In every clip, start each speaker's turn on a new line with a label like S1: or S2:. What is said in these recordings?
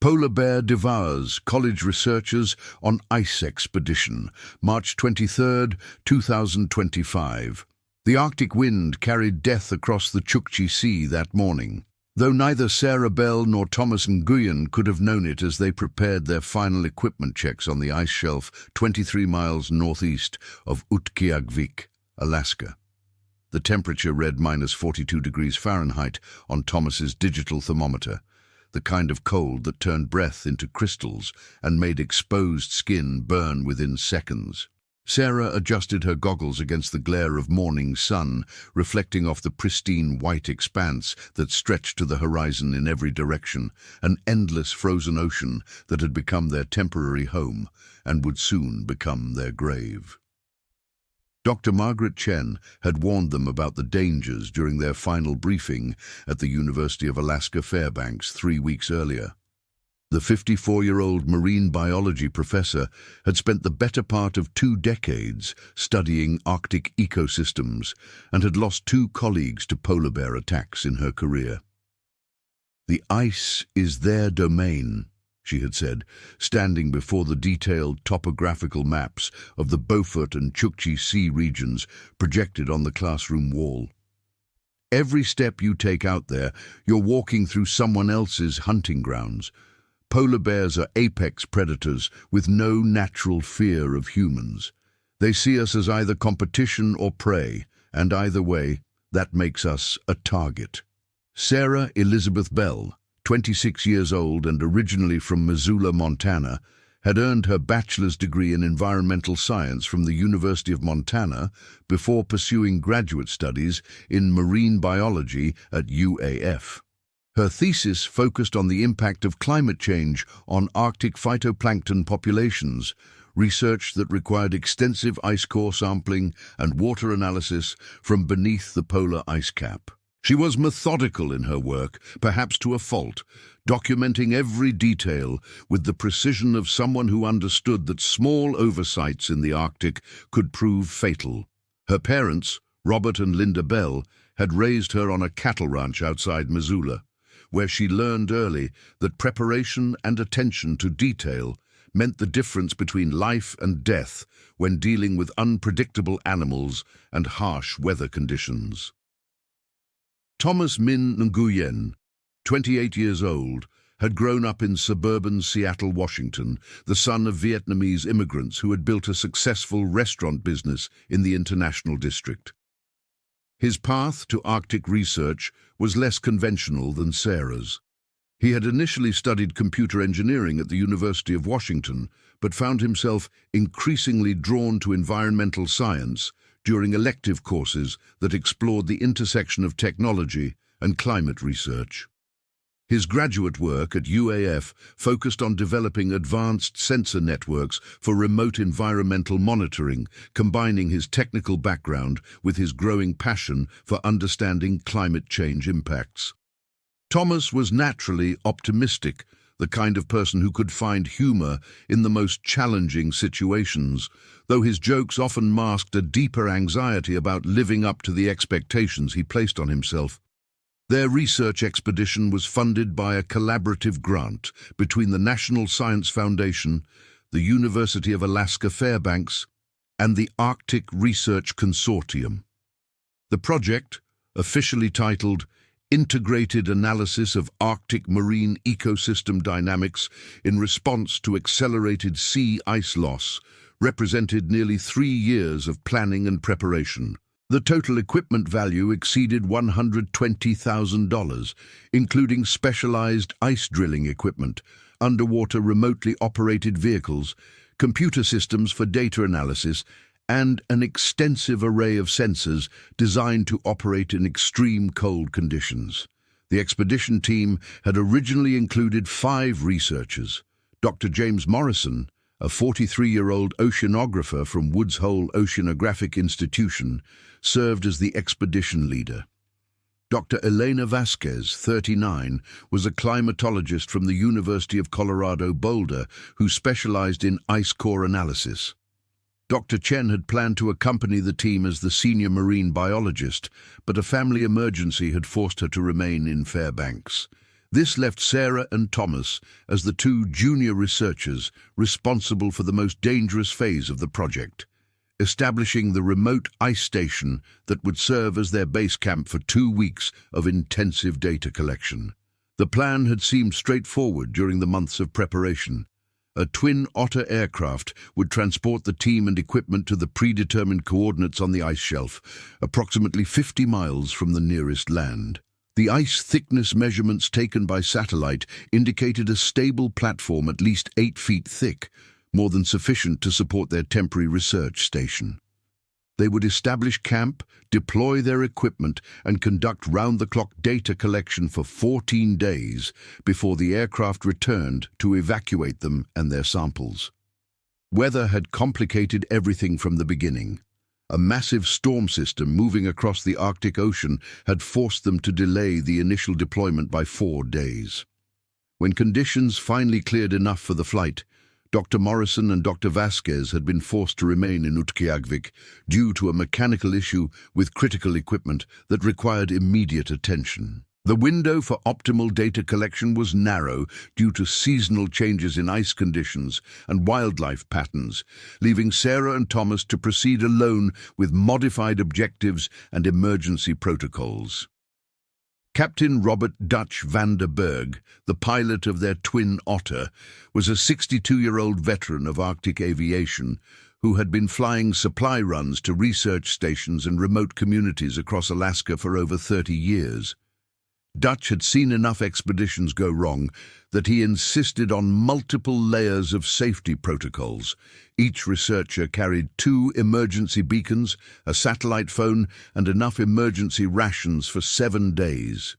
S1: Polar bear devours college researchers on ice expedition, March 23, 2025. The Arctic wind carried death across the Chukchi Sea that morning, though neither Sarah Bell nor Thomas Nguyen could have known it as they prepared their final equipment checks on the ice shelf 23 miles northeast of Utqiagvik, Alaska. The temperature read -42 degrees Fahrenheit on Thomas's digital thermometer, the kind of cold that turned breath into crystals and made exposed skin burn within seconds. Sarah adjusted her goggles against the glare of morning sun, reflecting off the pristine white expanse that stretched to the horizon in every direction, an endless frozen ocean that had become their temporary home and would soon become their grave. Dr. Margaret Chen had warned them about the dangers during their final briefing at the University of Alaska Fairbanks 3 weeks earlier. The 54-year-old marine biology professor had spent the better part of 2 decades studying Arctic ecosystems and had lost 2 colleagues to polar bear attacks in her career. "The ice is their domain," she had said, standing before the detailed topographical maps of the Beaufort and Chukchi Sea regions projected on the classroom wall. "Every step you take out there, you're walking through someone else's hunting grounds. Polar bears are apex predators with no natural fear of humans. They see us as either competition or prey, and either way, that makes us a target." Sarah Elizabeth Bell, 26 years old and originally from Missoula, Montana, had earned her bachelor's degree in environmental science from the University of Montana before pursuing graduate studies in marine biology at UAF. Her thesis focused on the impact of climate change on Arctic phytoplankton populations, research that required extensive ice core sampling and water analysis from beneath the polar ice cap. She was methodical in her work, perhaps to a fault, documenting every detail with the precision of someone who understood that small oversights in the Arctic could prove fatal. Her parents, Robert and Linda Bell, had raised her on a cattle ranch outside Missoula, where she learned early that preparation and attention to detail meant the difference between life and death when dealing with unpredictable animals and harsh weather conditions. Thomas Minh Nguyen, 28 years old, had grown up in suburban Seattle, Washington, the son of Vietnamese immigrants who had built a successful restaurant business in the International District. His path to Arctic research was less conventional than Sarah's. He had initially studied computer engineering at the University of Washington, but found himself increasingly drawn to environmental science during elective courses that explored the intersection of technology and climate research. His graduate work at UAF focused on developing advanced sensor networks for remote environmental monitoring, combining his technical background with his growing passion for understanding climate change impacts. Thomas was naturally optimistic, the kind of person who could find humor in the most challenging situations, though his jokes often masked a deeper anxiety about living up to the expectations he placed on himself. Their research expedition was funded by a collaborative grant between the National Science Foundation, the University of Alaska Fairbanks, and the Arctic Research Consortium. The project, officially titled Integrated Analysis of Arctic Marine Ecosystem Dynamics in Response to Accelerated Sea Ice Loss, represented nearly 3 years of planning and preparation. The total equipment value exceeded $120,000, including specialized ice drilling equipment, underwater remotely operated vehicles, computer systems for data analysis, and an extensive array of sensors designed to operate in extreme cold conditions. The expedition team had originally included 5 researchers. Dr. James Morrison, a 43-year-old oceanographer from Woods Hole Oceanographic Institution, served as the expedition leader. Dr. Elena Vasquez, 39, was a climatologist from the University of Colorado Boulder who specialized in ice core analysis. Dr. Chen had planned to accompany the team as the senior marine biologist, but a family emergency had forced her to remain in Fairbanks. This left Sarah and Thomas as the two junior researchers responsible for the most dangerous phase of the project, establishing the remote ice station that would serve as their base camp for 2 weeks of intensive data collection. The plan had seemed straightforward during the months of preparation. A Twin Otter aircraft would transport the team and equipment to the predetermined coordinates on the ice shelf, approximately 50 miles from the nearest land. The ice thickness measurements taken by satellite indicated a stable platform at least 8 feet thick, more than sufficient to support their temporary research station. They would establish camp, deploy their equipment, and conduct round-the-clock data collection for 14 days before the aircraft returned to evacuate them and their samples. Weather had complicated everything from the beginning. A massive storm system moving across the Arctic Ocean had forced them to delay the initial deployment by 4 days. When conditions finally cleared enough for the flight, Dr. Morrison and Dr. Vasquez had been forced to remain in Utqiagvik due to a mechanical issue with critical equipment that required immediate attention. The window for optimal data collection was narrow due to seasonal changes in ice conditions and wildlife patterns, leaving Sarah and Thomas to proceed alone with modified objectives and emergency protocols. Captain Robert Dutch van der Berg, the pilot of their Twin Otter, was a 62-year-old veteran of Arctic aviation who had been flying supply runs to research stations and remote communities across Alaska for over 30 years. Dutch had seen enough expeditions go wrong that he insisted on multiple layers of safety protocols. Each researcher carried 2 emergency beacons, a satellite phone, and enough emergency rations for 7 days.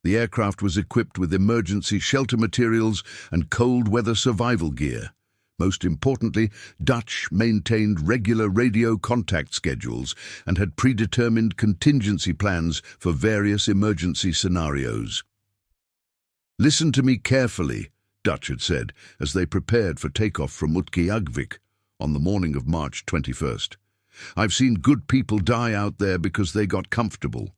S1: The aircraft was equipped with emergency shelter materials and cold weather survival gear. Most importantly, Dutch maintained regular radio contact schedules and had predetermined contingency plans for various emergency scenarios. "Listen to me carefully," Dutch had said as they prepared for takeoff from Utqiagvik on the morning of March 21st. "I've seen good people die out there because they got comfortable.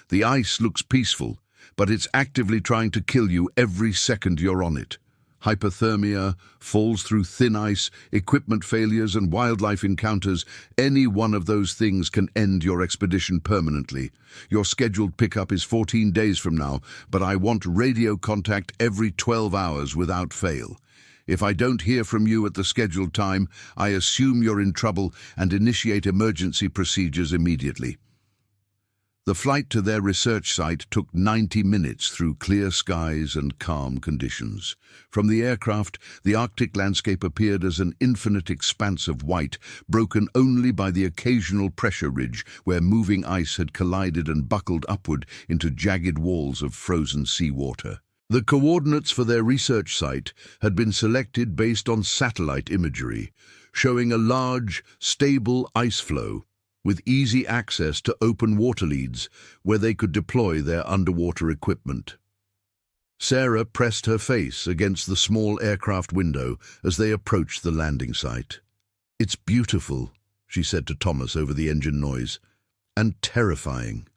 S1: The ice looks peaceful, but it's actively trying to kill you every second you're on it. Hypothermia, falls through thin ice, equipment failures and wildlife encounters, any one of those things can end your expedition permanently. Your scheduled pickup is 14 days from now, but I want radio contact every 12 hours without fail. If I don't hear from you at the scheduled time, I assume you're in trouble and initiate emergency procedures immediately." The flight to their research site took 90 minutes through clear skies and calm conditions. From the aircraft, the Arctic landscape appeared as an infinite expanse of white, broken only by the occasional pressure ridge where moving ice had collided and buckled upward into jagged walls of frozen seawater. The coordinates for their research site had been selected based on satellite imagery, showing a large, stable ice flow with easy access to open water leads where they could deploy their underwater equipment. Sarah pressed her face against the small aircraft window as they approached the landing site. "It's beautiful," she said to Thomas over the engine noise, "and terrifying."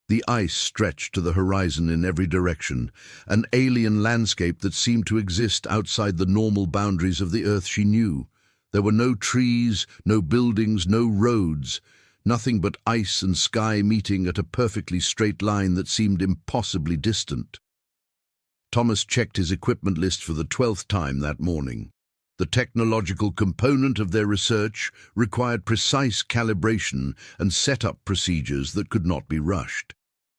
S1: The ice stretched to the horizon in every direction, an alien landscape that seemed to exist outside the normal boundaries of the Earth she knew. There were no trees, no buildings, no roads, nothing but ice and sky meeting at a perfectly straight line that seemed impossibly distant. Thomas checked his equipment list for the 12th time that morning. The technological component of their research required precise calibration and setup procedures that could not be rushed.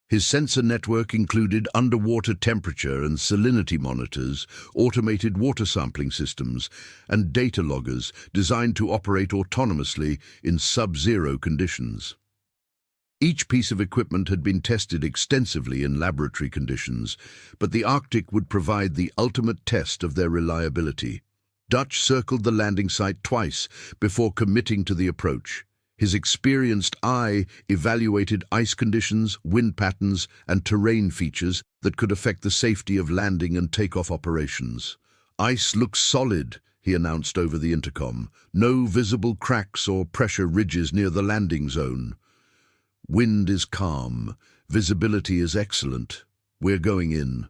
S1: His sensor network included underwater temperature and salinity monitors, automated water sampling systems, and data loggers designed to operate autonomously in sub-zero conditions. Each piece of equipment had been tested extensively in laboratory conditions, but the Arctic would provide the ultimate test of their reliability. Dutch circled the landing site twice before committing to the approach. His experienced eye evaluated ice conditions, wind patterns, and terrain features that could affect the safety of landing and takeoff operations. "Ice looks solid," he announced over the intercom. "No visible cracks or pressure ridges near the landing zone. Wind is calm. Visibility is excellent. We're going in."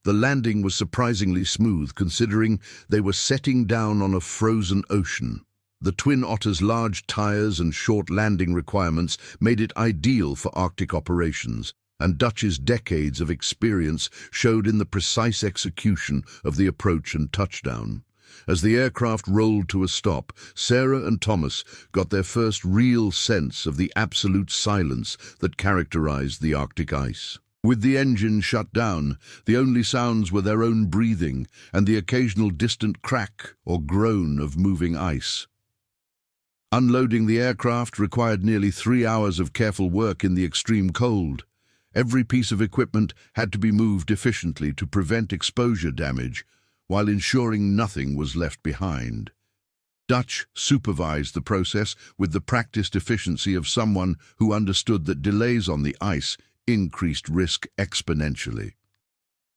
S1: The landing was surprisingly smooth considering they were setting down on a frozen ocean. The Twin Otter's large tires and short landing requirements made it ideal for Arctic operations, and Dutch's decades of experience showed in the precise execution of the approach and touchdown. As the aircraft rolled to a stop, Sarah and Thomas got their first real sense of the absolute silence that characterized the Arctic ice. With the engine shut down, the only sounds were their own breathing and the occasional distant crack or groan of moving ice. Unloading the aircraft required nearly 3 hours of careful work in the extreme cold. Every piece of equipment had to be moved efficiently to prevent exposure damage, while ensuring nothing was left behind. Dutch supervised the process with the practiced efficiency of someone who understood that delays on the ice increased risk exponentially.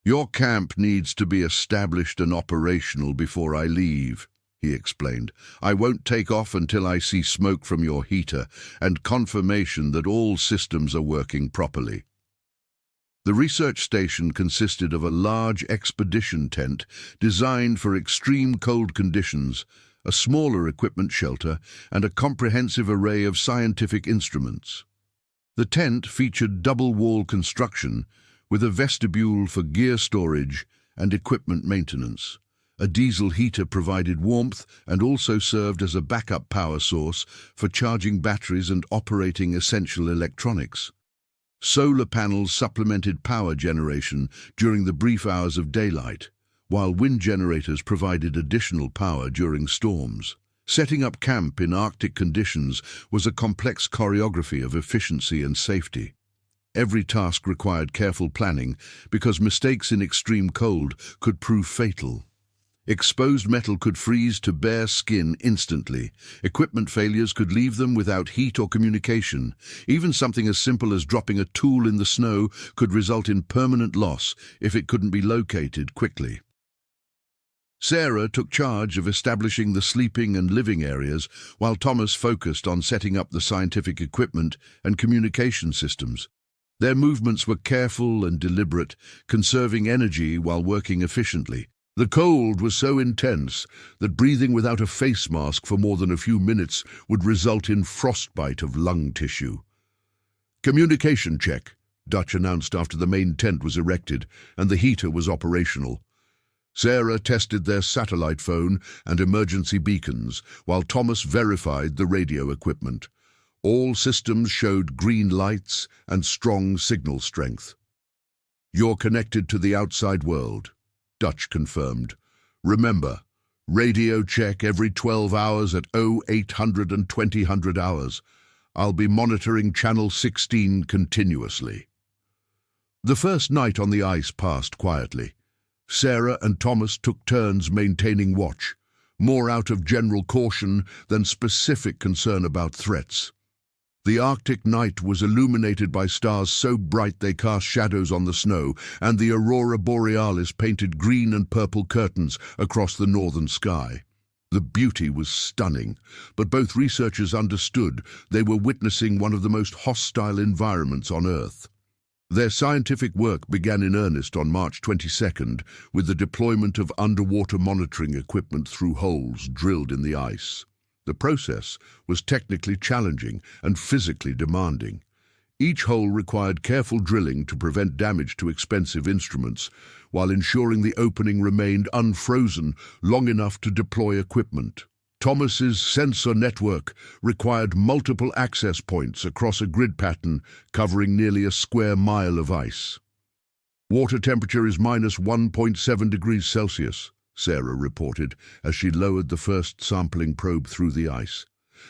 S1: "Your camp needs to be established and operational before I leave," he explained. "I won't take off until I see smoke from your heater and confirmation that all systems are working properly." The research station consisted of a large expedition tent designed for extreme cold conditions, a smaller equipment shelter, and a comprehensive array of scientific instruments. The tent featured double-wall construction with a vestibule for gear storage and equipment maintenance. A diesel heater provided warmth and also served as a backup power source for charging batteries and operating essential electronics. Solar panels supplemented power generation during the brief hours of daylight, while wind generators provided additional power during storms. Setting up camp in Arctic conditions was a complex choreography of efficiency and safety. Every task required careful planning because mistakes in extreme cold could prove fatal. Exposed metal could freeze to bare skin instantly. Equipment failures could leave them without heat or communication. Even something as simple as dropping a tool in the snow could result in permanent loss if it couldn't be located quickly. Sarah took charge of establishing the sleeping and living areas, while Thomas focused on setting up the scientific equipment and communication systems. Their movements were careful and deliberate, conserving energy while working efficiently. The cold was so intense that breathing without a face mask for more than a few minutes would result in frostbite of lung tissue. "Communication check," Dutch announced after the main tent was erected and the heater was operational. Sarah tested their satellite phone and emergency beacons, while Thomas verified the radio equipment. All systems showed green lights and strong signal strength. "You're connected to the outside world," Dutch confirmed. "Remember, radio check every 12 hours at 0800 and 2000 hours. I'll be monitoring channel 16 continuously." The first night on the ice passed quietly. Sarah and Thomas took turns maintaining watch, more out of general caution than specific concern about threats. The Arctic night was illuminated by stars so bright they cast shadows on the snow, and the aurora borealis painted green and purple curtains across the northern sky. The beauty was stunning, but both researchers understood they were witnessing one of the most hostile environments on Earth. Their scientific work began in earnest on March 22nd with the deployment of underwater monitoring equipment through holes drilled in the ice. The process was technically challenging and physically demanding. Each hole required careful drilling to prevent damage to expensive instruments, while ensuring the opening remained unfrozen long enough to deploy equipment. Thomas's sensor network required multiple access points across a grid pattern covering nearly a square mile of ice. "Water temperature is minus 1.7 degrees Celsius, Sarah reported as she lowered the first sampling probe through the ice.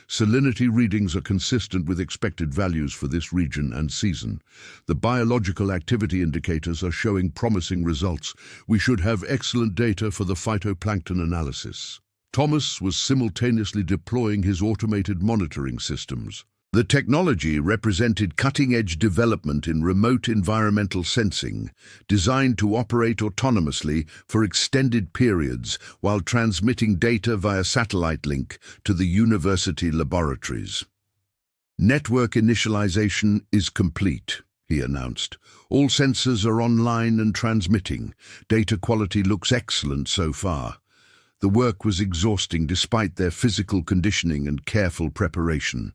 S1: Salinity readings are consistent with expected values for this region and season. The biological activity indicators are showing promising results. We should have excellent data for the phytoplankton analysis." Thomas was simultaneously deploying his automated monitoring systems. The technology represented cutting-edge development in remote environmental sensing, designed to operate autonomously for extended periods while transmitting data via satellite link to the university laboratories. "Network initialization is complete," he announced. All sensors are online and transmitting. Data quality looks excellent so far. The work was exhausting despite their physical conditioning and careful preparation.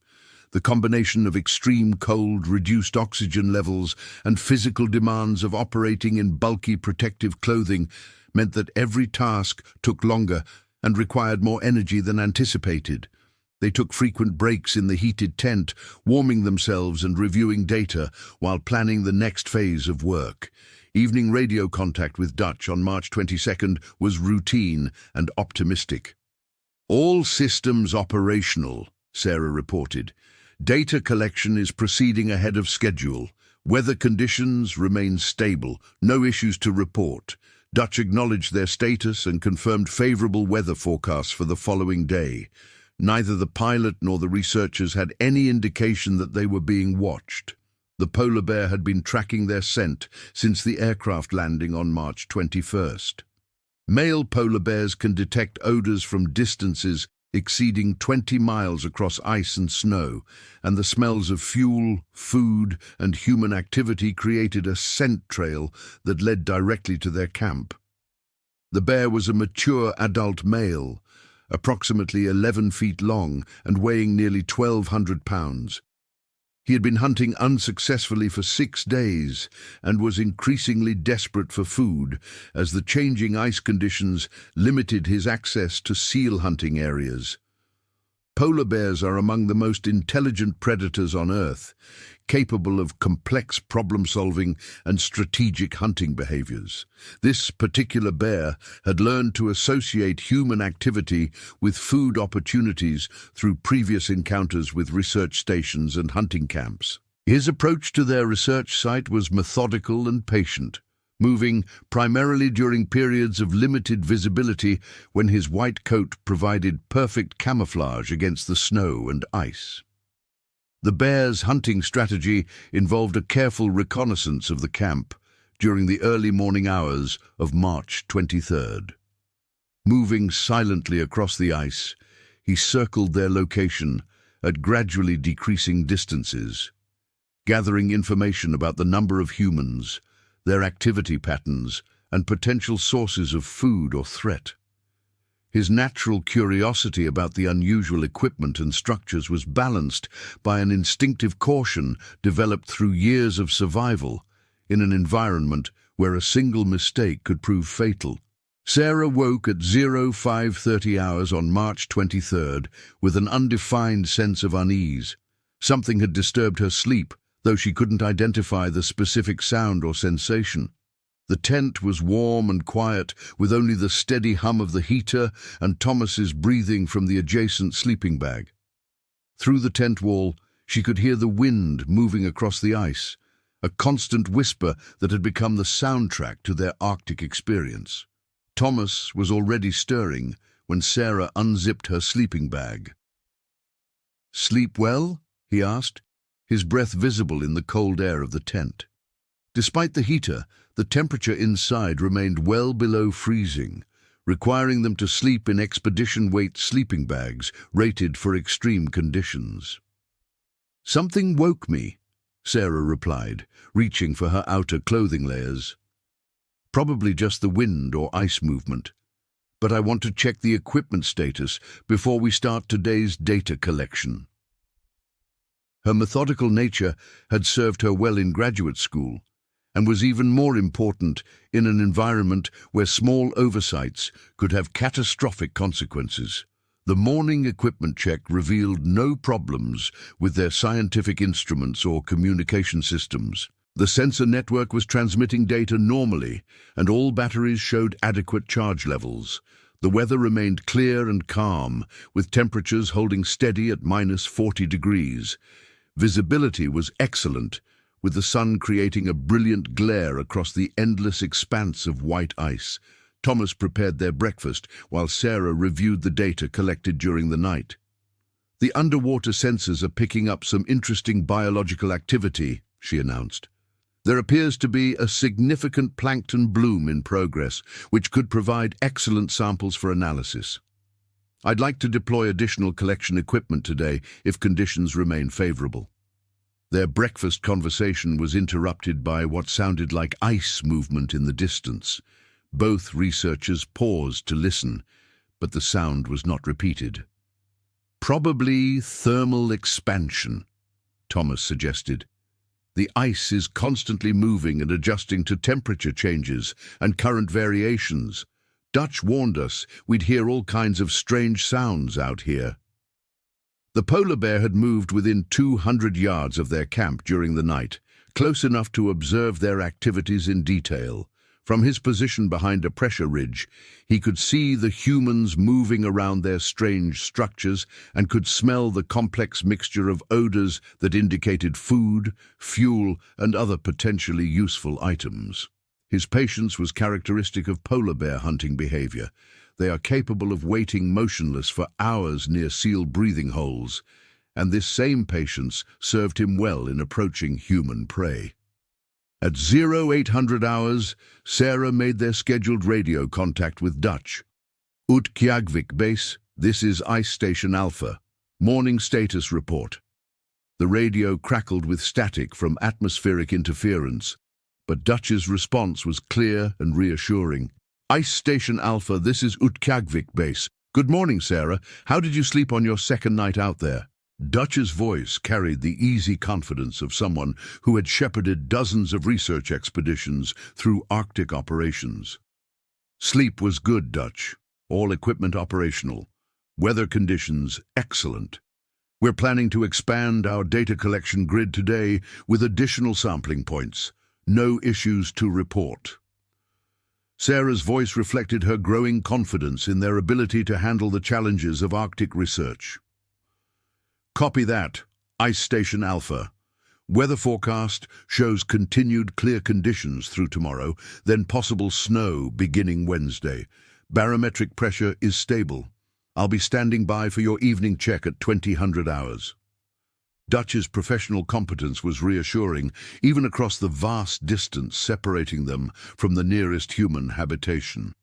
S1: The combination of extreme cold, reduced oxygen levels, and physical demands of operating in bulky protective clothing meant that every task took longer and required more energy than anticipated. They took frequent breaks in the heated tent, warming themselves and reviewing data while planning the next phase of work. Evening radio contact with Dutch on March 22nd was routine and optimistic. "All systems operational," Sarah reported. "Data collection is proceeding ahead of schedule. Weather conditions remain stable. No issues to report." Dutch acknowledged their status and confirmed favorable weather forecasts for the following day. Neither the pilot nor the researchers had any indication that they were being watched. The polar bear had been tracking their scent since the aircraft landing on March 21st. Male polar bears can detect odors from distances exceeding 20 miles across ice and snow, and the smells of fuel, food, and human activity created a scent trail that led directly to their camp. The bear was a mature adult male, approximately 11 feet long and weighing nearly 1,200 pounds. He had been hunting unsuccessfully for 6 days and was increasingly desperate for food as the changing ice conditions limited his access to seal hunting areas. Polar bears are among the most intelligent predators on Earth, capable of complex problem-solving and strategic hunting behaviors. This particular bear had learned to associate human activity with food opportunities through previous encounters with research stations and hunting camps. His approach to their research site was methodical and patient, moving primarily during periods of limited visibility when his white coat provided perfect camouflage against the snow and ice. The bear's hunting strategy involved a careful reconnaissance of the camp during the early morning hours of March 23rd. Moving silently across the ice, he circled their location at gradually decreasing distances, gathering information about the number of humans, their activity patterns, and potential sources of food or threat. His natural curiosity about the unusual equipment and structures was balanced by an instinctive caution developed through years of survival in an environment where a single mistake could prove fatal. Sarah woke at 05:30 hours on March 23rd with an undefined sense of unease. Something had disturbed her sleep, though she couldn't identify the specific sound or sensation. The tent was warm and quiet, with only the steady hum of the heater and Thomas's breathing from the adjacent sleeping bag. Through the tent wall, she could hear the wind moving across the ice, a constant whisper that had become the soundtrack to their Arctic experience. Thomas was already stirring when Sarah unzipped her sleeping bag. "Sleep well?" he asked, his breath visible in the cold air of the tent. Despite the heater, the temperature inside remained well below freezing, requiring them to sleep in expedition-weight sleeping bags rated for extreme conditions. "Something woke me," Sarah replied, reaching for her outer clothing layers. "Probably just the wind or ice movement, but I want to check the equipment status before we start today's data collection." Her methodical nature had served her well in graduate school, and was even more important in an environment where small oversights could have catastrophic consequences. The morning equipment check revealed no problems with their scientific instruments or communication systems. The sensor network was transmitting data normally, and all batteries showed adequate charge levels. The weather remained clear and calm, with temperatures holding steady at -40 degrees. Visibility was excellent, with the sun creating a brilliant glare across the endless expanse of white ice. Thomas prepared their breakfast while Sarah reviewed the data collected during the night. "The underwater sensors are picking up some interesting biological activity," she announced. "There appears to be a significant plankton bloom in progress, which could provide excellent samples for analysis. I'd like to deploy additional collection equipment today if conditions remain favorable." Their breakfast conversation was interrupted by what sounded like ice movement in the distance. Both researchers paused to listen, but the sound was not repeated. "Probably thermal expansion," Thomas suggested. "The ice is constantly moving and adjusting to temperature changes and current variations. Dutch warned us we'd hear all kinds of strange sounds out here." The polar bear had moved within 200 yards of their camp during the night, close enough to observe their activities in detail. From his position behind a pressure ridge, he could see the humans moving around their strange structures and could smell the complex mixture of odors that indicated food, fuel, and other potentially useful items. His patience was characteristic of polar bear hunting behavior. They are capable of waiting motionless for hours near sealed breathing holes, and this same patience served him well in approaching human prey. At 0800 hours, Sarah made their scheduled radio contact with Dutch. Utqiagvik base, this is Ice Station Alpha. Morning status report. The radio crackled with static from atmospheric interference, but Dutch's response was clear and reassuring. "Ice Station Alpha, this is Utqiagvik base. Good morning, Sarah. How did you sleep on your second night out there?" Dutch's voice carried the easy confidence of someone who had shepherded dozens of research expeditions through Arctic operations. "Sleep was good, Dutch. All equipment operational. Weather conditions excellent. We're planning to expand our data collection grid today with additional sampling points. No issues to report." Sarah's voice reflected her growing confidence in their ability to handle the challenges of Arctic research. "Copy that, Ice Station Alpha. Weather forecast shows continued clear conditions through tomorrow, then possible snow beginning Wednesday. Barometric pressure is stable. I'll be standing by for your evening check at 2000 hours." Dutch's professional competence was reassuring, even across the vast distance separating them from the nearest human habitation.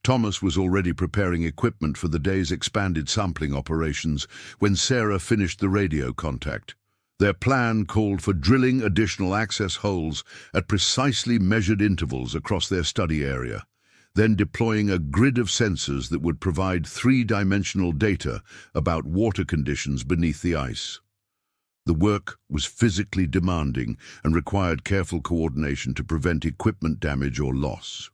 S1: Thomas was already preparing equipment for the day's expanded sampling operations when Sarah finished the radio contact. Their plan called for drilling additional access holes at precisely measured intervals across their study area, then deploying a grid of sensors that would provide three-dimensional data about water conditions beneath the ice. The work was physically demanding and required careful coordination to prevent equipment damage or loss.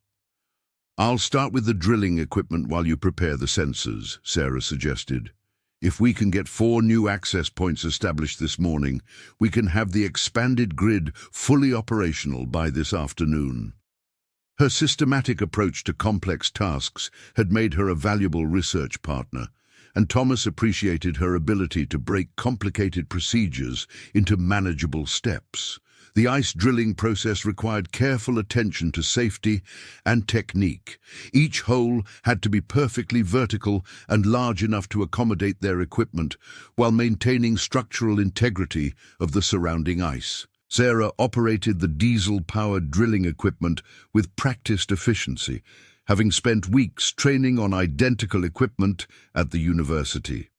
S1: "I'll start with the drilling equipment while you prepare the sensors," Sarah suggested. "If we can get 4 new access points established this morning, we can have the expanded grid fully operational by this afternoon." Her systematic approach to complex tasks had made her a valuable research partner, and Thomas appreciated her ability to break complicated procedures into manageable steps. The ice drilling process required careful attention to safety and technique. Each hole had to be perfectly vertical and large enough to accommodate their equipment, while maintaining structural integrity of the surrounding ice. Sarah operated the diesel-powered drilling equipment with practiced efficiency, having spent weeks training on identical equipment at the university.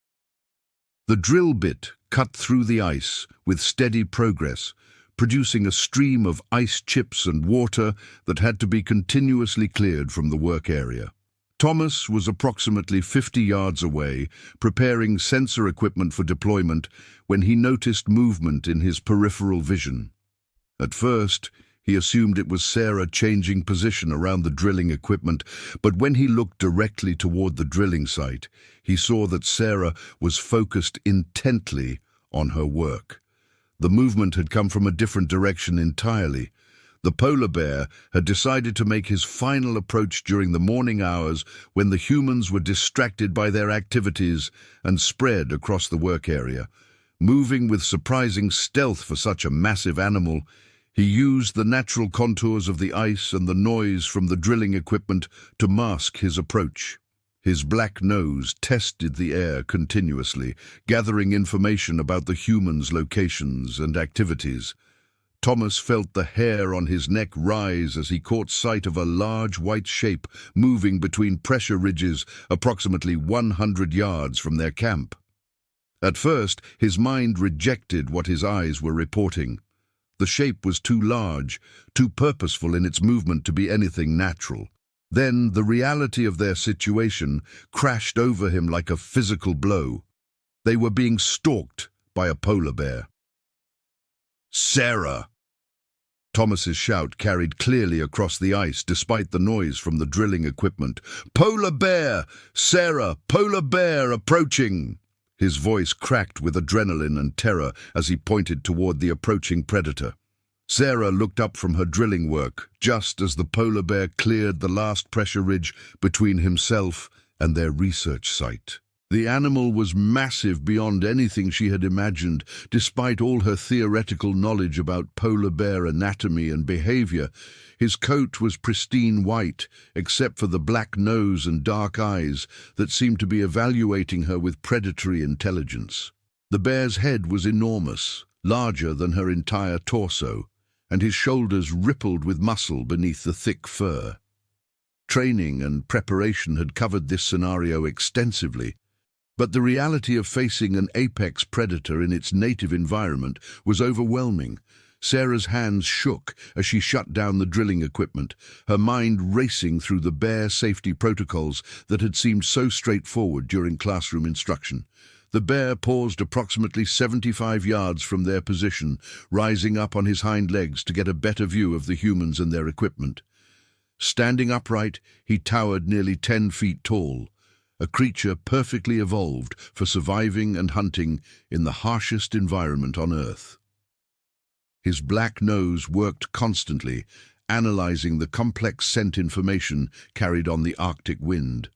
S1: The drill bit cut through the ice with steady progress, producing a stream of ice chips and water that had to be continuously cleared from the work area. Thomas was approximately 50 yards away, preparing sensor equipment for deployment, when he noticed movement in his peripheral vision. At first, he assumed it was Sarah changing position around the drilling equipment, but when he looked directly toward the drilling site, he saw that Sarah was focused intently on her work. The movement had come from a different direction entirely. The polar bear had decided to make his final approach during the morning hours when the humans were distracted by their activities and spread across the work area. Moving with surprising stealth for such a massive animal, he used the natural contours of the ice and the noise from the drilling equipment to mask his approach. His black nose tested the air continuously, gathering information about the humans' locations and activities. Thomas felt the hair on his neck rise as he caught sight of a large white shape moving between pressure ridges approximately 100 yards from their camp. At first, his mind rejected what his eyes were reporting. The shape was too large, too purposeful in its movement to be anything natural. Then the reality of their situation crashed over him like a physical blow. They were being stalked by a polar bear. "Sarah!" Thomas's shout carried clearly across the ice despite the noise from the drilling equipment. "Polar bear! Sarah! Polar bear approaching!" His voice cracked with adrenaline and terror as he pointed toward the approaching predator. Sarah looked up from her drilling work just as the polar bear cleared the last pressure ridge between himself and their research site. The animal was massive beyond anything she had imagined. Despite all her theoretical knowledge about polar bear anatomy and behavior, his coat was pristine white, except for the black nose and dark eyes that seemed to be evaluating her with predatory intelligence. The bear's head was enormous, larger than her entire torso, and his shoulders rippled with muscle beneath the thick fur. Training and preparation had covered this scenario extensively, but the reality of facing an apex predator in its native environment was overwhelming. Sarah's hands shook as she shut down the drilling equipment, her mind racing through the bare safety protocols that had seemed so straightforward during classroom instruction. The bear paused approximately 75 yards from their position, rising up on his hind legs to get a better view of the humans and their equipment. Standing upright, he towered nearly 10 feet tall, a creature perfectly evolved for surviving and hunting in the harshest environment on Earth. His black nose worked constantly, analyzing the complex scent information carried on the Arctic wind.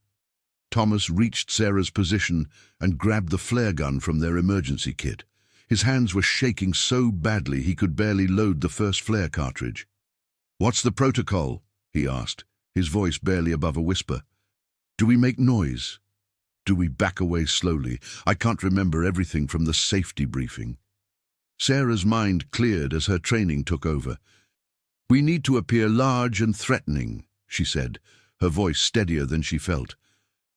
S1: Thomas reached Sarah's position and grabbed the flare gun from their emergency kit. His hands were shaking so badly he could barely load the first flare cartridge. "What's the protocol?" he asked, his voice barely above a whisper. "Do we make noise? Do we back away slowly? I can't remember everything from the safety briefing." Sarah's mind cleared as her training took over. "We need to appear large and threatening," she said, her voice steadier than she felt.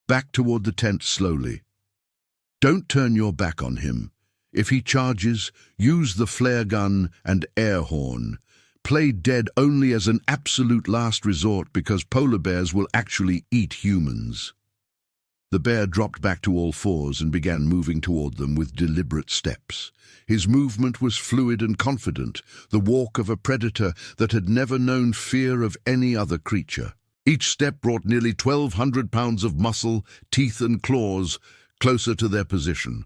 S1: "Back toward the tent slowly. Don't turn your back on him. If he charges, use the flare gun and air horn. Play dead only as an absolute last resort because polar bears will actually eat humans." The bear dropped back to all fours and began moving toward them with deliberate steps. His movement was fluid and confident, the walk of a predator that had never known fear of any other creature. Each step brought nearly 1,200 pounds of muscle, teeth and claws closer to their position.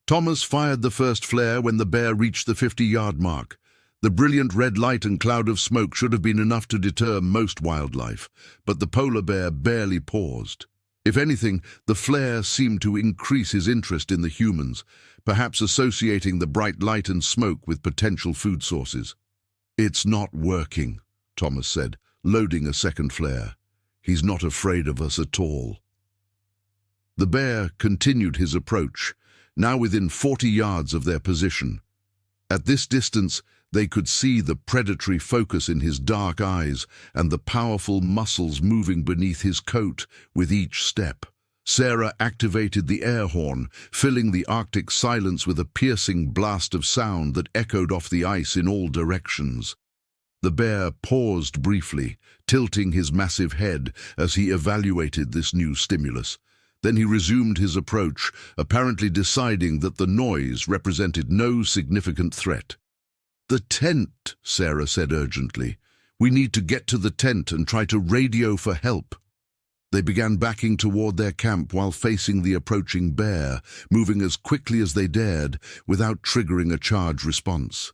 S1: Thomas fired the first flare when the bear reached the 50-yard mark. The brilliant red light and cloud of smoke should have been enough to deter most wildlife, but the polar bear barely paused. If anything, the flare seemed to increase his interest in the humans, perhaps associating the bright light and smoke with potential food sources. "It's not working," Thomas said, loading a second flare. "He's not afraid of us at all." The bear continued his approach, now within 40 yards of their position. At this distance, they could see the predatory focus in his dark eyes and the powerful muscles moving beneath his coat with each step. Sarah activated the air horn, filling the Arctic silence with a piercing blast of sound that echoed off the ice in all directions. The bear paused briefly, tilting his massive head as he evaluated this new stimulus. Then he resumed his approach, apparently deciding that the noise represented no significant threat. "The tent," Sarah said urgently. "We need to get to the tent and try to radio for help." They began backing toward their camp while facing the approaching bear, moving as quickly as they dared without triggering a charge response.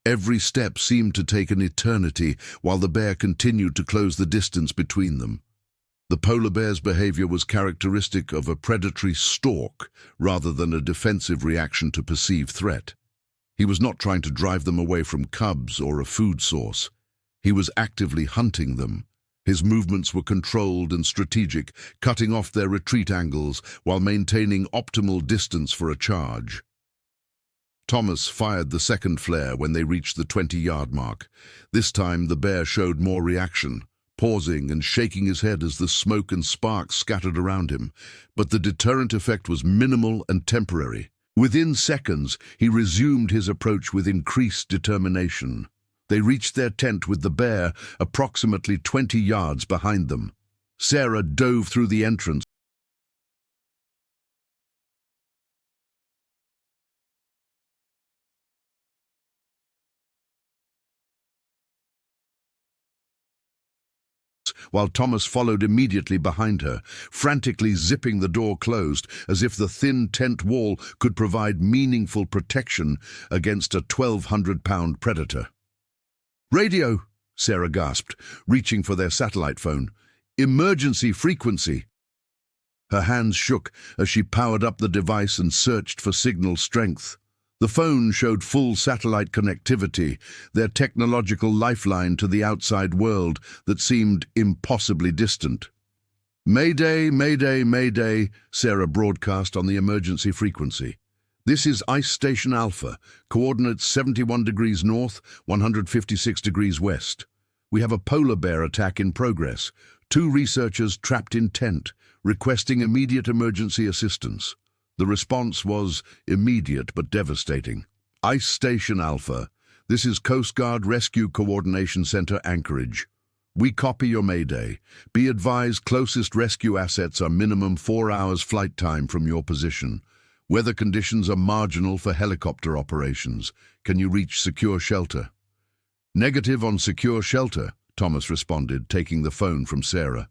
S1: Every step seemed to take an eternity while the bear continued to close the distance between them. The polar bear's behavior was characteristic of a predatory stalk rather than a defensive reaction to perceived threat. He was not trying to drive them away from cubs or a food source. He was actively hunting them. His movements were controlled and strategic, cutting off their retreat angles while maintaining optimal distance for a charge. Thomas fired the second flare when they reached the 20-yard mark. This time the bear showed more reaction, pausing and shaking his head as the smoke and sparks scattered around him. But the deterrent effect was minimal and temporary. Within seconds, he resumed his approach with increased determination. They reached their tent with the bear approximately 20 yards behind them. Sarah dove through the entrance while Thomas followed immediately behind her, frantically zipping the door closed as if the thin tent wall could provide meaningful protection against a 1,200-pound predator. "Radio," Sarah gasped, reaching for their satellite phone. "Emergency frequency." Her hands shook as she powered up the device and searched for signal strength. The phone showed full satellite connectivity, their technological lifeline to the outside world that seemed impossibly distant. "Mayday, mayday, mayday," Sarah broadcast on the emergency frequency. "This is Ice Station Alpha, coordinates 71 degrees north, 156 degrees west. We have a polar bear attack in progress. 2 researchers trapped in tent, requesting immediate emergency assistance." The response was immediate but devastating. "Ice Station Alpha, this is Coast Guard Rescue Coordination Center, Anchorage. We copy your mayday. Be advised closest rescue assets are minimum 4 hours flight time from your position. Weather conditions are marginal for helicopter operations. Can you reach secure shelter?" "Negative on secure shelter," Thomas responded, taking the phone from Sarah.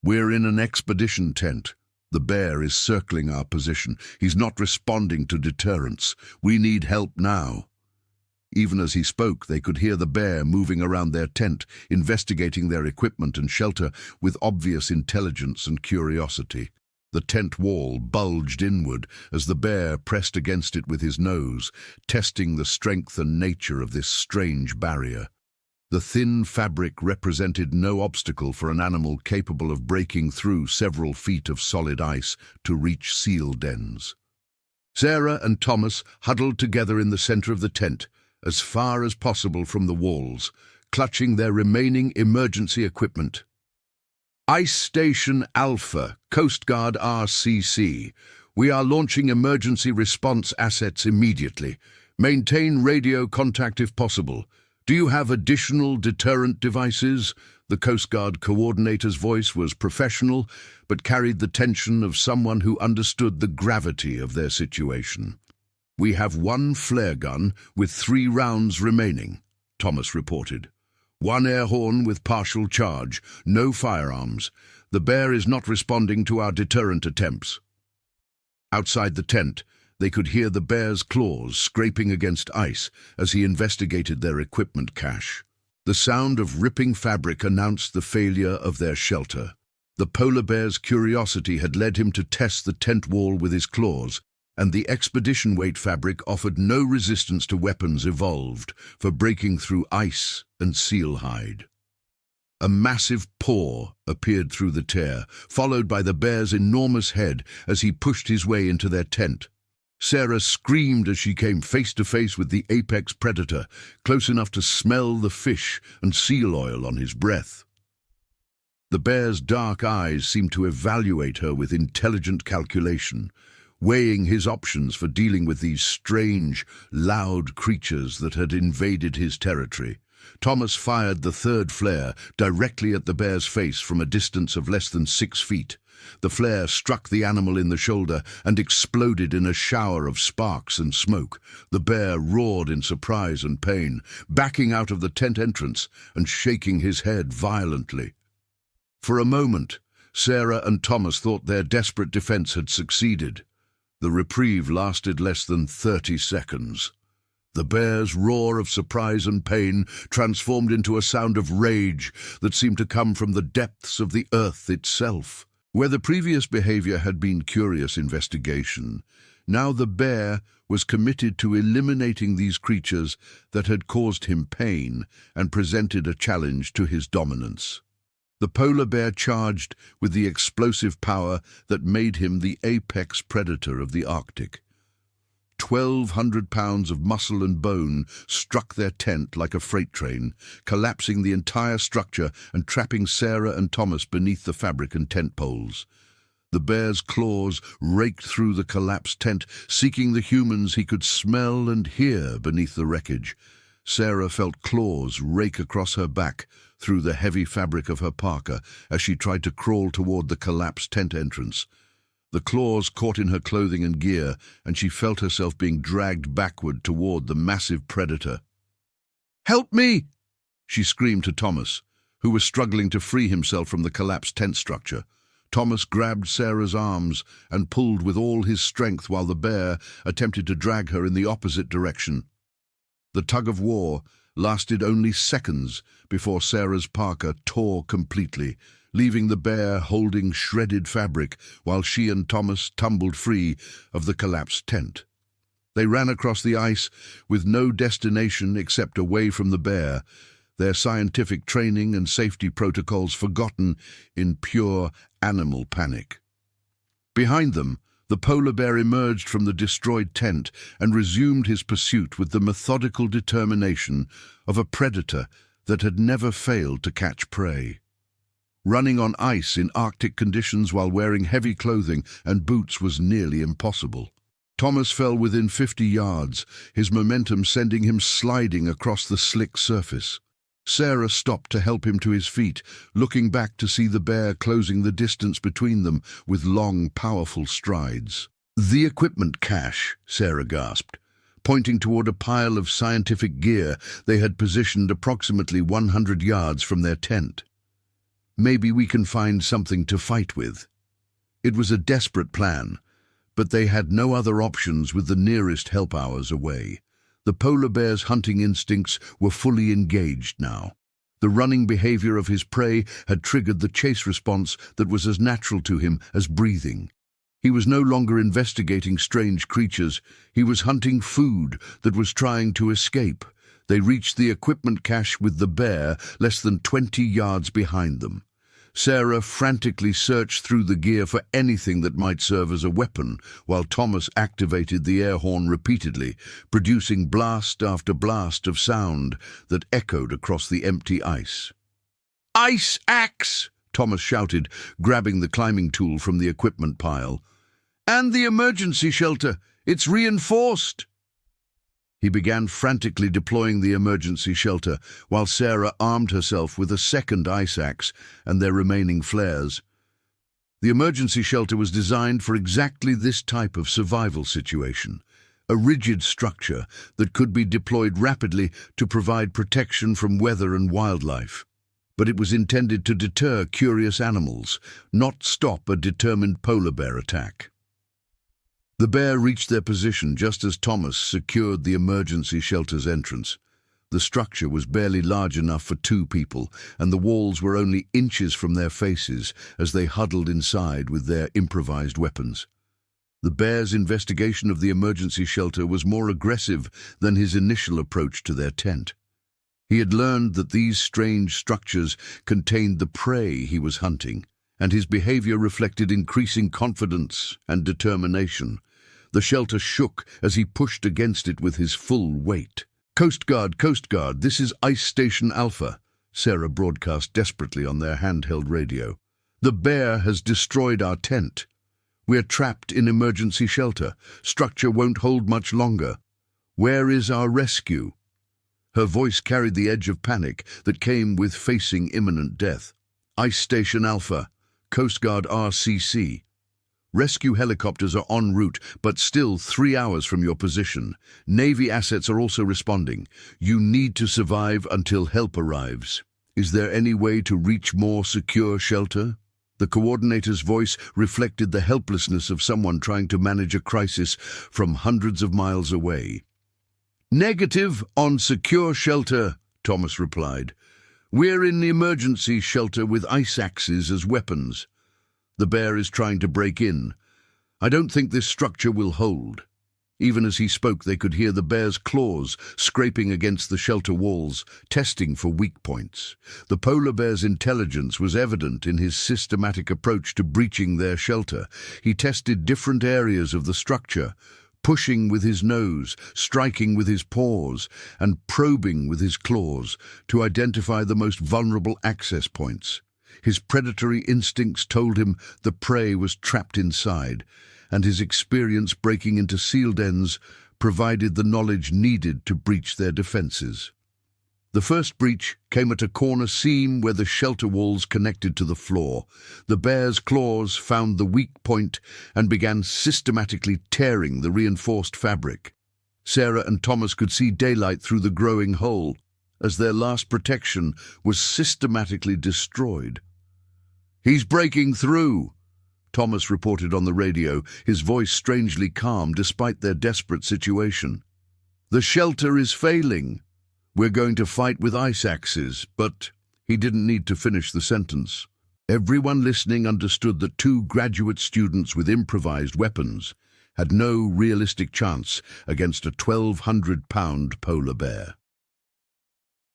S1: "We're in an expedition tent. The bear is circling our position. He's not responding to deterrence. We need help now." Even as he spoke, they could hear the bear moving around their tent, investigating their equipment and shelter with obvious intelligence and curiosity. The tent wall bulged inward as the bear pressed against it with his nose, testing the strength and nature of this strange barrier. The thin fabric represented no obstacle for an animal capable of breaking through several feet of solid ice to reach seal dens. Sarah and Thomas huddled together in the center of the tent, as far as possible from the walls, clutching their remaining emergency equipment. "Ice Station Alpha, Coast Guard RCC. We are launching emergency response assets immediately. Maintain radio contact if possible. Do you have additional deterrent devices?" The Coast Guard coordinator's voice was professional, but carried the tension of someone who understood the gravity of their situation. "We have 1 flare gun with 3 rounds remaining," Thomas reported. "1 air horn with partial charge, no firearms. The bear is not responding to our deterrent attempts." Outside the tent, they could hear the bear's claws scraping against ice as he investigated their equipment cache. The sound of ripping fabric announced the failure of their shelter. The polar bear's curiosity had led him to test the tent wall with his claws, and the expedition weight fabric offered no resistance to weapons evolved for breaking through ice and seal hide. A massive paw appeared through the tear, followed by the bear's enormous head as he pushed his way into their tent. Sarah screamed as she came face to face with the apex predator, close enough to smell the fish and seal oil on his breath. The bear's dark eyes seemed to evaluate her with intelligent calculation, weighing his options for dealing with these strange, loud creatures that had invaded his territory. Thomas fired the 3rd flare directly at the bear's face from a distance of less than 6 feet. The flare struck the animal in the shoulder and exploded in a shower of sparks and smoke. The bear roared in surprise and pain, backing out of the tent entrance and shaking his head violently. For a moment, Sarah and Thomas thought their desperate defense had succeeded. The reprieve lasted less than 30 seconds. The bear's roar of surprise and pain transformed into a sound of rage that seemed to come from the depths of the earth itself. Where the previous behavior had been curious investigation, now the bear was committed to eliminating these creatures that had caused him pain and presented a challenge to his dominance. The polar bear charged with the explosive power that made him the apex predator of the Arctic. 1,200 pounds of muscle and bone struck their tent like a freight train, collapsing the entire structure and trapping Sarah and Thomas beneath the fabric and tent poles. The bear's claws raked through the collapsed tent, seeking the humans he could smell and hear beneath the wreckage. Sarah felt claws rake across her back through the heavy fabric of her parka as she tried to crawl toward the collapsed tent entrance. The claws caught in her clothing and gear, and she felt herself being dragged backward toward the massive predator. "Help me!" she screamed to Thomas, who was struggling to free himself from the collapsed tent structure. Thomas grabbed Sarah's arms and pulled with all his strength while the bear attempted to drag her in the opposite direction. The tug-of-war lasted only seconds before Sarah's parka tore completely, leaving the bear holding shredded fabric while she and Thomas tumbled free of the collapsed tent. They ran across the ice with no destination except away from the bear, their scientific training and safety protocols forgotten in pure animal panic. Behind them, the polar bear emerged from the destroyed tent and resumed his pursuit with the methodical determination of a predator that had never failed to catch prey. Running on ice in Arctic conditions while wearing heavy clothing and boots was nearly impossible. Thomas fell within 50 yards, his momentum sending him sliding across the slick surface. Sarah stopped to help him to his feet, looking back to see the bear closing the distance between them with long, powerful strides. "The equipment cache," Sarah gasped, pointing toward a pile of scientific gear they had positioned approximately 100 yards from their tent. "Maybe we can find something to fight with." It was a desperate plan, but they had no other options with the nearest help hours away. The polar bear's hunting instincts were fully engaged now. The running behavior of his prey had triggered the chase response that was as natural to him as breathing. He was no longer investigating strange creatures. He was hunting food that was trying to escape. They reached the equipment cache with the bear less than 20 yards behind them. Sarah frantically searched through the gear for anything that might serve as a weapon, while Thomas activated the air horn repeatedly, producing blast after blast of sound that echoed across the empty ice. "Ice axe!" Thomas shouted, grabbing the climbing tool from the equipment pile. "And the emergency shelter! It's reinforced!" He began frantically deploying the emergency shelter, while Sarah armed herself with a second ice axe and their remaining flares. The emergency shelter was designed for exactly this type of survival situation, a rigid structure that could be deployed rapidly to provide protection from weather and wildlife. But it was intended to deter curious animals, not stop a determined polar bear attack. The bear reached their position just as Thomas secured the emergency shelter's entrance. The structure was barely large enough for 2 people, and the walls were only inches from their faces as they huddled inside with their improvised weapons. The bear's investigation of the emergency shelter was more aggressive than his initial approach to their tent. He had learned that these strange structures contained the prey he was hunting, and his behavior reflected increasing confidence and determination. The shelter shook as he pushed against it with his full weight. Coast Guard, this is Ice Station Alpha," Sarah broadcast desperately on their handheld radio. "The bear has destroyed our tent. We're trapped in emergency shelter. Structure won't hold much longer. Where is our rescue?" Her voice carried the edge of panic that came with facing imminent death. "Ice Station Alpha, Coast Guard RCC. Rescue helicopters are en route, but still 3 hours from your position. Navy assets are also responding. You need to survive until help arrives. Is there any way to reach more secure shelter?" The coordinator's voice reflected the helplessness of someone trying to manage a crisis from hundreds of miles away. "Negative on secure shelter," Thomas replied. "We're in the emergency shelter with ice axes as weapons. The bear is trying to break in. I don't think this structure will hold." Even as he spoke, they could hear the bear's claws scraping against the shelter walls, testing for weak points. The polar bear's intelligence was evident in his systematic approach to breaching their shelter. He tested different areas of the structure, pushing with his nose, striking with his paws, and probing with his claws to identify the most vulnerable access points. His predatory instincts told him the prey was trapped inside, and his experience breaking into seal dens provided the knowledge needed to breach their defenses. The first breach came at a corner seam where the shelter walls connected to the floor. The bear's claws found the weak point and began systematically tearing the reinforced fabric. Sarah and Thomas could see daylight through the growing hole as their last protection was systematically destroyed. "He's breaking through," Thomas reported on the radio, his voice strangely calm despite their desperate situation. "The shelter is failing. We're going to fight with ice axes," but he didn't need to finish the sentence. Everyone listening understood that two graduate students with improvised weapons had no realistic chance against a 1,200-pound polar bear.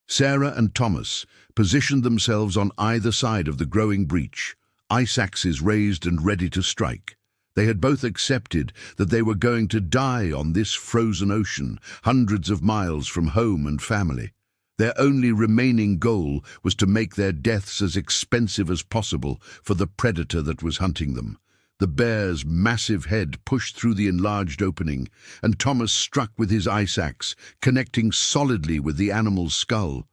S1: Sarah and Thomas positioned themselves on either side of the growing breach, ice axes raised and ready to strike. They had both accepted that they were going to die on this frozen ocean, hundreds of miles from home and family. Their only remaining goal was to make their deaths as expensive as possible for the predator that was hunting them. The bear's massive head pushed through the enlarged opening, and Thomas struck with his ice axe, connecting solidly with the animal's skull.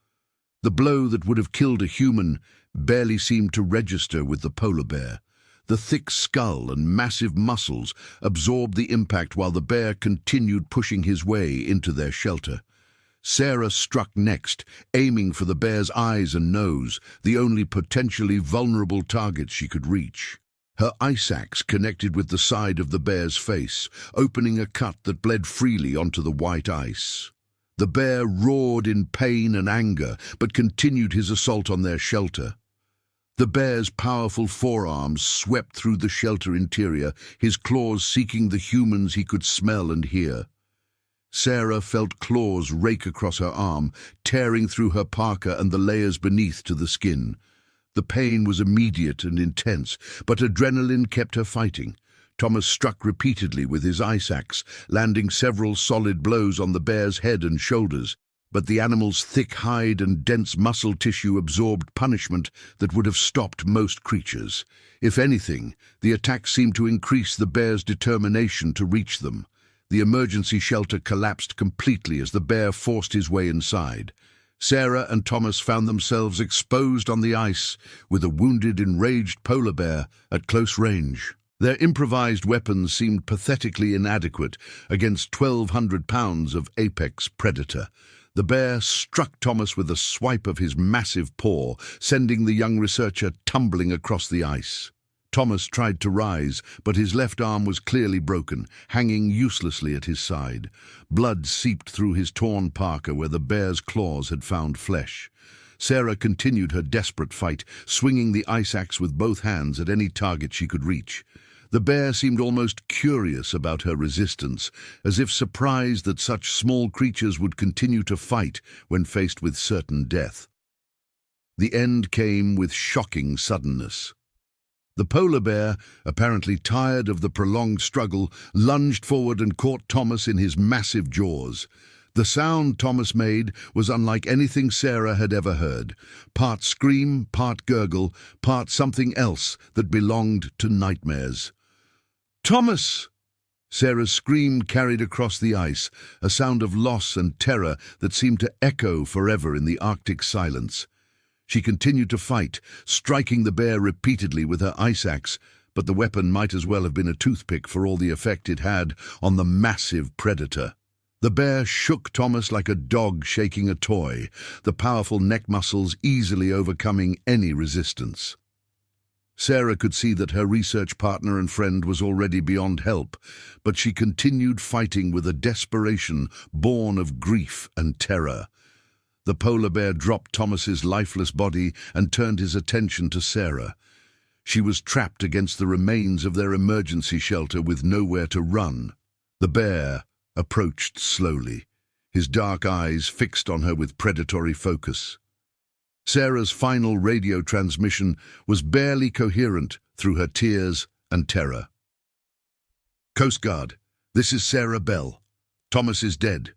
S1: The blow that would have killed a human barely seemed to register with the polar bear. The thick skull and massive muscles absorbed the impact while the bear continued pushing his way into their shelter. Sarah struck next, aiming for the bear's eyes and nose, the only potentially vulnerable targets she could reach. Her ice axe connected with the side of the bear's face, opening a cut that bled freely onto the white ice. The bear roared in pain and anger, but continued his assault on their shelter. The bear's powerful forearms swept through the shelter interior, his claws seeking the humans he could smell and hear. Sarah felt claws rake across her arm, tearing through her parka and the layers beneath to the skin. The pain was immediate and intense, but adrenaline kept her fighting. Thomas struck repeatedly with his ice axe, landing several solid blows on the bear's head and shoulders. But the animal's thick hide and dense muscle tissue absorbed punishment that would have stopped most creatures. If anything, the attack seemed to increase the bear's determination to reach them. The emergency shelter collapsed completely as the bear forced his way inside. Sarah and Thomas found themselves exposed on the ice with a wounded, enraged polar bear at close range. Their improvised weapons seemed pathetically inadequate against 1,200 pounds of apex predator. The bear struck Thomas with a swipe of his massive paw, sending the young researcher tumbling across the ice. Thomas tried to rise, but his left arm was clearly broken, hanging uselessly at his side. Blood seeped through his torn parka where the bear's claws had found flesh. Sarah continued her desperate fight, swinging the ice axe with both hands at any target she could reach. The bear seemed almost curious about her resistance, as if surprised that such small creatures would continue to fight when faced with certain death. The end came with shocking suddenness. The polar bear, apparently tired of the prolonged struggle, lunged forward and caught Thomas in his massive jaws. The sound Thomas made was unlike anything Sarah had ever heard. Part scream, part gurgle, part something else that belonged to nightmares. "Thomas!" Sarah's scream carried across the ice, a sound of loss and terror that seemed to echo forever in the Arctic silence. She continued to fight, striking the bear repeatedly with her ice axe, but the weapon might as well have been a toothpick for all the effect it had on the massive predator. The bear shook Thomas like a dog shaking a toy, the powerful neck muscles easily overcoming any resistance. Sarah could see that her research partner and friend was already beyond help, but she continued fighting with a desperation born of grief and terror. The polar bear dropped Thomas's lifeless body and turned his attention to Sarah. She was trapped against the remains of their emergency shelter with nowhere to run. The bear approached slowly, his dark eyes fixed on her with predatory focus. Sarah's final radio transmission was barely coherent through her tears and terror. "Coast Guard, This is Sarah Bell. Thomas is dead.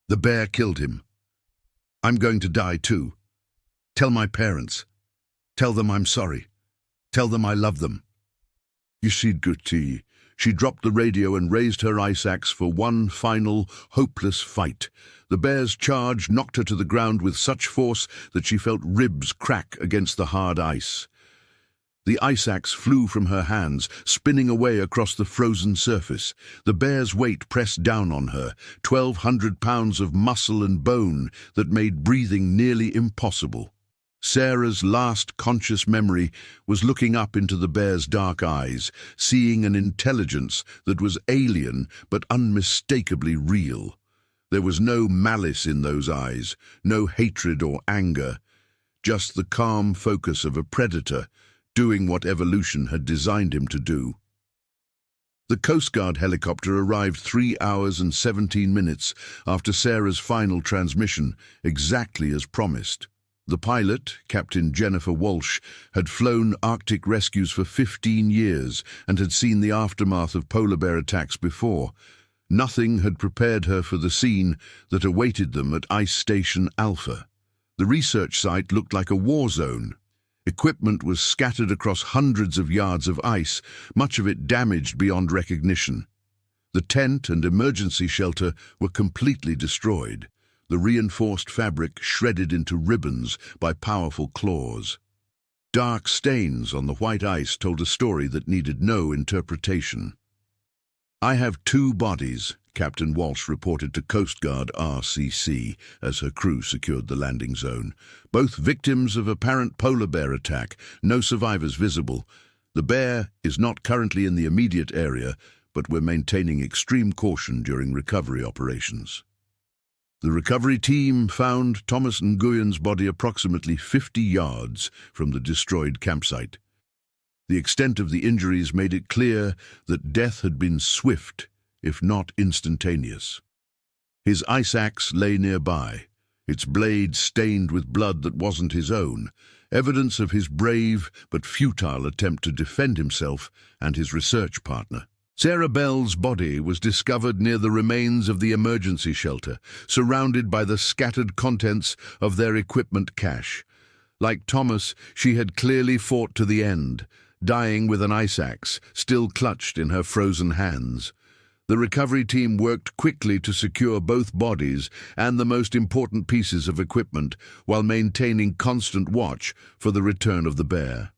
S1: The bear killed him. I'm going to die too. Tell my parents. Tell them I'm sorry. Tell them I love them." You see, Gutti, she dropped the radio and raised her ice axe for one final, hopeless fight. The bear's charge knocked her to the ground with such force that she felt ribs crack against the hard ice. The ice axe flew from her hands, spinning away across the frozen surface. The bear's weight pressed down on her, 1,200 pounds of muscle and bone that made breathing nearly impossible. Sarah's last conscious memory was looking up into the bear's dark eyes, seeing an intelligence that was alien but unmistakably real. There was no malice in those eyes, no hatred or anger, just the calm focus of a predator doing what evolution had designed him to do. The Coast Guard helicopter arrived 3 hours and 17 minutes after Sarah's final transmission, exactly as promised. The pilot, Captain Jennifer Walsh, had flown Arctic rescues for 15 years and had seen the aftermath of polar bear attacks before. Nothing had prepared her for the scene that awaited them at Ice Station Alpha. The research site looked like a war zone. Equipment was scattered across hundreds of yards of ice, much of it damaged beyond recognition. The tent and emergency shelter were completely destroyed, the reinforced fabric shredded into ribbons by powerful claws. Dark stains on the white ice told a story that needed no interpretation. "I have 2 bodies," Captain Walsh reported to Coast Guard RCC as her crew secured the landing zone. "Both victims of apparent polar bear attack, no survivors visible. The bear is not currently in the immediate area, but we're maintaining extreme caution during recovery operations." The recovery team found Thomas Nguyen's body approximately 50 yards from the destroyed campsite. The extent of the injuries made it clear that death had been swift, if not instantaneous. His ice axe lay nearby, its blade stained with blood that wasn't his own, evidence of his brave but futile attempt to defend himself and his research partner. Sarah Bell's body was discovered near the remains of the emergency shelter, surrounded by the scattered contents of their equipment cache. Like Thomas, she had clearly fought to the end, dying with an ice axe still clutched in her frozen hands. The recovery team worked quickly to secure both bodies and the most important pieces of equipment while maintaining constant watch for the return of the bear.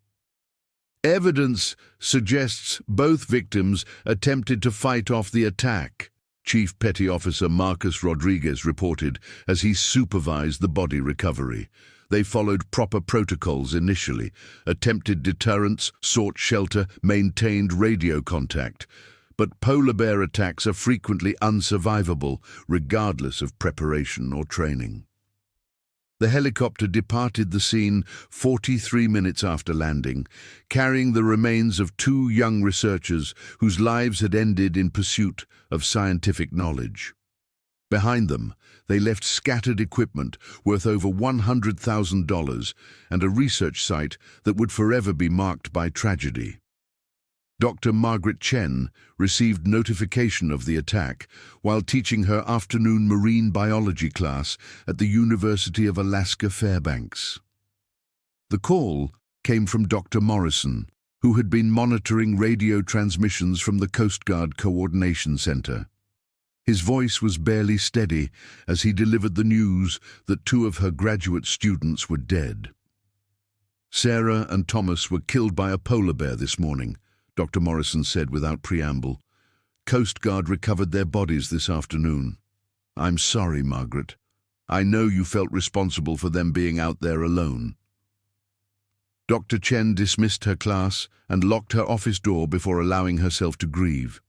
S1: Evidence suggests both victims attempted to fight off the attack, Chief Petty Officer Marcus Rodriguez reported as he supervised the body recovery. They followed proper protocols initially, attempted deterrence, sought shelter, maintained radio contact. But polar bear attacks are frequently unsurvivable, regardless of preparation or training. The helicopter departed the scene 43 minutes after landing, carrying the remains of 2 young researchers whose lives had ended in pursuit of scientific knowledge. Behind them, they left scattered equipment worth over $100,000 and a research site that would forever be marked by tragedy. Dr. Margaret Chen received notification of the attack while teaching her afternoon marine biology class at the University of Alaska Fairbanks. The call came from Dr. Morrison, who had been monitoring radio transmissions from the Coast Guard Coordination Center. His voice was barely steady as he delivered the news that 2 of her graduate students were dead. "Sarah and Thomas were killed by a polar bear this morning," Dr. Morrison said without preamble. "Coast Guard recovered their bodies this afternoon. I'm sorry, Margaret. I know you felt responsible for them being out there alone." Dr. Chen dismissed her class and locked her office door before allowing herself to grieve.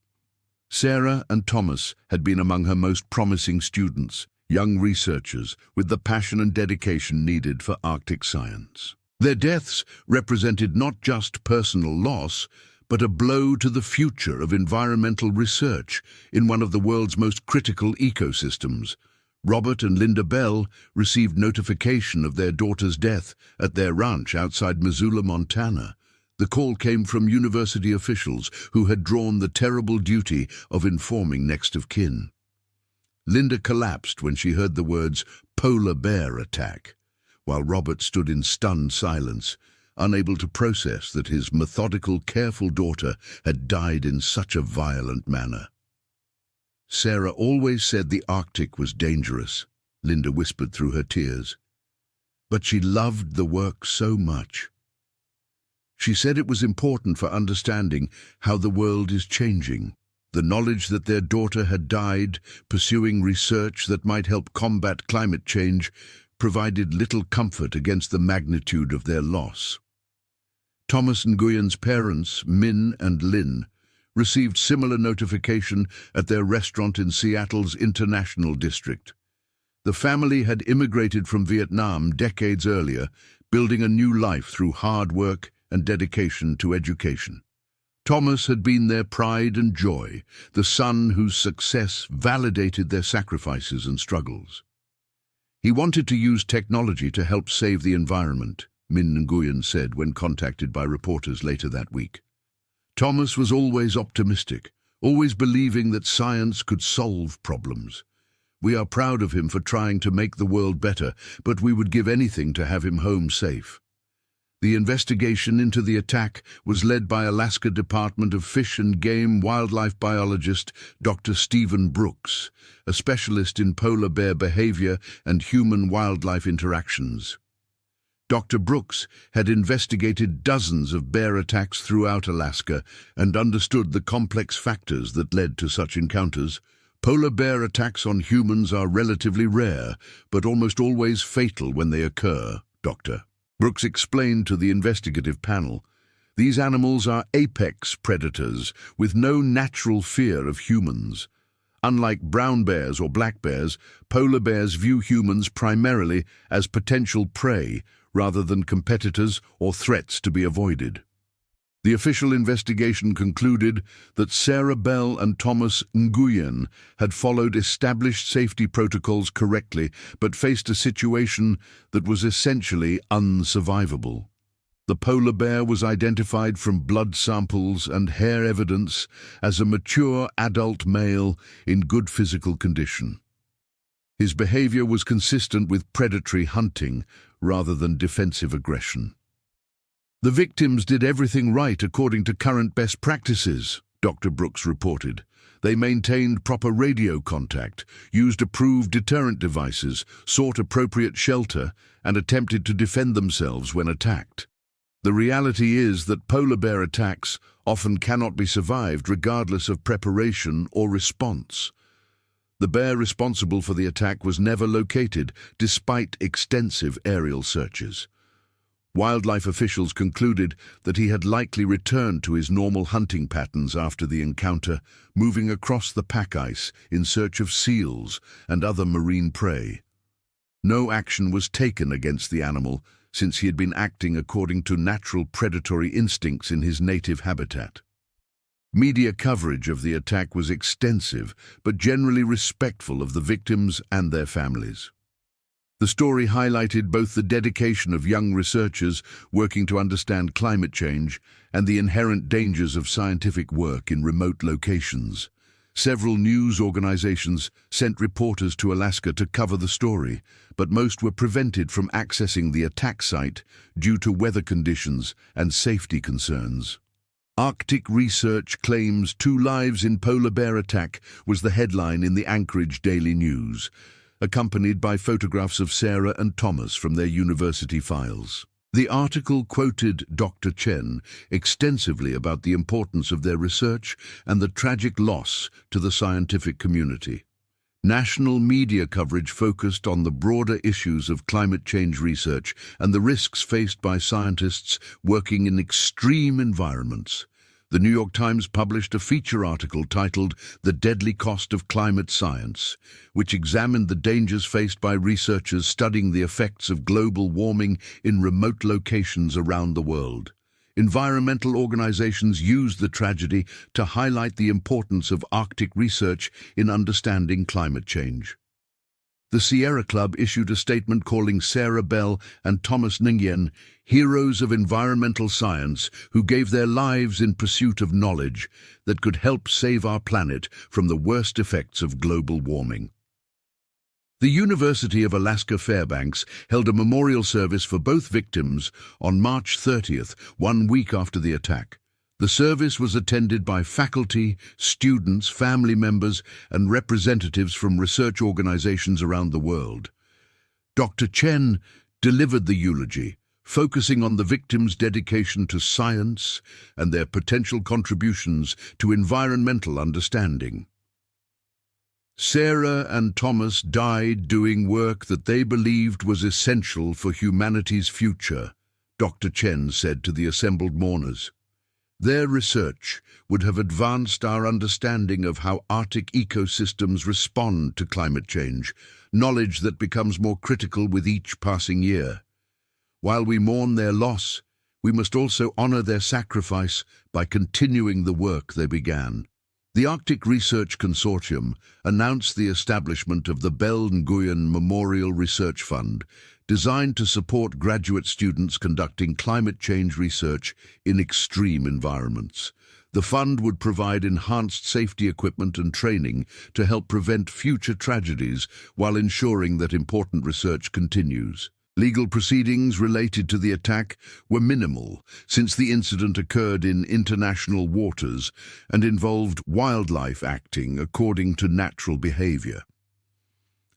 S1: Sarah and Thomas had been among her most promising students, young researchers with the passion and dedication needed for Arctic science. Their deaths represented not just personal loss, but a blow to the future of environmental research in one of the world's most critical ecosystems. Robert and Linda Bell received notification of their daughter's death at their ranch outside Missoula, Montana. The call came from university officials who had drawn the terrible duty of informing next of kin. Linda collapsed when she heard the words "polar bear attack," while Robert stood in stunned silence, unable to process that his methodical, careful daughter had died in such a violent manner. "Sarah always said the Arctic was dangerous," Linda whispered through her tears. "But she loved the work so much. She said it was important for understanding how the world is changing. The knowledge that their daughter had died pursuing research that might help combat climate change provided little comfort against the magnitude of their loss." Thomas Nguyen's parents, Min and Lin, received similar notification at their restaurant in Seattle's International District. The family had immigrated from Vietnam decades earlier, building a new life through hard work and dedication to education. Thomas had been their pride and joy, the son whose success validated their sacrifices and struggles. He wanted to use technology to help save the environment, Min Nguyen said when contacted by reporters later that week. Thomas was always optimistic, always believing that science could solve problems. "We are proud of him for trying to make the world better, but we would give anything to have him home safe." The investigation into the attack was led by Alaska Department of Fish and Game wildlife biologist Dr. Stephen Brooks, a specialist in polar bear behavior and human-wildlife interactions. Dr. Brooks had investigated dozens of bear attacks throughout Alaska and understood the complex factors that led to such encounters. Polar bear attacks on humans are relatively rare, but almost always fatal when they occur, Dr. Brooks explained to the investigative panel. "These animals are apex predators with no natural fear of humans. Unlike brown bears or black bears, polar bears view humans primarily as potential prey rather than competitors or threats to be avoided." The official investigation concluded that Sarah Bell and Thomas Nguyen had followed established safety protocols correctly, but faced a situation that was essentially unsurvivable. The polar bear was identified from blood samples and hair evidence as a mature adult male in good physical condition. His behavior was consistent with predatory hunting rather than defensive aggression. "The victims did everything right according to current best practices," Dr. Brooks reported. "They maintained proper radio contact, used approved deterrent devices, sought appropriate shelter, and attempted to defend themselves when attacked. The reality is that polar bear attacks often cannot be survived regardless of preparation or response. The bear responsible for the attack was never located, despite extensive aerial searches. Wildlife officials concluded that he had likely returned to his normal hunting patterns after the encounter, moving across the pack ice in search of seals and other marine prey. No action was taken against the animal, since he had been acting according to natural predatory instincts in his native habitat. Media coverage of the attack was extensive, but generally respectful of the victims and their families. The story highlighted both the dedication of young researchers working to understand climate change and the inherent dangers of scientific work in remote locations. Several news organizations sent reporters to Alaska to cover the story, but most were prevented from accessing the attack site due to weather conditions and safety concerns. "Arctic research claims 2 lives in polar bear attack" was the headline in the Anchorage Daily News, accompanied by photographs of Sarah and Thomas from their university files. The article quoted Dr. Chen extensively about the importance of their research and the tragic loss to the scientific community. National media coverage focused on the broader issues of climate change research and the risks faced by scientists working in extreme environments. The New York Times published a feature article titled "The Deadly Cost of Climate Science," which examined the dangers faced by researchers studying the effects of global warming in remote locations around the world. Environmental organizations used the tragedy to highlight the importance of Arctic research in understanding climate change. The Sierra Club issued a statement calling Sarah Bell and Thomas Nguyen heroes of environmental science who gave their lives in pursuit of knowledge that could help save our planet from the worst effects of global warming. The University of Alaska Fairbanks held a memorial service for both victims on March 30th, 1 week after the attack. The service was attended by faculty, students, family members, and representatives from research organizations around the world. Dr. Chen delivered the eulogy, focusing on the victims' dedication to science and their potential contributions to environmental understanding. Sarah and Thomas died doing work that they believed was essential for humanity's future, Dr. Chen said to the assembled mourners. Their research would have advanced our understanding of how Arctic ecosystems respond to climate change, knowledge that becomes more critical with each passing year. While we mourn their loss, we must also honor their sacrifice by continuing the work they began. The Arctic Research Consortium announced the establishment of the Bell Nguyen Memorial Research Fund, designed to support graduate students conducting climate change research in extreme environments. The fund would provide enhanced safety equipment and training to help prevent future tragedies while ensuring that important research continues. Legal proceedings related to the attack were minimal, since the incident occurred in international waters and involved wildlife acting according to natural behavior.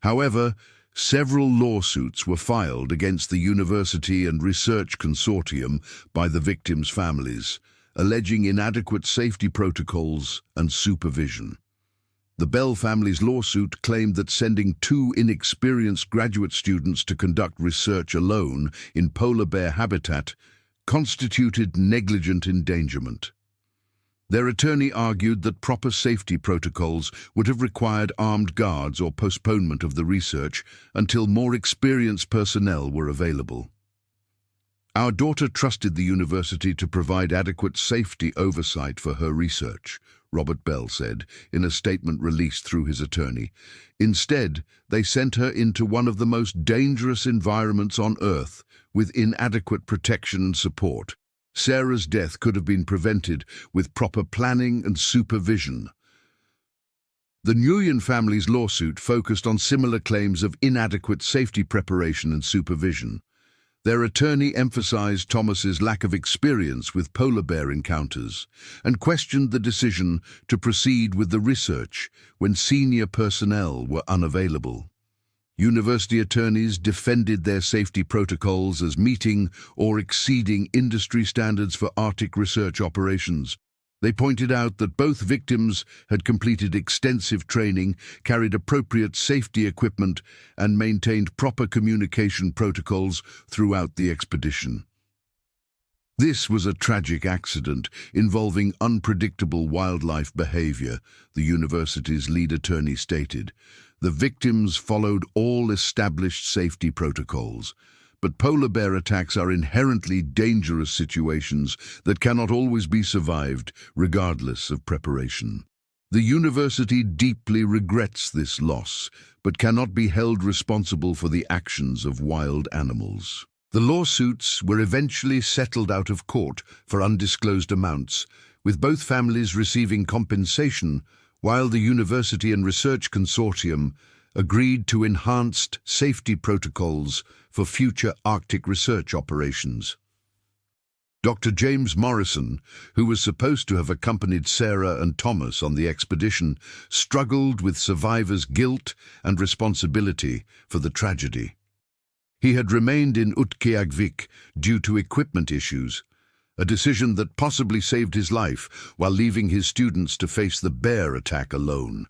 S1: However, several lawsuits were filed against the University and Research Consortium by the victims' families, alleging inadequate safety protocols and supervision. The Bell family's lawsuit claimed that sending 2 inexperienced graduate students to conduct research alone in polar bear habitat constituted negligent endangerment. Their attorney argued that proper safety protocols would have required armed guards or postponement of the research until more experienced personnel were available. Our daughter trusted the university to provide adequate safety oversight for her research, Robert Bell said in a statement released through his attorney. Instead, they sent her into one of the most dangerous environments on Earth with inadequate protection and support. Sarah's death could have been prevented with proper planning and supervision. The Nguyen family's lawsuit focused on similar claims of inadequate safety preparation and supervision. Their attorney emphasized Thomas's lack of experience with polar bear encounters and questioned the decision to proceed with the research when senior personnel were unavailable. University attorneys defended their safety protocols as meeting or exceeding industry standards for Arctic research operations. They pointed out that both victims had completed extensive training, carried appropriate safety equipment, and maintained proper communication protocols throughout the expedition. This was a tragic accident involving unpredictable wildlife behavior, the university's lead attorney stated. The victims followed all established safety protocols. But polar bear attacks are inherently dangerous situations that cannot always be survived, regardless of preparation. The university deeply regrets this loss, but cannot be held responsible for the actions of wild animals. The lawsuits were eventually settled out of court for undisclosed amounts, with both families receiving compensation, while the University and Research Consortium agreed to enhanced safety protocols for future Arctic research operations. Dr. James Morrison, who was supposed to have accompanied Sarah and Thomas on the expedition, struggled with survivors' guilt and responsibility for the tragedy. He had remained in Utqiagvik due to equipment issues, a decision that possibly saved his life while leaving his students to face the bear attack alone.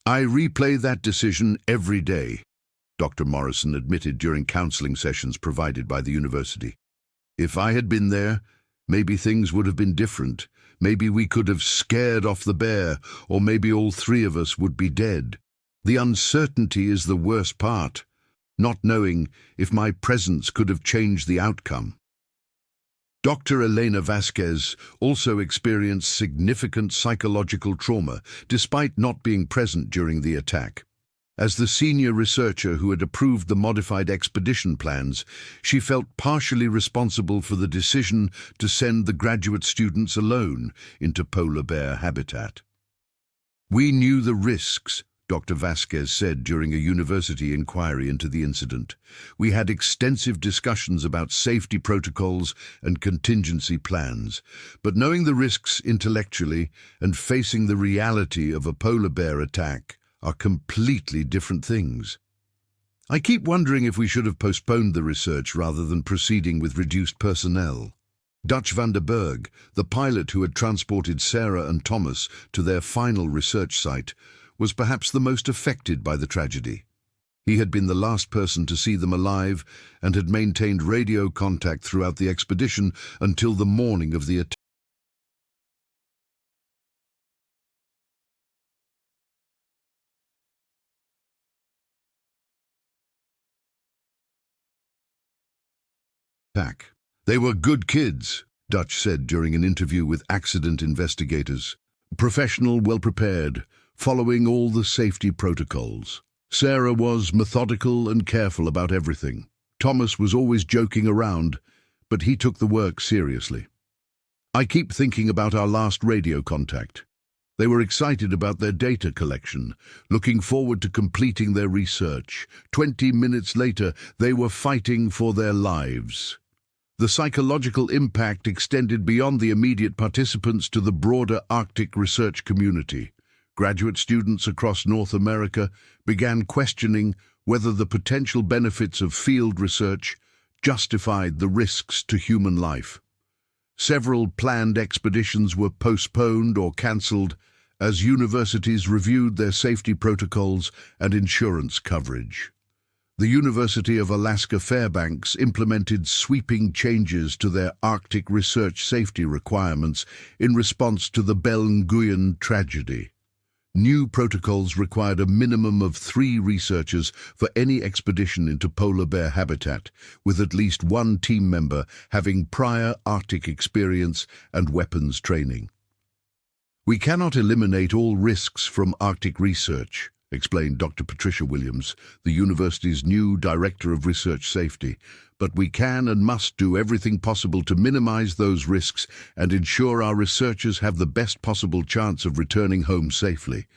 S1: "I replay that decision every day," Dr. Morrison admitted during counseling sessions provided by the university. "If I had been there, maybe things would have been different. Maybe we could have scared off the bear, or maybe all 3 of us would be dead. The uncertainty is the worst part, not knowing if my presence could have changed the outcome." Dr. Elena Vasquez also experienced significant psychological trauma despite not being present during the attack. As the senior researcher who had approved the modified expedition plans, she felt partially responsible for the decision to send the graduate students alone into polar bear habitat. "We knew the risks," Dr. Vasquez said during a university inquiry into the incident. "We had extensive discussions about safety protocols and contingency plans, but knowing the risks intellectually and facing the reality of a polar bear attack are completely different things. I keep wondering if we should have postponed the research rather than proceeding with reduced personnel." Dutch van der Berg, the pilot who had transported Sarah and Thomas to their final research site, was perhaps the most affected by the tragedy. He had been the last person to see them alive and had maintained radio contact throughout the expedition until the morning of the attack. "They were good kids," Dutch said during an interview with accident investigators. "Professional, well-prepared, following all the safety protocols. Sarah was methodical and careful about everything. Thomas was always joking around, but he took the work seriously. I keep thinking about our last radio contact. They were excited about their data collection, looking forward to completing their research. 20 minutes later, they were fighting for their lives." The psychological impact extended beyond the immediate participants to the broader Arctic research community. Graduate students across North America began questioning whether the potential benefits of field research justified the risks to human life. Several planned expeditions were postponed or cancelled as universities reviewed their safety protocols and insurance coverage. The University of Alaska Fairbanks implemented sweeping changes to their Arctic research safety requirements in response to the Belle Nguyen tragedy. New protocols required a minimum of 3 researchers for any expedition into polar bear habitat, with at least one team member having prior Arctic experience and weapons training. "We cannot eliminate all risks from Arctic research," explained Dr. Patricia Williams, the university's new Director of Research Safety, "but we can and must do everything possible to minimize those risks and ensure our researchers have the best possible chance of returning home safely.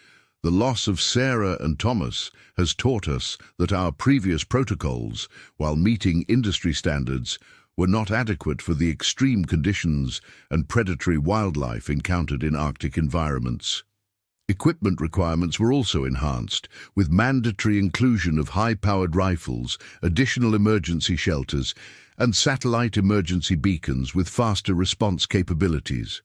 S1: The loss of Sarah and Thomas has taught us that our previous protocols, while meeting industry standards, were not adequate for the extreme conditions and predatory wildlife encountered in Arctic environments." Equipment requirements were also enhanced, with mandatory inclusion of high-powered rifles, additional emergency shelters, and satellite emergency beacons with faster response capabilities.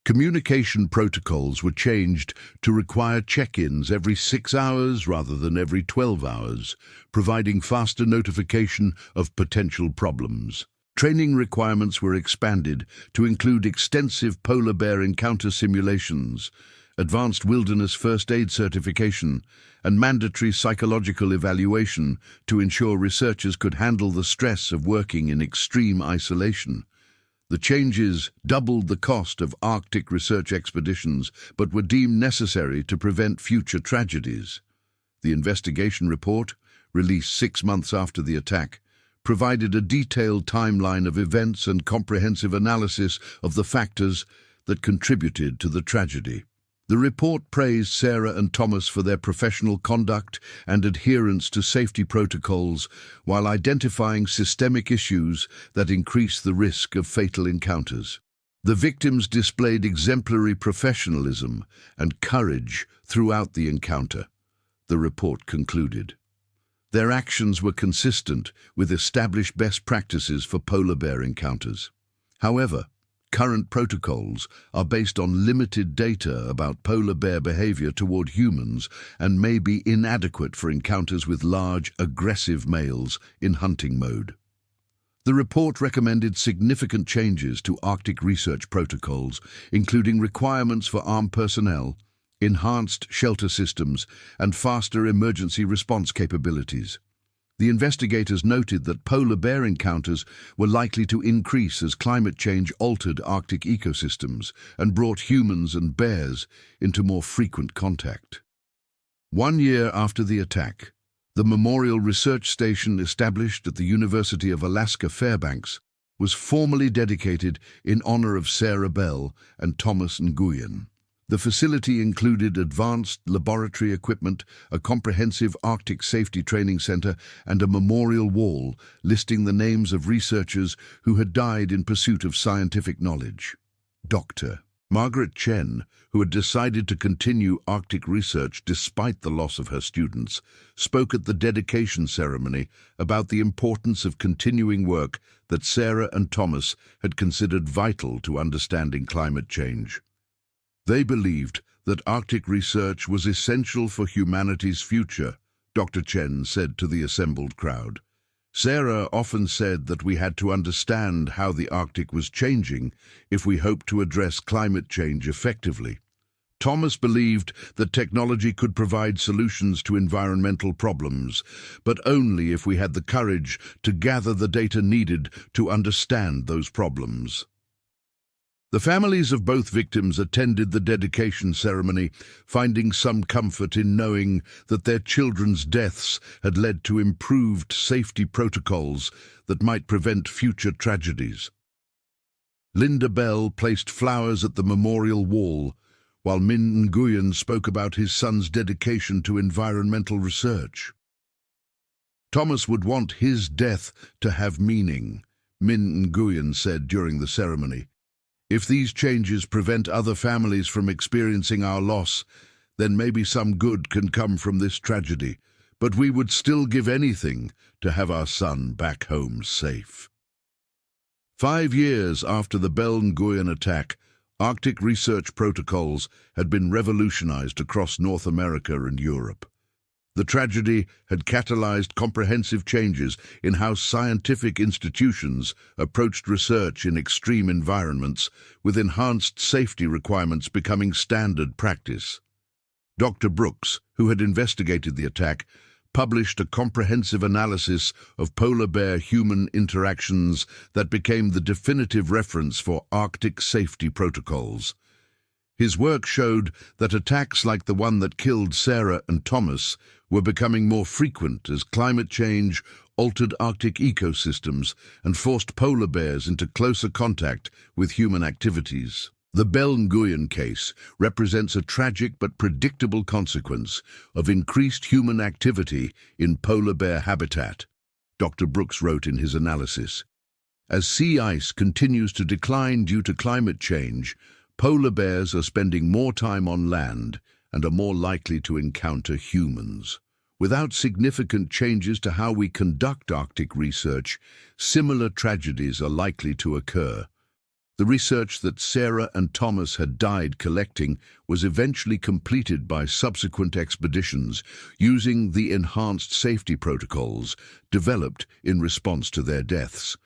S1: Communication protocols were changed to require check-ins every 6 hours rather than every 12 hours, providing faster notification of potential problems. Training requirements were expanded to include extensive polar bear encounter simulations, advanced wilderness first aid certification, and mandatory psychological evaluation to ensure researchers could handle the stress of working in extreme isolation. The changes doubled the cost of Arctic research expeditions, but were deemed necessary to prevent future tragedies. The investigation report, released 6 months after the attack, provided a detailed timeline of events and comprehensive analysis of the factors that contributed to the tragedy. The report praised Sarah and Thomas for their professional conduct and adherence to safety protocols, while identifying systemic issues that increase the risk of fatal encounters. The victims displayed exemplary professionalism and courage throughout the encounter, the report concluded. Their actions were consistent with established best practices for polar bear encounters. However, current protocols are based on limited data about polar bear behavior toward humans and may be inadequate for encounters with large, aggressive males in hunting mode. The report recommended significant changes to Arctic research protocols, including requirements for armed personnel, enhanced shelter systems, and faster emergency response capabilities. The investigators noted that polar bear encounters were likely to increase as climate change altered Arctic ecosystems and brought humans and bears into more frequent contact. 1 year after the attack, the Memorial Research Station established at the University of Alaska Fairbanks was formally dedicated in honor of Sarah Bell and Thomas Nguyen. The facility included advanced laboratory equipment, a comprehensive Arctic safety training center, and a memorial wall listing the names of researchers who had died in pursuit of scientific knowledge. Dr. Margaret Chen, who had decided to continue Arctic research despite the loss of her students, spoke at the dedication ceremony about the importance of continuing work that Sarah and Thomas had considered vital to understanding climate change. They believed that Arctic research was essential for humanity's future, Dr. Chen said to the assembled crowd. Sarah often said that we had to understand how the Arctic was changing if we hoped to address climate change effectively. Thomas believed that technology could provide solutions to environmental problems, but only if we had the courage to gather the data needed to understand those problems. The families of both victims attended the dedication ceremony, finding some comfort in knowing that their children's deaths had led to improved safety protocols that might prevent future tragedies. Linda Bell placed flowers at the memorial wall, while Min Nguyen spoke about his son's dedication to environmental research. Thomas would want his death to have meaning, Min Nguyen said during the ceremony. If these changes prevent other families from experiencing our loss, then maybe some good can come from this tragedy, but we would still give anything to have our son back home safe. 5 years after the Bell Nguyen attack, Arctic research protocols had been revolutionized across North America and Europe. The tragedy had catalyzed comprehensive changes in how scientific institutions approached research in extreme environments, with enhanced safety requirements becoming standard practice. Dr. Brooks, who had investigated the attack, published a comprehensive analysis of polar bear-human interactions that became the definitive reference for Arctic safety protocols. His work showed that attacks like the one that killed Sarah and Thomas were becoming more frequent as climate change altered Arctic ecosystems and forced polar bears into closer contact with human activities. The Bell Nguyen case represents a tragic but predictable consequence of increased human activity in polar bear habitat, Dr. Brooks wrote in his analysis. As sea ice continues to decline due to climate change, polar bears are spending more time on land and are more likely to encounter humans. Without significant changes to how we conduct Arctic research, similar tragedies are likely to occur. The research that Sarah and Thomas had died collecting was eventually completed by subsequent expeditions using the enhanced safety protocols developed in response to their deaths.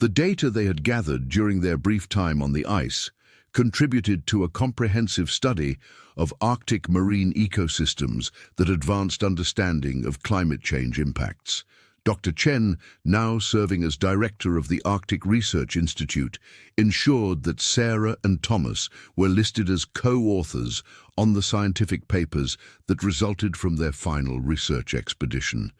S1: The data they had gathered during their brief time on the ice contributed to a comprehensive study of Arctic marine ecosystems that advanced understanding of climate change impacts. Dr. Chen, now serving as director of the Arctic Research Institute, ensured that Sarah and Thomas were listed as co-authors on the scientific papers that resulted from their final research expedition.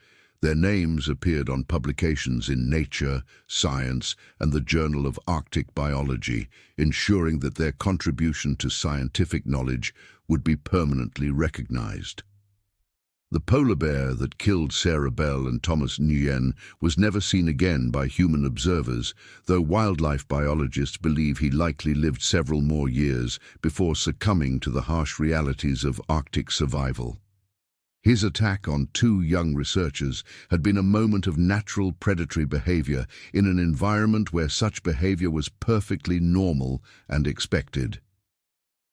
S1: Their names appeared on publications in Nature, Science, and the Journal of Arctic Biology, ensuring that their contribution to scientific knowledge would be permanently recognized. The polar bear that killed Sarah Bell and Thomas Nguyen was never seen again by human observers, though wildlife biologists believe he likely lived several more years before succumbing to the harsh realities of Arctic survival. His attack on 2 young researchers had been a moment of natural predatory behavior in an environment where such behavior was perfectly normal and expected.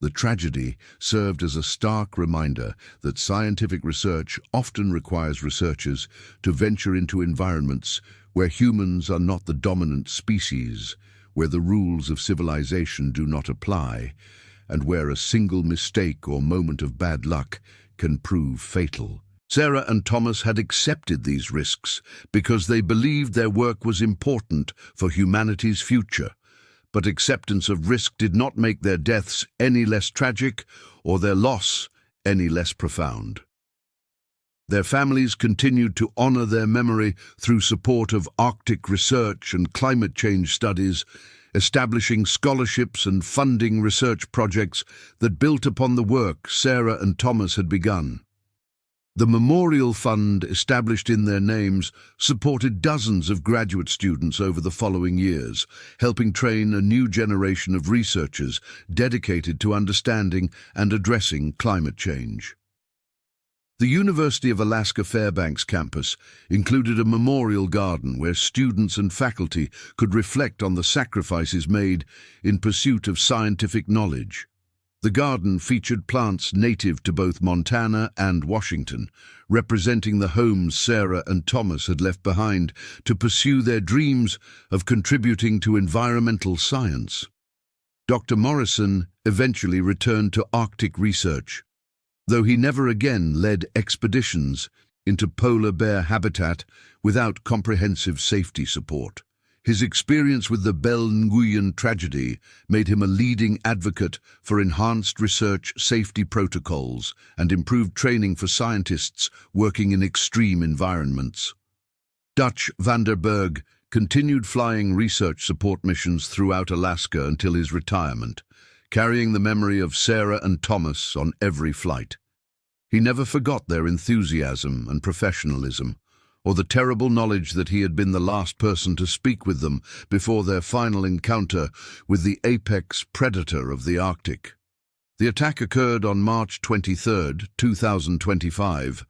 S1: The tragedy served as a stark reminder that scientific research often requires researchers to venture into environments where humans are not the dominant species, where the rules of civilization do not apply, and where a single mistake or moment of bad luck can prove fatal. Sarah and Thomas had accepted these risks because they believed their work was important for humanity's future. But acceptance of risk did not make their deaths any less tragic or their loss any less profound. Their families continued to honor their memory through support of Arctic research and climate change studies, establishing scholarships and funding research projects that built upon the work Sarah and Thomas had begun. The memorial fund established in their names supported dozens of graduate students over the following years, helping train a new generation of researchers dedicated to understanding and addressing climate change. The University of Alaska Fairbanks campus included a memorial garden where students and faculty could reflect on the sacrifices made in pursuit of scientific knowledge. The garden featured plants native to both Montana and Washington, representing the homes Sarah and Thomas had left behind to pursue their dreams of contributing to environmental science. Dr. Morrison eventually returned to Arctic research, though he never again led expeditions into polar bear habitat without comprehensive safety support. His experience with the Belle Nguyen tragedy made him a leading advocate for enhanced research safety protocols and improved training for scientists working in extreme environments. Dutch van der Berg continued flying research support missions throughout Alaska until his retirement, carrying the memory of Sarah and Thomas on every flight. He never forgot their enthusiasm and professionalism, or the terrible knowledge that he had been the last person to speak with them before their final encounter with the apex predator of the Arctic. The attack occurred on March 23, 2025,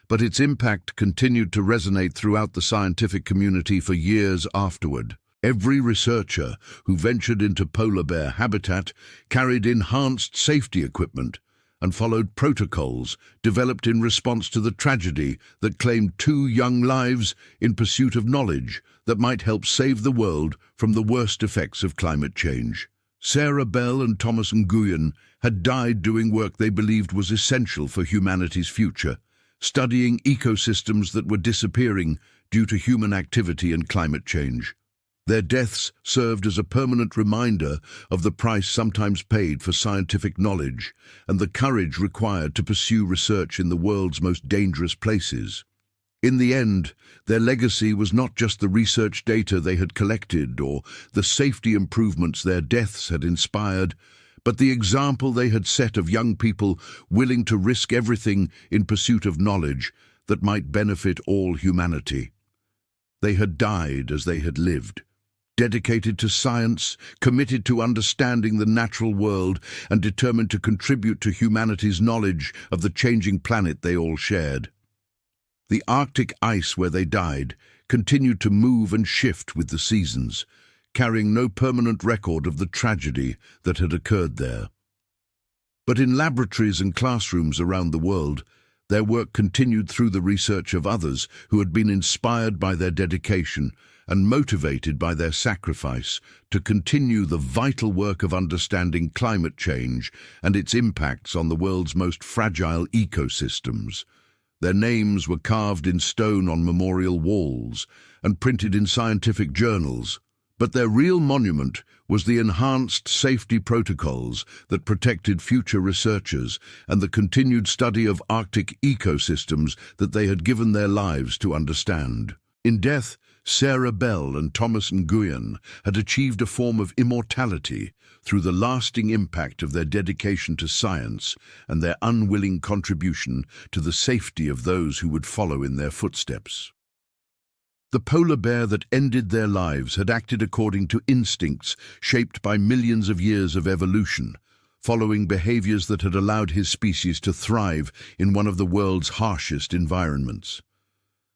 S1: but its impact continued to resonate throughout the scientific community for years afterward. Every researcher who ventured into polar bear habitat carried enhanced safety equipment and followed protocols developed in response to the tragedy that claimed 2 young lives in pursuit of knowledge that might help save the world from the worst effects of climate change. Sarah Bell and Thomas Nguyen had died doing work they believed was essential for humanity's future, studying ecosystems that were disappearing due to human activity and climate change. Their deaths served as a permanent reminder of the price sometimes paid for scientific knowledge and the courage required to pursue research in the world's most dangerous places. In the end, their legacy was not just the research data they had collected or the safety improvements their deaths had inspired, but the example they had set of young people willing to risk everything in pursuit of knowledge that might benefit all humanity. They had died as they had lived, dedicated to science, committed to understanding the natural world, and determined to contribute to humanity's knowledge of the changing planet they all shared. The Arctic ice where they died continued to move and shift with the seasons, carrying no permanent record of the tragedy that had occurred there. But in laboratories and classrooms around the world, their work continued through the research of others who had been inspired by their dedication and motivated by their sacrifice to continue the vital work of understanding climate change and its impacts on the world's most fragile ecosystems. Their names were carved in stone on memorial walls and printed in scientific journals, but their real monument was the enhanced safety protocols that protected future researchers and the continued study of Arctic ecosystems that they had given their lives to understand. In death, Sarah Bell and Thomas Nguyen had achieved a form of immortality through the lasting impact of their dedication to science and their unwilling contribution to the safety of those who would follow in their footsteps. The polar bear that ended their lives had acted according to instincts shaped by millions of years of evolution, following behaviors that had allowed his species to thrive in one of the world's harshest environments.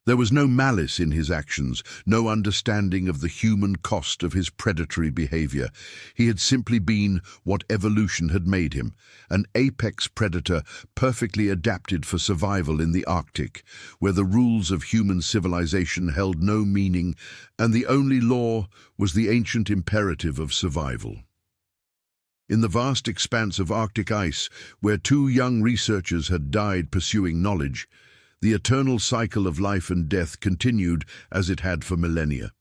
S1: There was no malice in his actions, no understanding of the human cost of his predatory behavior. He had simply been what evolution had made him, an apex predator perfectly adapted for survival in the Arctic, where the rules of human civilization held no meaning and the only law was the ancient imperative of survival. In the vast expanse of Arctic ice, where 2 young researchers had died pursuing knowledge, the eternal cycle of life and death continued as it had for millennia.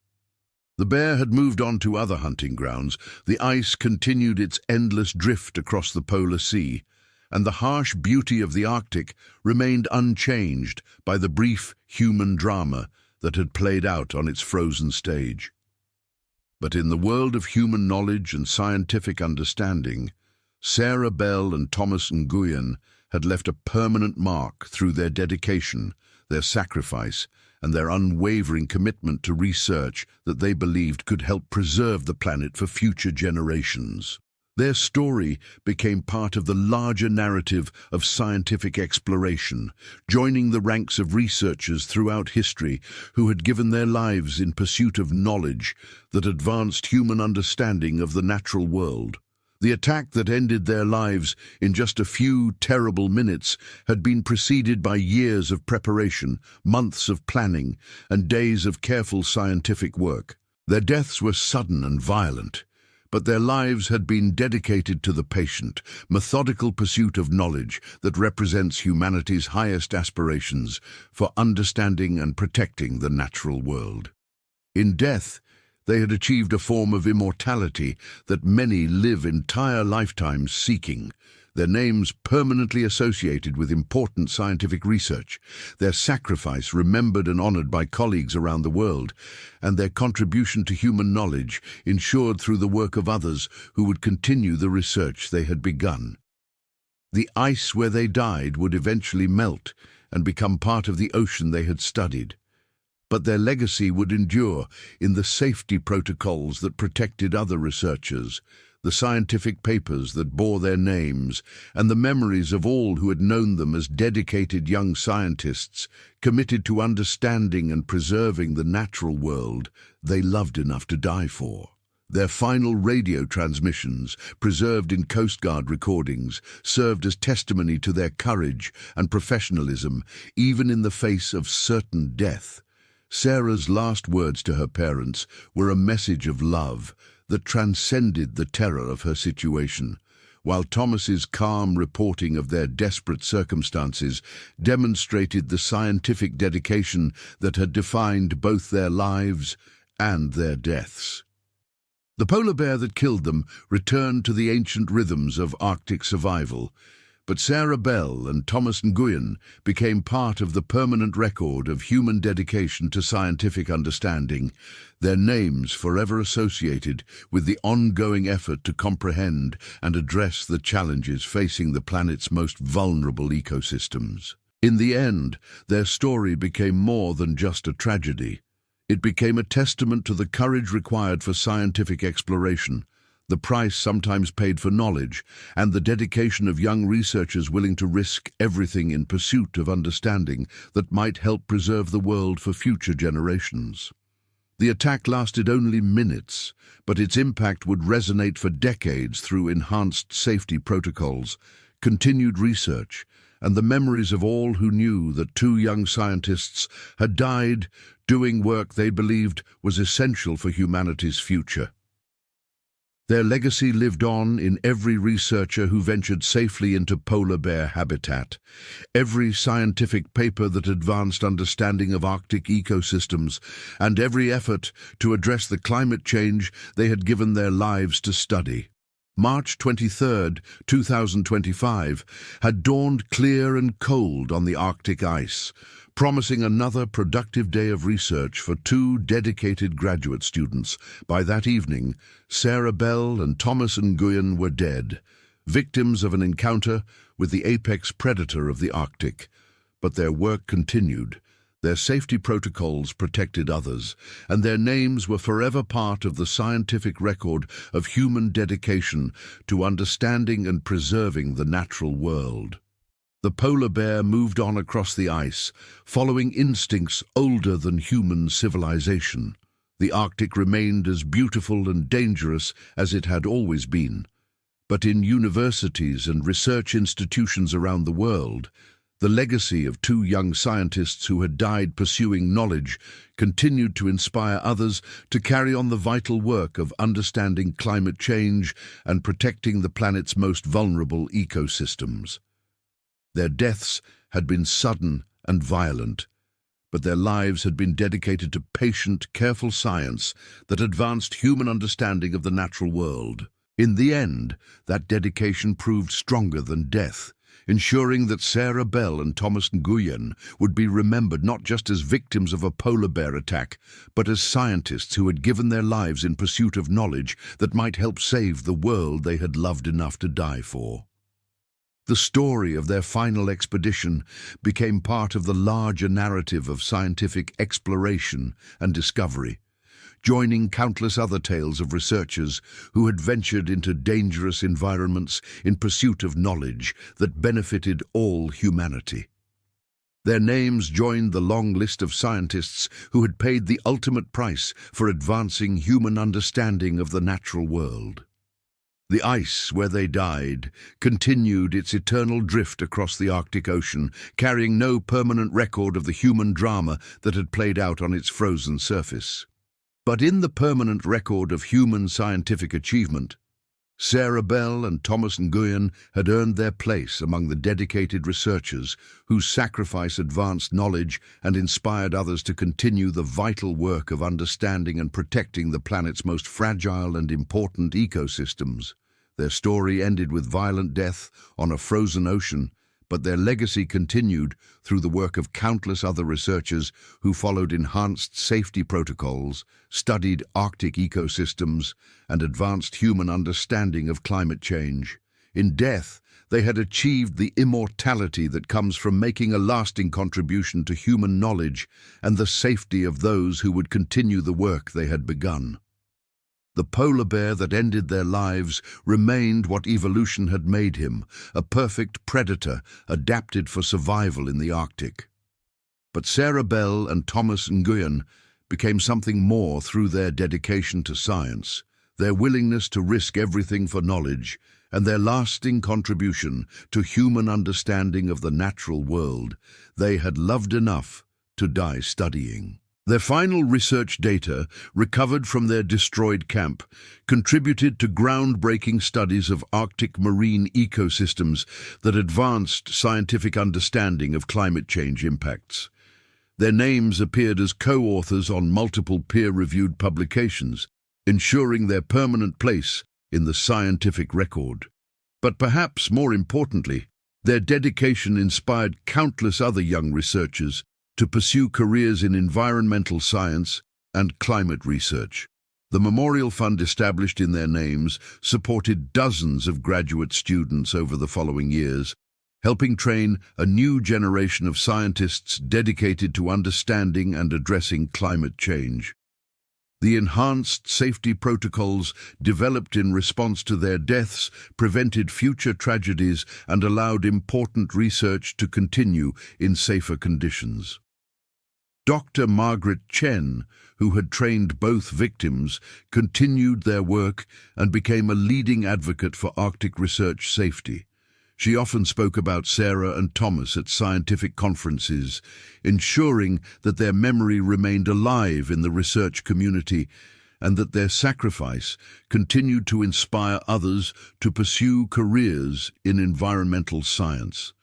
S1: The bear had moved on to other hunting grounds. The ice continued its endless drift across the polar sea, and the harsh beauty of the Arctic remained unchanged by the brief human drama that had played out on its frozen stage. But in the world of human knowledge and scientific understanding, Sarah Bell and Thomas Nguyen had left a permanent mark through their dedication, their sacrifice, and their unwavering commitment to research that they believed could help preserve the planet for future generations. Their story became part of the larger narrative of scientific exploration, joining the ranks of researchers throughout history who had given their lives in pursuit of knowledge that advanced human understanding of the natural world. The attack that ended their lives in just a few terrible minutes had been preceded by years of preparation, months of planning, and days of careful scientific work. Their deaths were sudden and violent, but their lives had been dedicated to the patient, methodical pursuit of knowledge that represents humanity's highest aspirations for understanding and protecting the natural world. In death, they had achieved a form of immortality that many live entire lifetimes seeking, their names permanently associated with important scientific research, their sacrifice remembered and honored by colleagues around the world, and their contribution to human knowledge ensured through the work of others who would continue the research they had begun. The ice where they died would eventually melt and become part of the ocean they had studied. But their legacy would endure in the safety protocols that protected other researchers, the scientific papers that bore their names, and the memories of all who had known them as dedicated young scientists committed to understanding and preserving the natural world they loved enough to die for. Their final radio transmissions, preserved in Coast Guard recordings, served as testimony to their courage and professionalism, even in the face of certain death. Sarah's last words to her parents were a message of love that transcended the terror of her situation, while Thomas's calm reporting of their desperate circumstances demonstrated the scientific dedication that had defined both their lives and their deaths. The polar bear that killed them returned to the ancient rhythms of Arctic survival, but Sarah Bell and Thomas Nguyen became part of the permanent record of human dedication to scientific understanding, their names forever associated with the ongoing effort to comprehend and address the challenges facing the planet's most vulnerable ecosystems. In the end, their story became more than just a tragedy. It became a testament to the courage required for scientific exploration, the price sometimes paid for knowledge, and the dedication of young researchers willing to risk everything in pursuit of understanding that might help preserve the world for future generations. The attack lasted only minutes, but its impact would resonate for decades through enhanced safety protocols, continued research, and the memories of all who knew that two young scientists had died doing work they believed was essential for humanity's future. Their legacy lived on in every researcher who ventured safely into polar bear habitat, every scientific paper that advanced understanding of Arctic ecosystems, and every effort to address the climate change they had given their lives to study. March 23, 2025, had dawned clear and cold on the Arctic ice, promising another productive day of research for two dedicated graduate students. By that evening, Sarah Bell and Thomas Nguyen were dead, victims of an encounter with the apex predator of the Arctic. But their work continued. Their safety protocols protected others, and their names were forever part of the scientific record of human dedication to understanding and preserving the natural world. The polar bear moved on across the ice, following instincts older than human civilization. The Arctic remained as beautiful and dangerous as it had always been. But in universities and research institutions around the world, the legacy of two young scientists who had died pursuing knowledge continued to inspire others to carry on the vital work of understanding climate change and protecting the planet's most vulnerable ecosystems. Their deaths had been sudden and violent, but their lives had been dedicated to patient, careful science that advanced human understanding of the natural world. In the end, that dedication proved stronger than death. ensuring that Sarah Bell and Thomas Nguyen would be remembered not just as victims of a polar bear attack, but as scientists who had given their lives in pursuit of knowledge that might help save the world they had loved enough to die for. The story of their final expedition became part of the larger narrative of scientific exploration and discovery, joining countless other tales of researchers who had ventured into dangerous environments in pursuit of knowledge that benefited all humanity. Their names joined the long list of scientists who had paid the ultimate price for advancing human understanding of the natural world. The ice where they died continued its eternal drift across the Arctic Ocean, carrying no permanent record of the human drama that had played out on its frozen surface. But in the permanent record of human scientific achievement, Sarah Bell and Thomas Nguyen had earned their place among the dedicated researchers whose sacrifice advanced knowledge and inspired others to continue the vital work of understanding and protecting the planet's most fragile and important ecosystems. Their story ended with violent death on a frozen ocean, but their legacy continued through the work of countless other researchers who followed enhanced safety protocols, studied Arctic ecosystems, and advanced human understanding of climate change. In death, they had achieved the immortality that comes from making a lasting contribution to human knowledge and the safety of those who would continue the work they had begun. The polar bear that ended their lives remained what evolution had made him, a perfect predator adapted for survival in the Arctic. But Sarah Bell and Thomas Nguyen became something more through their dedication to science, their willingness to risk everything for knowledge, and their lasting contribution to human understanding of the natural world. They had loved enough to die studying. Their final research data, recovered from their destroyed camp, contributed to groundbreaking studies of Arctic marine ecosystems that advanced scientific understanding of climate change impacts. Their names appeared as co-authors on multiple peer-reviewed publications, ensuring their permanent place in the scientific record. But perhaps more importantly, their dedication inspired countless other young researchers to pursue careers in environmental science and climate research. The memorial fund established in their names supported dozens of graduate students over the following years, helping train a new generation of scientists dedicated to understanding and addressing climate change. The enhanced safety protocols developed in response to their deaths prevented future tragedies and allowed important research to continue in safer conditions. Dr. Margaret Chen, who had trained both victims, continued their work and became a leading advocate for Arctic research safety. She often spoke about Sarah and Thomas at scientific conferences, ensuring that their memory remained alive in the research community and that their sacrifice continued to inspire others to pursue careers in environmental science.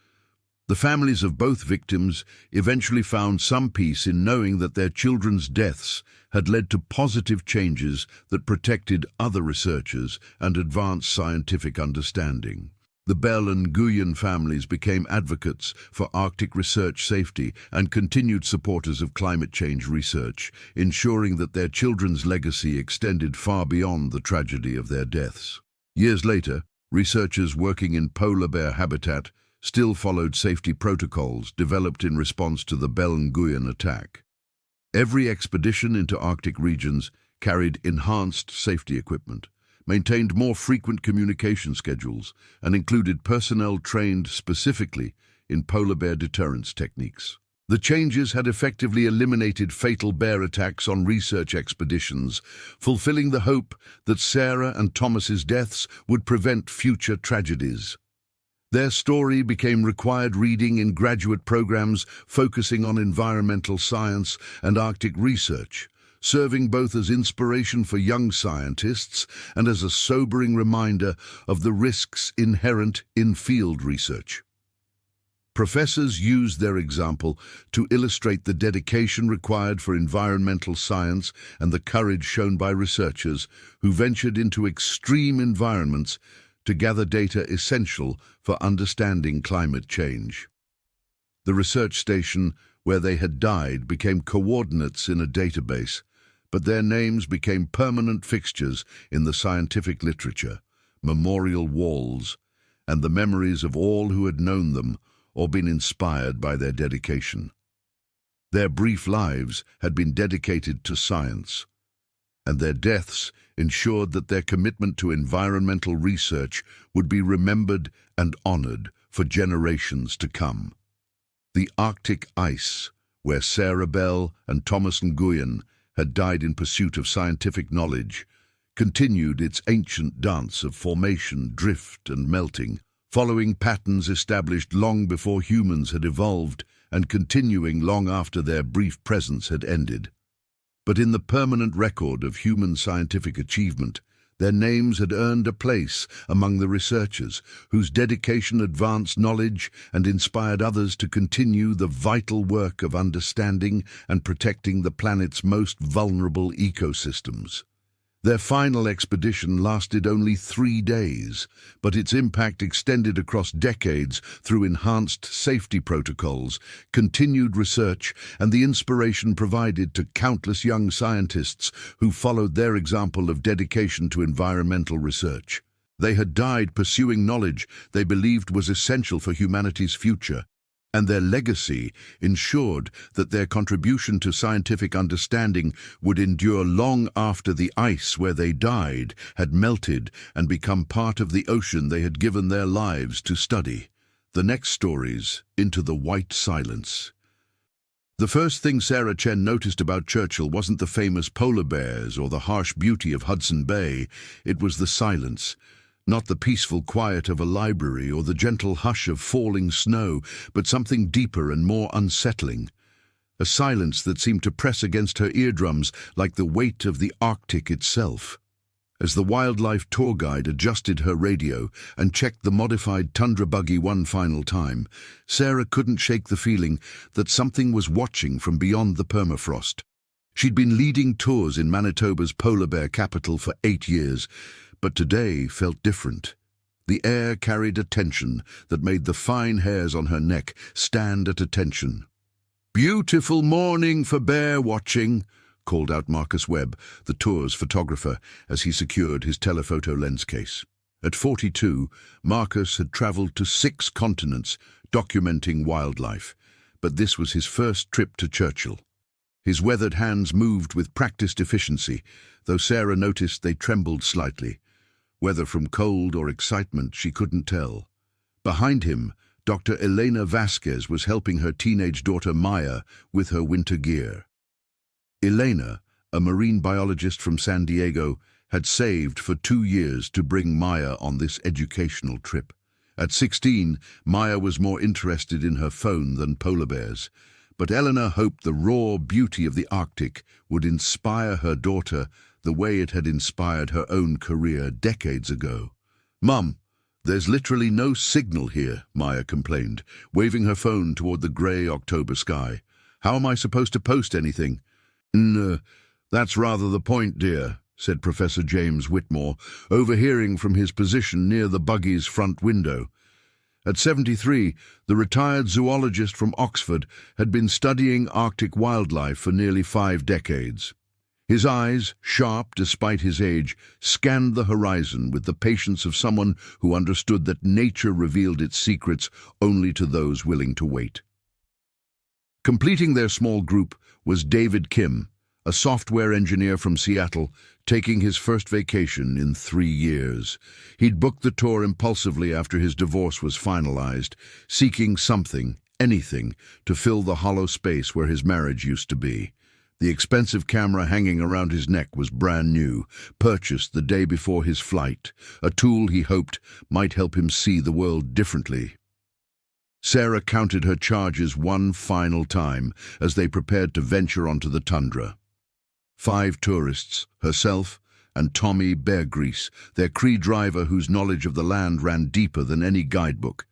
S1: The families of both victims eventually found some peace in knowing that their children's deaths had led to positive changes that protected other researchers and advanced scientific understanding. The Bell and Nguyen families became advocates for Arctic research safety and continued supporters of climate change research, ensuring that their children's legacy extended far beyond the tragedy of their deaths. Years later, researchers working in polar bear habitat still followed safety protocols developed in response to the Bell and Nguyen attack. Every expedition into Arctic regions carried enhanced safety equipment, maintained more frequent communication schedules, and included personnel trained specifically in polar bear deterrence techniques. The changes had effectively eliminated fatal bear attacks on research expeditions, fulfilling the hope that Sarah and Thomas's deaths would prevent future tragedies. Their story became required reading in graduate programs focusing on environmental science and Arctic research, serving both as inspiration for young scientists and as a sobering reminder of the risks inherent in field research. Professors used their example to illustrate the dedication required for environmental science and the courage shown by researchers who ventured into extreme environments to gather data essential for understanding climate change. The research station where they had died became coordinates in a database, but their names became permanent fixtures in the scientific literature, memorial walls, and the memories of all who had known them or been inspired by their dedication. Their brief lives had been dedicated to science, and their deaths ensured that their commitment to environmental research would be remembered and honored for generations to come. The Arctic ice, where Sarah Bell and Thomas Nguyen had died in pursuit of scientific knowledge, continued its ancient dance of formation, drift, and melting, following patterns established long before humans had evolved and continuing long after their brief presence had ended. But in the permanent record of human scientific achievement, their names had earned a place among the researchers whose dedication advanced knowledge and inspired others to continue the vital work of understanding and protecting the planet's most vulnerable ecosystems. Their final expedition lasted only 3 days, but its impact extended across decades through enhanced safety protocols, continued research, and the inspiration provided to countless young scientists who followed their example of dedication to environmental research. They had died pursuing knowledge they believed was essential for humanity's future, and their legacy ensured that their contribution to scientific understanding would endure long after the ice where they died had melted and become part of the ocean they had given their lives to study. The next stories, Into the White Silence. The first thing Sarah Chen noticed about Churchill wasn't the famous polar bears or the harsh beauty of Hudson Bay. It was the silence. Not the peaceful quiet of a library or the gentle hush of falling snow, but something deeper and more unsettling. A silence that seemed to press against her eardrums like the weight of the Arctic itself. As the wildlife tour guide adjusted her radio and checked the modified tundra buggy one final time, Sarah couldn't shake the feeling that something was watching from beyond the permafrost. She'd been leading tours in Manitoba's polar bear capital for 8 years, but today felt different. The air carried a tension that made the fine hairs on her neck stand at attention. "Beautiful morning for bear watching," called out Marcus Webb, the tour's photographer, as he secured his telephoto lens case. At 42, Marcus had traveled to 6 continents, documenting wildlife, but this was his first trip to Churchill. His weathered hands moved with practiced efficiency, though Sarah noticed they trembled slightly. Whether from cold or excitement, she couldn't tell. Behind him, Dr. Elena Vasquez was helping her teenage daughter Maya with her winter gear. Elena, a marine biologist from San Diego, had saved for 2 years to bring Maya on this educational trip. At 16, Maya was more interested in her phone than polar bears, but Eleanor hoped the raw beauty of the Arctic would inspire her daughter the way it had inspired her own career decades ago. "Mum, there's literally no signal here," Maya complained, waving her phone toward the grey October sky. "How am I supposed to post anything?" That's rather the point, dear," said Professor James Whitmore, overhearing from his position near the buggy's front window. At 73, the retired zoologist from Oxford had been studying Arctic wildlife for nearly 5 decades. His eyes, sharp despite his age, scanned the horizon with the patience of someone who understood that nature revealed its secrets only to those willing to wait. Completing their small group was David Kim, a software engineer from Seattle, taking his first vacation in 3 years. He'd booked the tour impulsively after his divorce was finalized, seeking something, anything, to fill the hollow space where his marriage used to be. The expensive camera hanging around his neck was brand new, purchased the day before his flight, a tool he hoped might help him see the world differently. Sarah counted her charges one final time as they prepared to venture onto the tundra. 5 tourists, herself, and Tommy Beargrease, their Cree driver whose knowledge of the land ran deeper than any guidebook.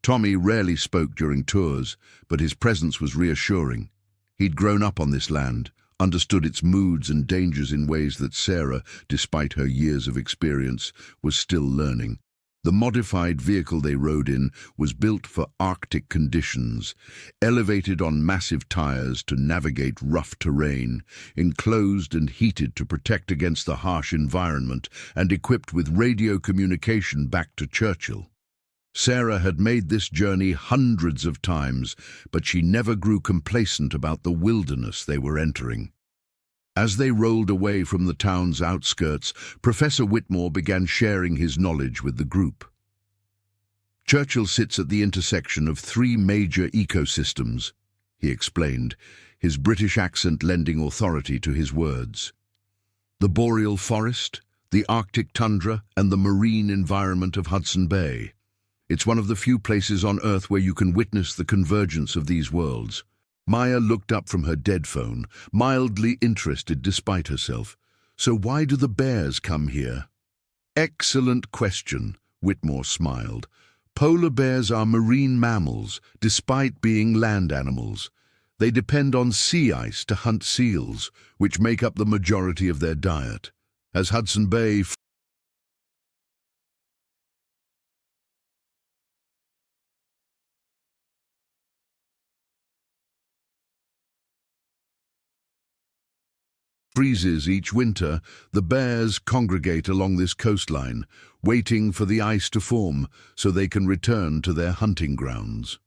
S1: Tommy rarely spoke during tours, but his presence was reassuring. He'd grown up on this land, understood its moods and dangers in ways that Sarah, despite her years of experience, was still learning. The modified vehicle they rode in was built for Arctic conditions, elevated on massive tires to navigate rough terrain, enclosed and heated to protect against the harsh environment, and equipped with radio communication back to Churchill. Sarah had made this journey hundreds of times, but she never grew complacent about the wilderness they were entering. As they rolled away from the town's outskirts, Professor Whitmore began sharing his knowledge with the group. Churchill sits at the intersection of three major ecosystems, he explained, his British accent lending authority to his words. The boreal forest, the Arctic tundra, and the marine environment of Hudson Bay. It's one of the few places on Earth where you can witness the convergence of these worlds. Maya looked up from her dead phone, mildly interested despite herself. So why do the bears come here? Excellent question, Whitmore smiled. Polar bears are marine mammals, despite being land animals. They depend on sea ice to hunt seals, which make up the majority of their diet. As Hudson Bay freezes each winter, the bears congregate along this coastline, waiting for the ice to form so they can return to their hunting grounds.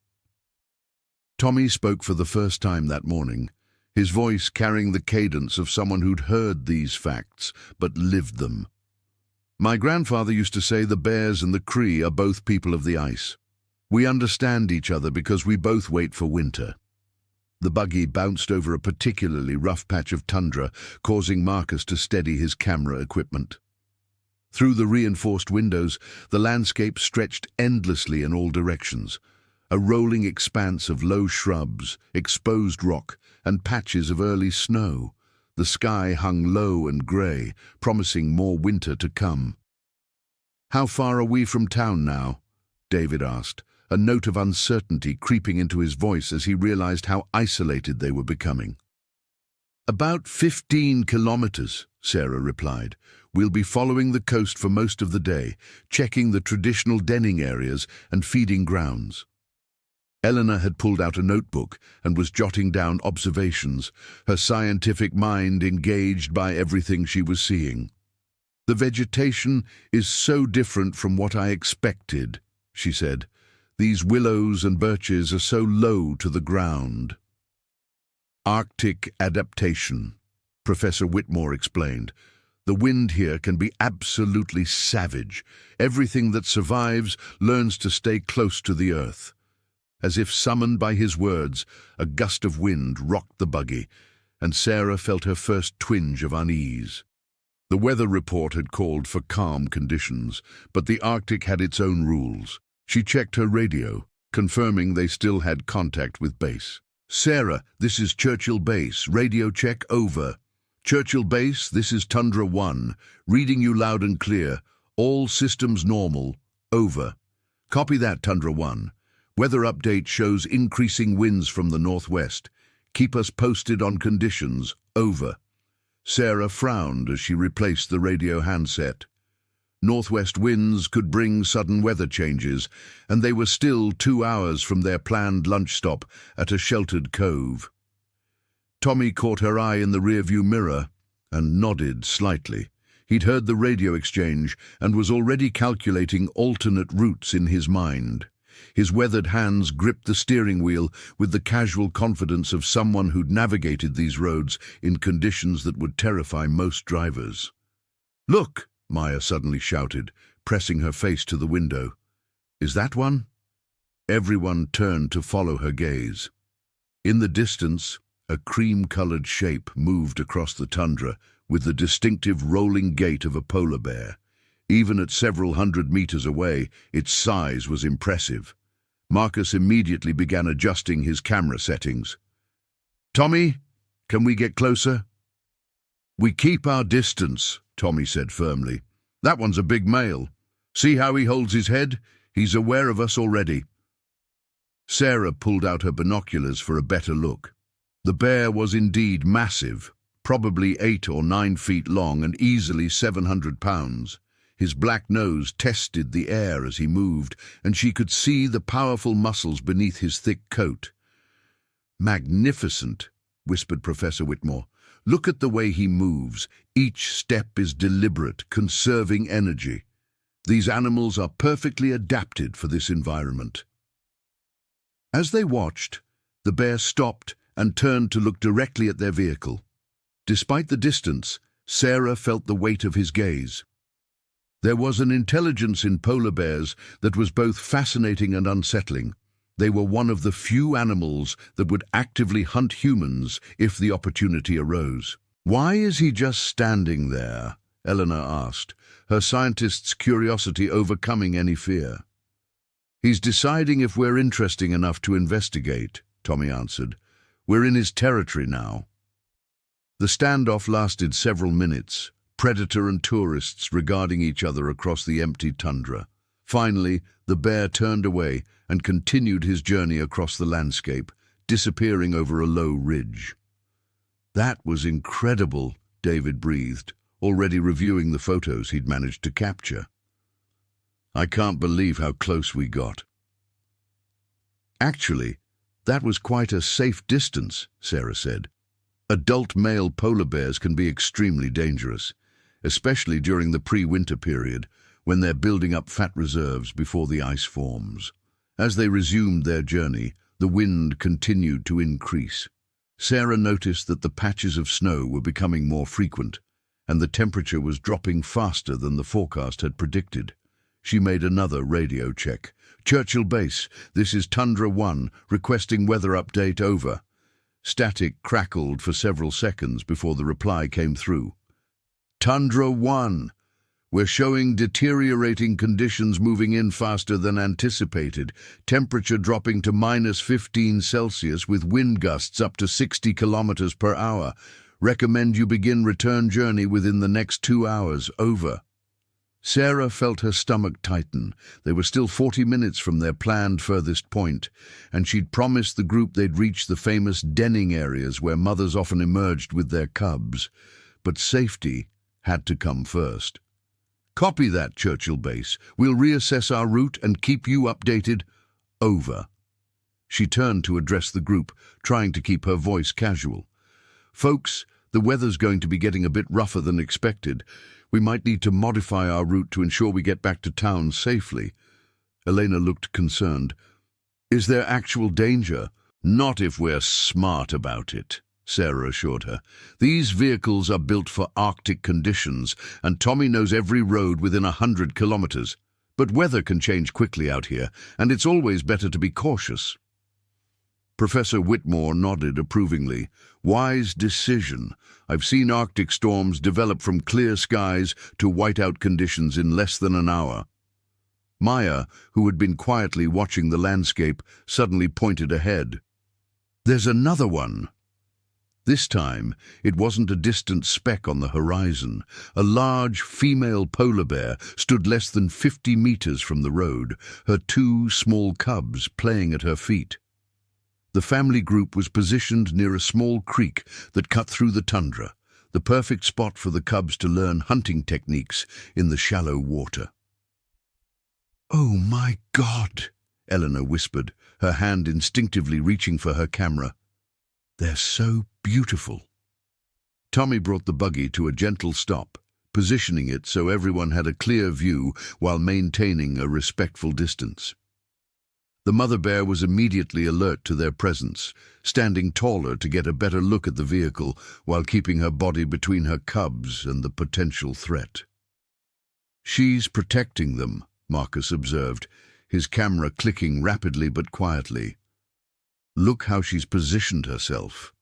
S1: Tommy spoke for the first time that morning, his voice carrying the cadence of someone who'd heard these facts but lived them. My grandfather used to say the bears and the Cree are both people of the ice. We understand each other because we both wait for winter. The buggy bounced over a particularly rough patch of tundra, causing Marcus to steady his camera equipment. Through the reinforced windows, the landscape stretched endlessly in all directions, a rolling expanse of low shrubs, exposed rock, and patches of early snow. The sky hung low and grey, promising more winter to come. "How far are we from town now?" David asked, a note of uncertainty creeping into his voice as he realized how isolated they were becoming. "About 15 kilometers, Sarah replied. "We'll be following the coast for most of the day, checking the traditional denning areas and feeding grounds." Eleanor had pulled out a notebook and was jotting down observations, her scientific mind engaged by everything she was seeing. "The vegetation is so different from what I expected," she said. "These willows and birches are so low to the ground." "Arctic adaptation," Professor Whitmore explained. "The wind here can be absolutely savage. Everything that survives learns to stay close to the earth." As if summoned by his words, a gust of wind rocked the buggy, and Sarah felt her first twinge of unease. The weather report had called for calm conditions, but the Arctic had its own rules. She checked her radio, confirming they still had contact with base. "Sarah, this is Churchill Base. Radio check over." "Churchill Base, this is Tundra 1. Reading you loud and clear. All systems normal. Over." "Copy that, Tundra 1. Weather update shows increasing winds from the northwest. Keep us posted on conditions. Over." Sarah frowned as she replaced the radio handset. Northwest winds could bring sudden weather changes, and they were still 2 hours from their planned lunch stop at a sheltered cove. Tommy caught her eye in the rearview mirror and nodded slightly. He'd heard the radio exchange and was already calculating alternate routes in his mind. His weathered hands gripped the steering wheel with the casual confidence of someone who'd navigated these roads in conditions that would terrify most drivers. "Look!" Maya suddenly shouted, pressing her face to the window. "Is that one?" Everyone turned to follow her gaze. In the distance, a cream-colored shape moved across the tundra with the distinctive rolling gait of a polar bear. Even at several hundred meters away, its size was impressive. Marcus immediately began adjusting his camera settings. "Tommy, can we get closer?" "We keep our distance," Tommy said firmly. "That one's a big male. See how he holds his head? He's aware of us already." Sarah pulled out her binoculars for a better look. The bear was indeed massive, probably 8 or 9 feet long and easily 700 pounds. His black nose tested the air as he moved, and she could see the powerful muscles beneath his thick coat. "Magnificent," whispered Professor Whitmore. "Look at the way he moves. Each step is deliberate, conserving energy. These animals are perfectly adapted for this environment." As they watched, the bear stopped and turned to look directly at their vehicle. Despite the distance, Sarah felt the weight of his gaze. There was an intelligence in polar bears that was both fascinating and unsettling. They were one of the few animals that would actively hunt humans if the opportunity arose. "Why is he just standing there?" Eleanor asked, her scientist's curiosity overcoming any fear. "He's deciding if we're interesting enough to investigate," Tommy answered. "We're in his territory now." The standoff lasted several minutes, predator and tourists regarding each other across the empty tundra. Finally, the bear turned away and continued his journey across the landscape, disappearing over a low ridge. "That was incredible," David breathed, already reviewing the photos he'd managed to capture. "I can't believe how close we got." "Actually, that was quite a safe distance," Sarah said. "Adult male polar bears can be extremely dangerous, especially during the pre-winter period, when they're building up fat reserves before the ice forms." As they resumed their journey, the wind continued to increase. Sarah noticed that the patches of snow were becoming more frequent, and the temperature was dropping faster than the forecast had predicted. She made another radio check. "Churchill Base, this is Tundra 1, requesting weather update, over." Static crackled for several seconds before the reply came through. "Tundra 1, we're showing deteriorating conditions moving in faster than anticipated. Temperature dropping to -15 degrees Celsius with wind gusts up to 60 kilometers per hour. Recommend you begin return journey within the next 2 hours, over." Sarah felt her stomach tighten. They were still 40 minutes from their planned furthest point, and she'd promised the group they'd reach the famous denning areas where mothers often emerged with their cubs. But safety had to come first. "Copy that, Churchill Base. We'll reassess our route and keep you updated, over." She turned to address the group, trying to keep her voice casual. "Folks, the weather's going to be getting a bit rougher than expected. We might need to modify our route to ensure we get back to town safely." Elena looked concerned. "Is there actual danger?" "Not if we're smart about it," Sarah assured her. "These vehicles are built for Arctic conditions, and Tommy knows every road within 100 kilometers. But weather can change quickly out here, and it's always better to be cautious." Professor Whitmore nodded approvingly. "Wise decision. I've seen Arctic storms develop from clear skies to whiteout conditions in less than an hour." Maya, who had been quietly watching the landscape, suddenly pointed ahead. "There's another one." This time, it wasn't a distant speck on the horizon. A large female polar bear stood less than 50 meters from the road, her 2 small cubs playing at her feet. The family group was positioned near a small creek that cut through the tundra, the perfect spot for the cubs to learn hunting techniques in the shallow water. "Oh my God," Eleanor whispered, her hand instinctively reaching for her camera. "They're so beautiful." Tommy brought the buggy to a gentle stop, positioning it so everyone had a clear view while maintaining a respectful distance. The mother bear was immediately alert to their presence, standing taller to get a better look at the vehicle while keeping her body between her cubs and the potential threat. "She's protecting them," Marcus observed, his camera clicking rapidly but quietly. "Look how she's positioned herself."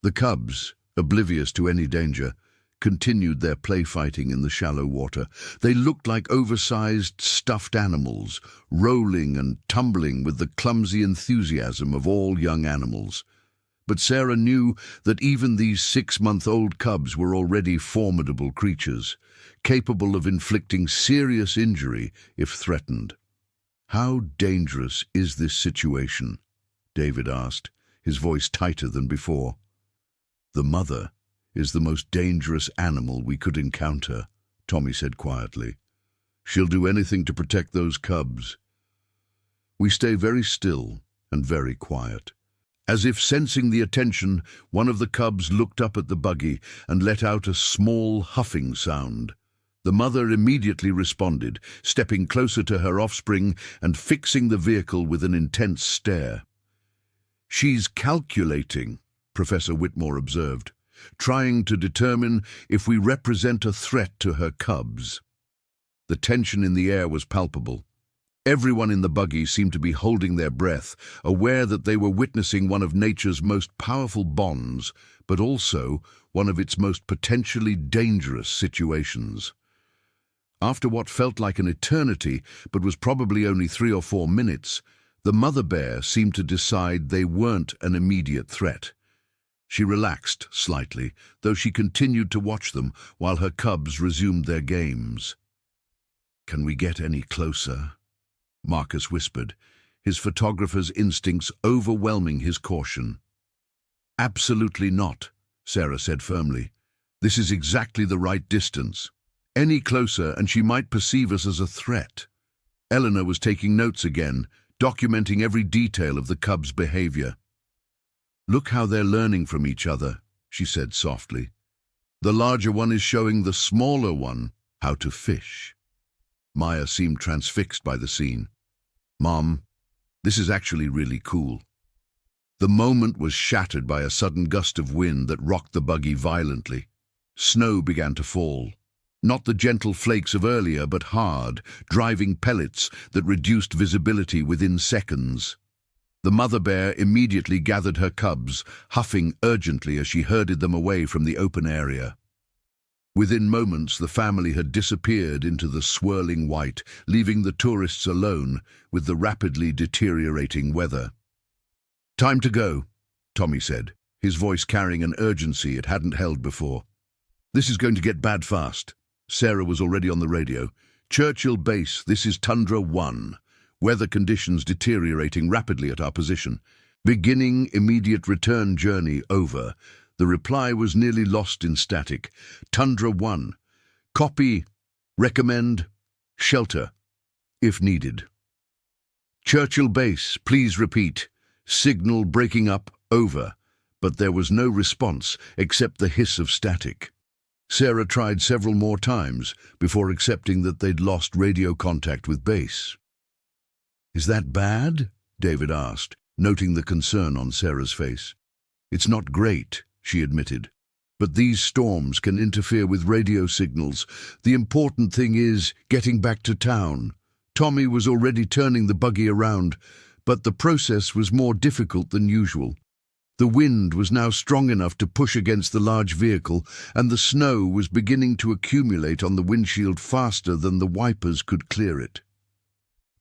S1: The cubs, oblivious to any danger, continued their play fighting in the shallow water. They looked like oversized stuffed animals, rolling and tumbling with the clumsy enthusiasm of all young animals. But Sarah knew that even these 6-month-old cubs were already formidable creatures, capable of inflicting serious injury if threatened. "How dangerous is this situation?" David asked, his voice tighter than before. "The mother is the most dangerous animal we could encounter," Tommy said quietly. "She'll do anything to protect those cubs." We stay very still and very quiet. As if sensing the attention, one of the cubs looked up at the buggy and let out a small huffing sound. The mother immediately responded, stepping closer to her offspring and fixing the vehicle with an intense stare. "She's calculating," Professor Whitmore observed, "trying to determine if we represent a threat to her cubs." The tension in the air was palpable. Everyone in the buggy seemed to be holding their breath, aware that they were witnessing one of nature's most powerful bonds, but also one of its most potentially dangerous situations. After what felt like an eternity, but was probably only 3 or 4 minutes, the mother bear seemed to decide they weren't an immediate threat. She relaxed slightly, though she continued to watch them while her cubs resumed their games. "Can we get any closer?" Marcus whispered, his photographer's instincts overwhelming his caution. "Absolutely not," Sarah said firmly. "This is exactly the right distance. Any closer and she might perceive us as a threat." Eleanor was taking notes again, documenting every detail of the cubs' behavior. "Look how they're learning from each other," she said softly. "The larger one is showing the smaller one how to fish." Maya seemed transfixed by the scene. "Mom, this is actually really cool." The moment was shattered by a sudden gust of wind that rocked the buggy violently. Snow began to fall. Not the gentle flakes of earlier, but hard, driving pellets that reduced visibility within seconds. The mother bear immediately gathered her cubs, huffing urgently as she herded them away from the open area. Within moments, the family had disappeared into the swirling white, leaving the tourists alone with the rapidly deteriorating weather. "Time to go," Tommy said, his voice carrying an urgency it hadn't held before. "This is going to get bad fast." Sarah was already on the radio. "Churchill Base, this is Tundra 1. Weather conditions deteriorating rapidly at our position. Beginning immediate return journey over." The reply was nearly lost in static. "Tundra 1. Copy. Recommend. Shelter, if needed." "Churchill Base, please repeat. Signal breaking up, over." But there was no response except the hiss of static. Sarah tried several more times before accepting that they'd lost radio contact with base. "Is that bad?" David asked, noting the concern on Sarah's face. "It's not great," she admitted. "But these storms can interfere with radio signals. The important thing is getting back to town." Tommy was already turning the buggy around, but the process was more difficult than usual. The wind was now strong enough to push against the large vehicle, and the snow was beginning to accumulate on the windshield faster than the wipers could clear it.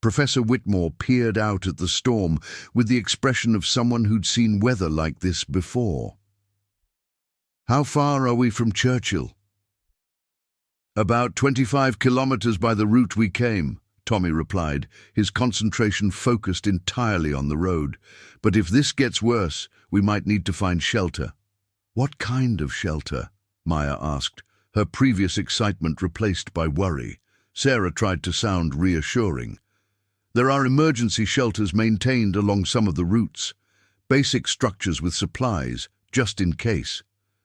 S1: Professor Whitmore peered out at the storm with the expression of someone who'd seen weather like this before. "How far are we from Churchill?" "About 25 kilometers by the route we came," Tommy replied, his concentration focused entirely on the road. "But if this gets worse, we might need to find shelter." "What kind of shelter?" Maya asked, her previous excitement replaced by worry. Sarah tried to sound reassuring. "There are emergency shelters maintained along some of the routes. Basic structures with supplies, just in case."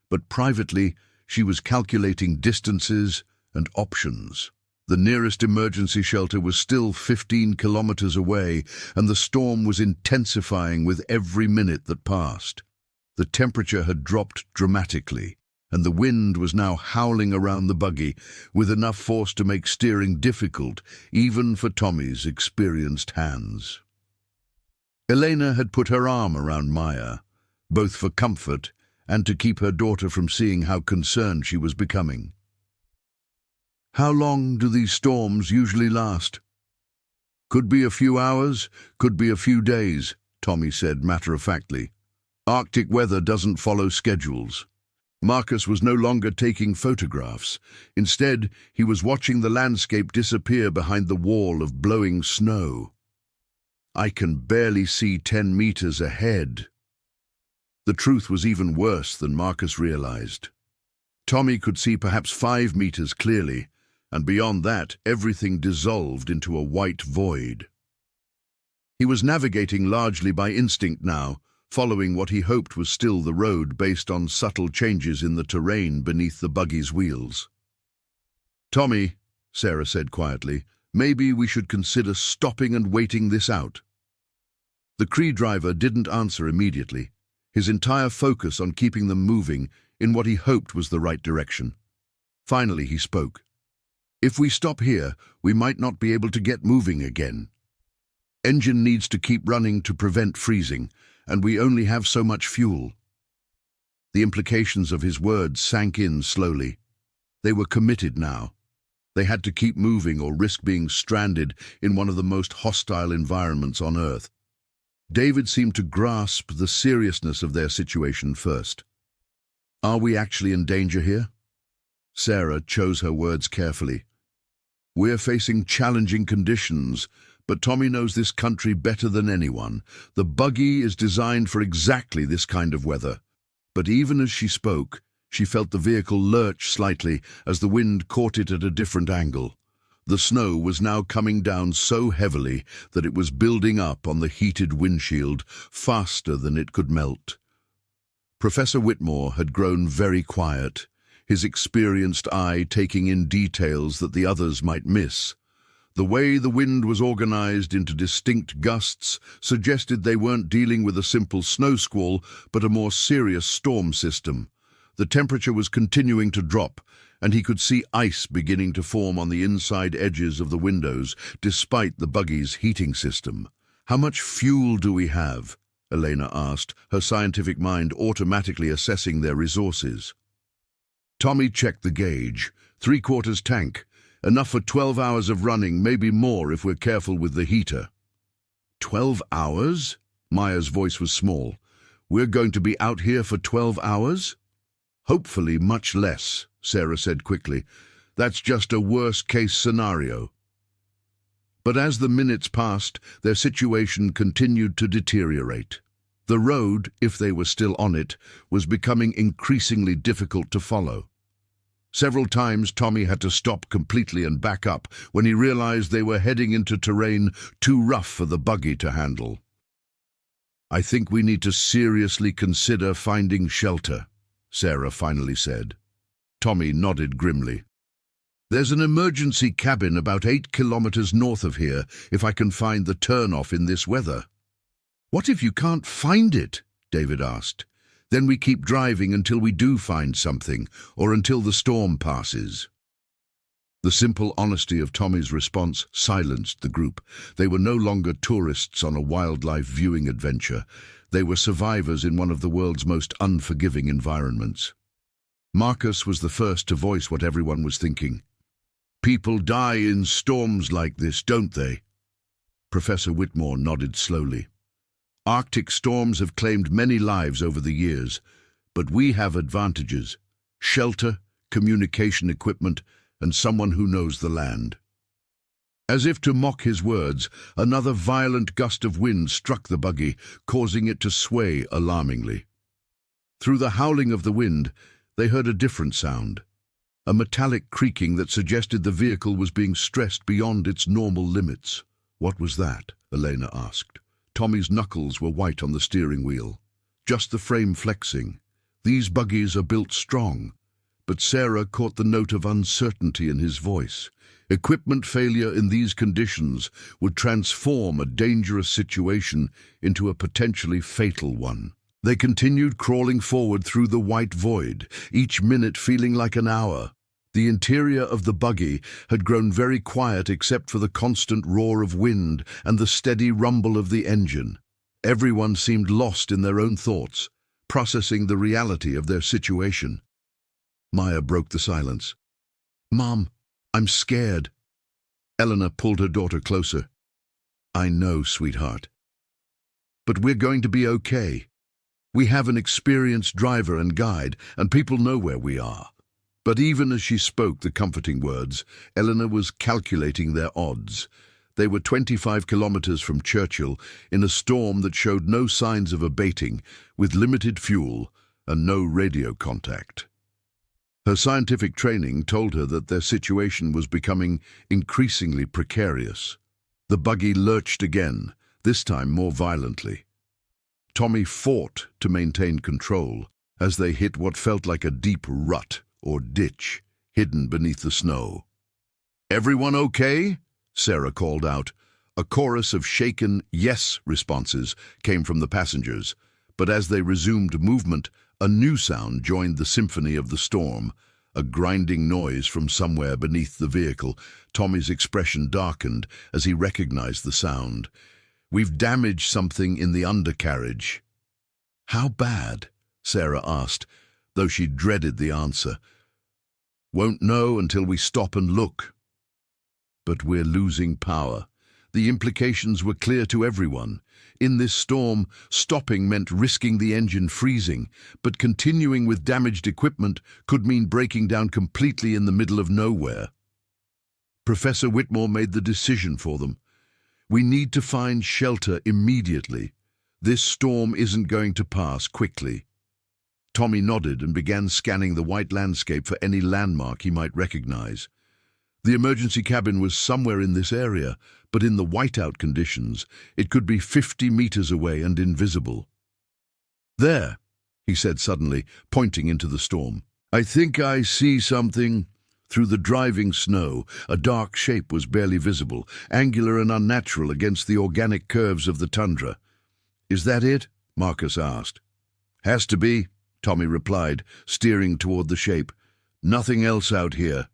S1: But privately, she was calculating distances and options. The nearest emergency shelter was still 15 kilometers away, and the storm was intensifying with every minute that passed. The temperature had dropped dramatically, and the wind was now howling around the buggy, with enough force to make steering difficult, even for Tommy's experienced hands. Elena had put her arm around Maya, both for comfort and to keep her daughter from seeing how concerned she was becoming. "How long do these storms usually last?" "Could be a few hours, could be a few days," Tommy said matter-of-factly. "Arctic weather doesn't follow schedules." Marcus was no longer taking photographs. Instead, he was watching the landscape disappear behind the wall of blowing snow. "I can barely see 10 meters ahead." The truth was even worse than Marcus realized. Tommy could see perhaps 5 meters clearly, and beyond that, everything dissolved into a white void. He was navigating largely by instinct now, following what he hoped was still the road based on subtle changes in the terrain beneath the buggy's wheels. "Tommy," Sarah said quietly, "maybe we should consider stopping and waiting this out." The Cree driver didn't answer immediately, his entire focus on keeping them moving in what he hoped was the right direction. Finally he spoke. "If we stop here, we might not be able to get moving again. Engine needs to keep running to prevent freezing, and we only have so much fuel." The implications of his words sank in slowly. They were committed now. They had to keep moving or risk being stranded in one of the most hostile environments on Earth. David seemed to grasp the seriousness of their situation first. "Are we actually in danger here?" Sarah chose her words carefully. "We're facing challenging conditions, but Tommy knows this country better than anyone. The buggy is designed for exactly this kind of weather." But even as she spoke, she felt the vehicle lurch slightly as the wind caught it at a different angle. The snow was now coming down so heavily that it was building up on the heated windshield faster than it could melt. Professor Whitmore had grown very quiet, his experienced eye taking in details that the others might miss. The way the wind was organized into distinct gusts suggested they weren't dealing with a simple snow squall, but a more serious storm system. The temperature was continuing to drop, and he could see ice beginning to form on the inside edges of the windows, despite the buggy's heating system. "How much fuel do we have?" Elena asked, her scientific mind automatically assessing their resources. Tommy checked the gauge. 3/4 tank. Enough for 12 hours of running, maybe more if we're careful with the heater. 12 hours? Maya's voice was small. "We're going to be out here for 12 hours? "Hopefully much less," Sarah said quickly. "That's just a worst-case scenario." But as the minutes passed, their situation continued to deteriorate. The road, if they were still on it, was becoming increasingly difficult to follow. Several times Tommy had to stop completely and back up when he realized they were heading into terrain too rough for the buggy to handle. "I think we need to seriously consider finding shelter," Sarah finally said. Tommy nodded grimly. "There's an emergency cabin about 8 kilometers north of here, if I can find the turnoff in this weather." "What if you can't find it?" David asked. "Then we keep driving until we do find something, or until the storm passes." The simple honesty of Tommy's response silenced the group. They were no longer tourists on a wildlife viewing adventure. They were survivors in one of the world's most unforgiving environments. Marcus was the first to voice what everyone was thinking. "People die in storms like this, don't they?" Professor Whitmore nodded slowly. "Arctic storms have claimed many lives over the years, but we have advantages: shelter, communication equipment, and someone who knows the land." As if to mock his words, another violent gust of wind struck the buggy, causing it to sway alarmingly. Through the howling of the wind, they heard a different sound, a metallic creaking that suggested the vehicle was being stressed beyond its normal limits. "What was that?" Elena asked. Tommy's knuckles were white on the steering wheel. "Just the frame flexing. These buggies are built strong." But Sarah caught the note of uncertainty in his voice. Equipment failure in these conditions would transform a dangerous situation into a potentially fatal one. They continued crawling forward through the white void, each minute feeling like an hour. The interior of the buggy had grown very quiet except for the constant roar of wind and the steady rumble of the engine. Everyone seemed lost in their own thoughts, processing the reality of their situation. Maya broke the silence. "Mom, I'm scared." Eleanor pulled her daughter closer. "I know, sweetheart. But we're going to be okay. We have an experienced driver and guide, and people know where we are." But even as she spoke the comforting words, Eleanor was calculating their odds. They were 25 kilometers from Churchill in a storm that showed no signs of abating, with limited fuel and no radio contact. Her scientific training told her that their situation was becoming increasingly precarious. The buggy lurched again, this time more violently. Tommy fought to maintain control as they hit what felt like a deep rut or ditch hidden beneath the snow. "Everyone okay?" Sarah called out. A chorus of shaken yes responses came from the passengers, but as they resumed movement, a new sound joined the symphony of the storm, a grinding noise from somewhere beneath the vehicle. Tommy's expression darkened as he recognized the sound. "We've damaged something in the undercarriage." "How bad?" Sarah asked, though she dreaded the answer. "Won't know until we stop and look." "But we're losing power." The implications were clear to everyone. In this storm, stopping meant risking the engine freezing, but continuing with damaged equipment could mean breaking down completely in the middle of nowhere. Professor Whitmore made the decision for them. "We need to find shelter immediately. This storm isn't going to pass quickly." Tommy nodded and began scanning the white landscape for any landmark he might recognize. The emergency cabin was somewhere in this area, but in the whiteout conditions, it could be 50 meters away and invisible. "There," he said suddenly, pointing into the storm. "I think I see something." Through the driving snow, a dark shape was barely visible, angular and unnatural against the organic curves of the tundra. "Is that it?" Marcus asked. "Has to be," Tommy replied, steering toward the shape. "Nothing else out here."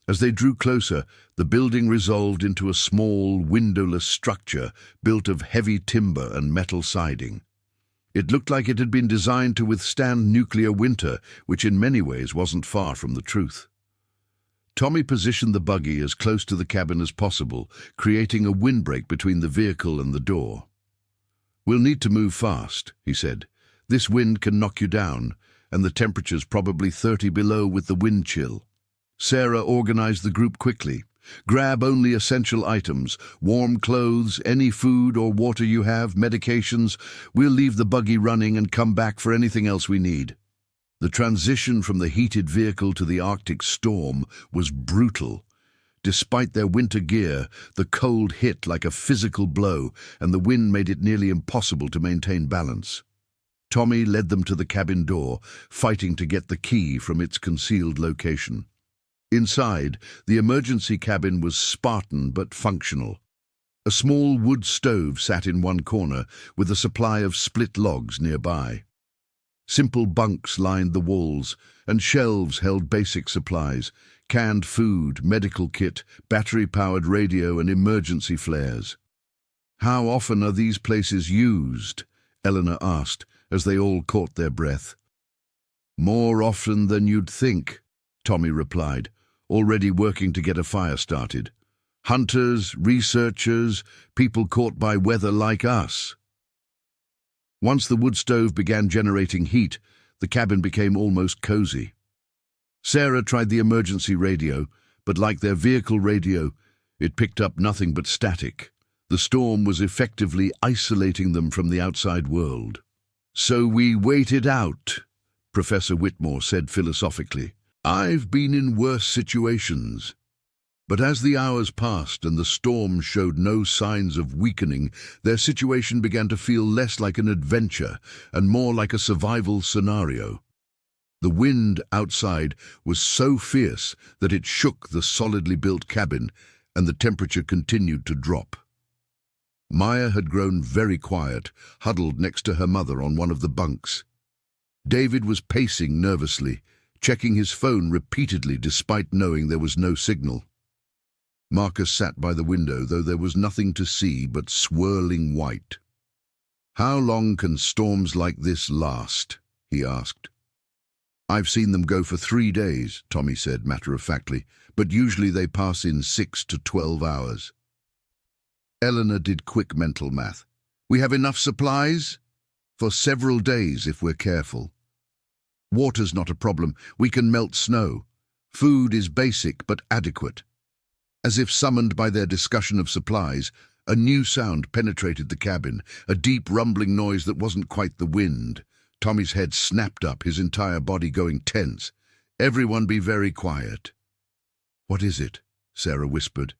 S1: As they drew closer, the building resolved into a small, windowless structure built of heavy timber and metal siding. It looked like it had been designed to withstand nuclear winter, which in many ways wasn't far from the truth. Tommy positioned the buggy as close to the cabin as possible, creating a windbreak between the vehicle and the door. "We'll need to move fast," he said. "This wind can knock you down, and the temperature's probably 30 below with the wind chill." Sarah organized the group quickly. "Grab only essential items, warm clothes, any food or water you have, medications. We'll leave the buggy running and come back for anything else we need." The transition from the heated vehicle to the Arctic storm was brutal. Despite their winter gear, the cold hit like a physical blow, and the wind made it nearly impossible to maintain balance. Tommy led them to the cabin door, fighting to get the key from its concealed location. Inside, the emergency cabin was Spartan but functional. A small wood stove sat in one corner, with a supply of split logs nearby. Simple bunks lined the walls, and shelves held basic supplies: canned food, medical kit, battery-powered radio, and emergency flares. "How often are these places used?" Eleanor asked, as they all caught their breath. "More often than you'd think," Tommy replied, already working to get a fire started. "Hunters, researchers, people caught by weather like us." Once the wood stove began generating heat, the cabin became almost cozy. Sarah tried the emergency radio, but like their vehicle radio, it picked up nothing but static. The storm was effectively isolating them from the outside world. "So we wait it out," Professor Whitmore said philosophically. "I've been in worse situations." But as the hours passed and the storm showed no signs of weakening, their situation began to feel less like an adventure and more like a survival scenario. The wind outside was so fierce that it shook the solidly built cabin, and the temperature continued to drop. Maya had grown very quiet, huddled next to her mother on one of the bunks. David was pacing nervously, checking his phone repeatedly despite knowing there was no signal. Marcus sat by the window, though there was nothing to see but swirling white. "How long can storms like this last?" he asked. "I've seen them go for 3 days," Tommy said matter-of-factly, "but usually they pass in 6 to 12 hours. Eleanor did quick mental math. "We have enough supplies?" "For several days if we're careful. Water's not a problem, we can melt snow. Food is basic but adequate." As if summoned by their discussion of supplies, a new sound penetrated the cabin, a deep rumbling noise that wasn't quite the wind. Tommy's head snapped up, his entire body going tense. Everyone be very quiet." "What is it?" Sarah whispered.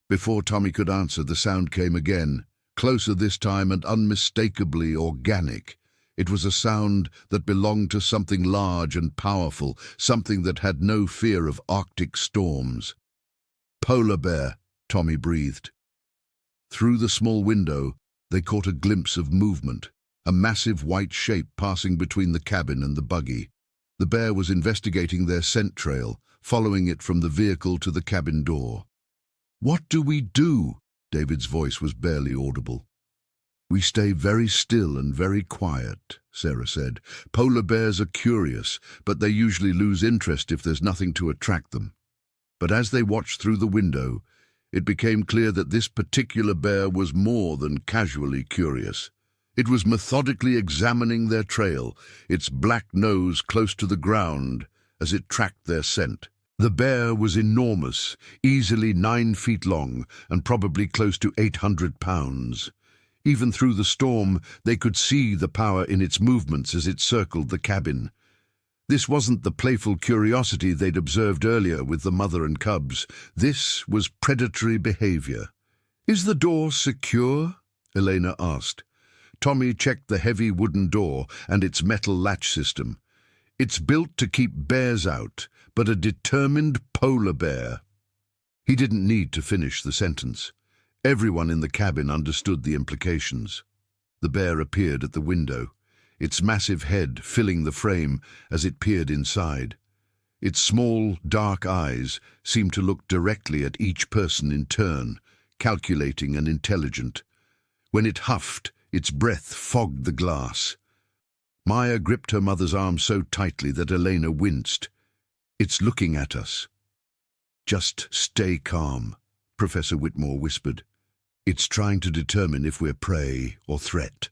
S1: Before Tommy could answer, the sound came again, closer this time and unmistakably organic. It was a sound that belonged to something large and powerful, something that had no fear of Arctic storms. "Polar bear," Tommy breathed. Through the small window, they caught a glimpse of movement, a massive white shape passing between the cabin and the buggy. The bear was investigating their scent trail, following it from the vehicle to the cabin door. "What do we do?" David's voice was barely audible. "We stay very still and very quiet," Sarah said. "Polar bears are curious, but they usually lose interest if there's nothing to attract them." But as they watched through the window, it became clear that this particular bear was more than casually curious. It was methodically examining their trail, its black nose close to the ground as it tracked their scent. The bear was enormous, easily 9 feet long and probably close to 800 pounds. Even through the storm, they could see the power in its movements as it circled the cabin. This wasn't the playful curiosity they'd observed earlier with the mother and cubs. This was predatory behavior. "Is the door secure?" Elena asked. Tommy checked the heavy wooden door and its metal latch system. "It's built to keep bears out, but a determined polar bear." He didn't need to finish the sentence. Everyone in the cabin understood the implications. The bear appeared at the window, its massive head filling the frame as it peered inside. Its small, dark eyes seemed to look directly at each person in turn, calculating and intelligent. When it huffed, its breath fogged the glass. Maya gripped her mother's arm so tightly that Elena winced. "It's looking at us." "Just stay calm," Professor Whitmore whispered. "It's trying to determine if we're prey or threat."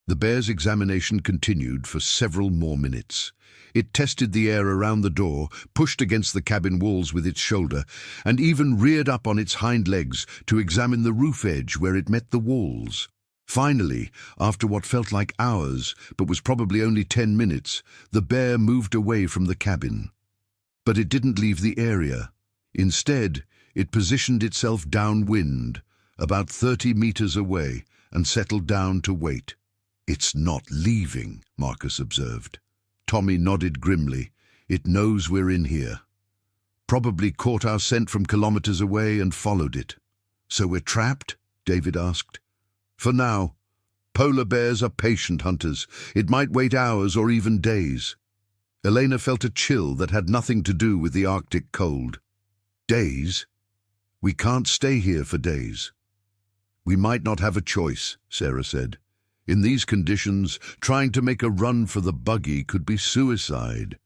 S1: The bear's examination continued for several more minutes. It tested the air around the door, pushed against the cabin walls with its shoulder, and even reared up on its hind legs to examine the roof edge where it met the walls. Finally, after what felt like hours, but was probably only 10 minutes, the bear moved away from the cabin. But it didn't leave the area. Instead, it positioned itself downwind, about 30 meters away, and settled down to wait. "It's not leaving," Marcus observed. Tommy nodded grimly. "It knows we're in here. Probably caught our scent from kilometers away and followed it." "So we're trapped?" David asked. "For now. Polar bears are patient hunters. It might wait hours or even days." Elena felt a chill that had nothing to do with the Arctic cold. "Days? We can't stay here for days." "We might not have a choice," Sarah said. "In these conditions, trying to make a run for the buggy could be suicide."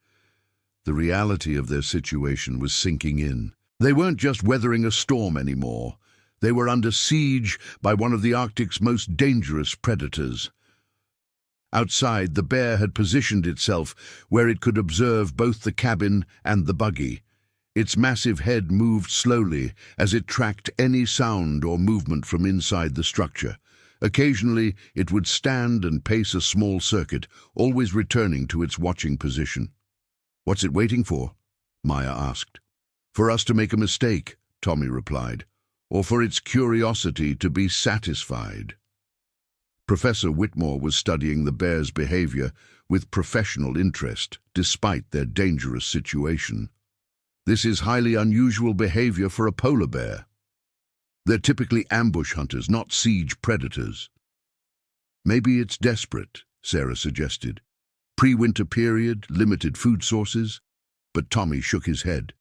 S1: The reality of their situation was sinking in. They weren't just weathering a storm anymore. They were under siege by one of the Arctic's most dangerous predators. Outside, the bear had positioned itself where it could observe both the cabin and the buggy. Its massive head moved slowly as it tracked any sound or movement from inside the structure. Occasionally, it would stand and pace a small circuit, always returning to its watching position. "What's it waiting for?" Maya asked. "For us to make a mistake," Tommy replied, "or for its curiosity to be satisfied." Professor Whitmore was studying the bear's behavior with professional interest, despite their dangerous situation. "This is highly unusual behavior for a polar bear. They're typically ambush hunters, not siege predators." "Maybe it's desperate," Sarah suggested. "Pre-winter period, limited food sources." But Tommy shook his head.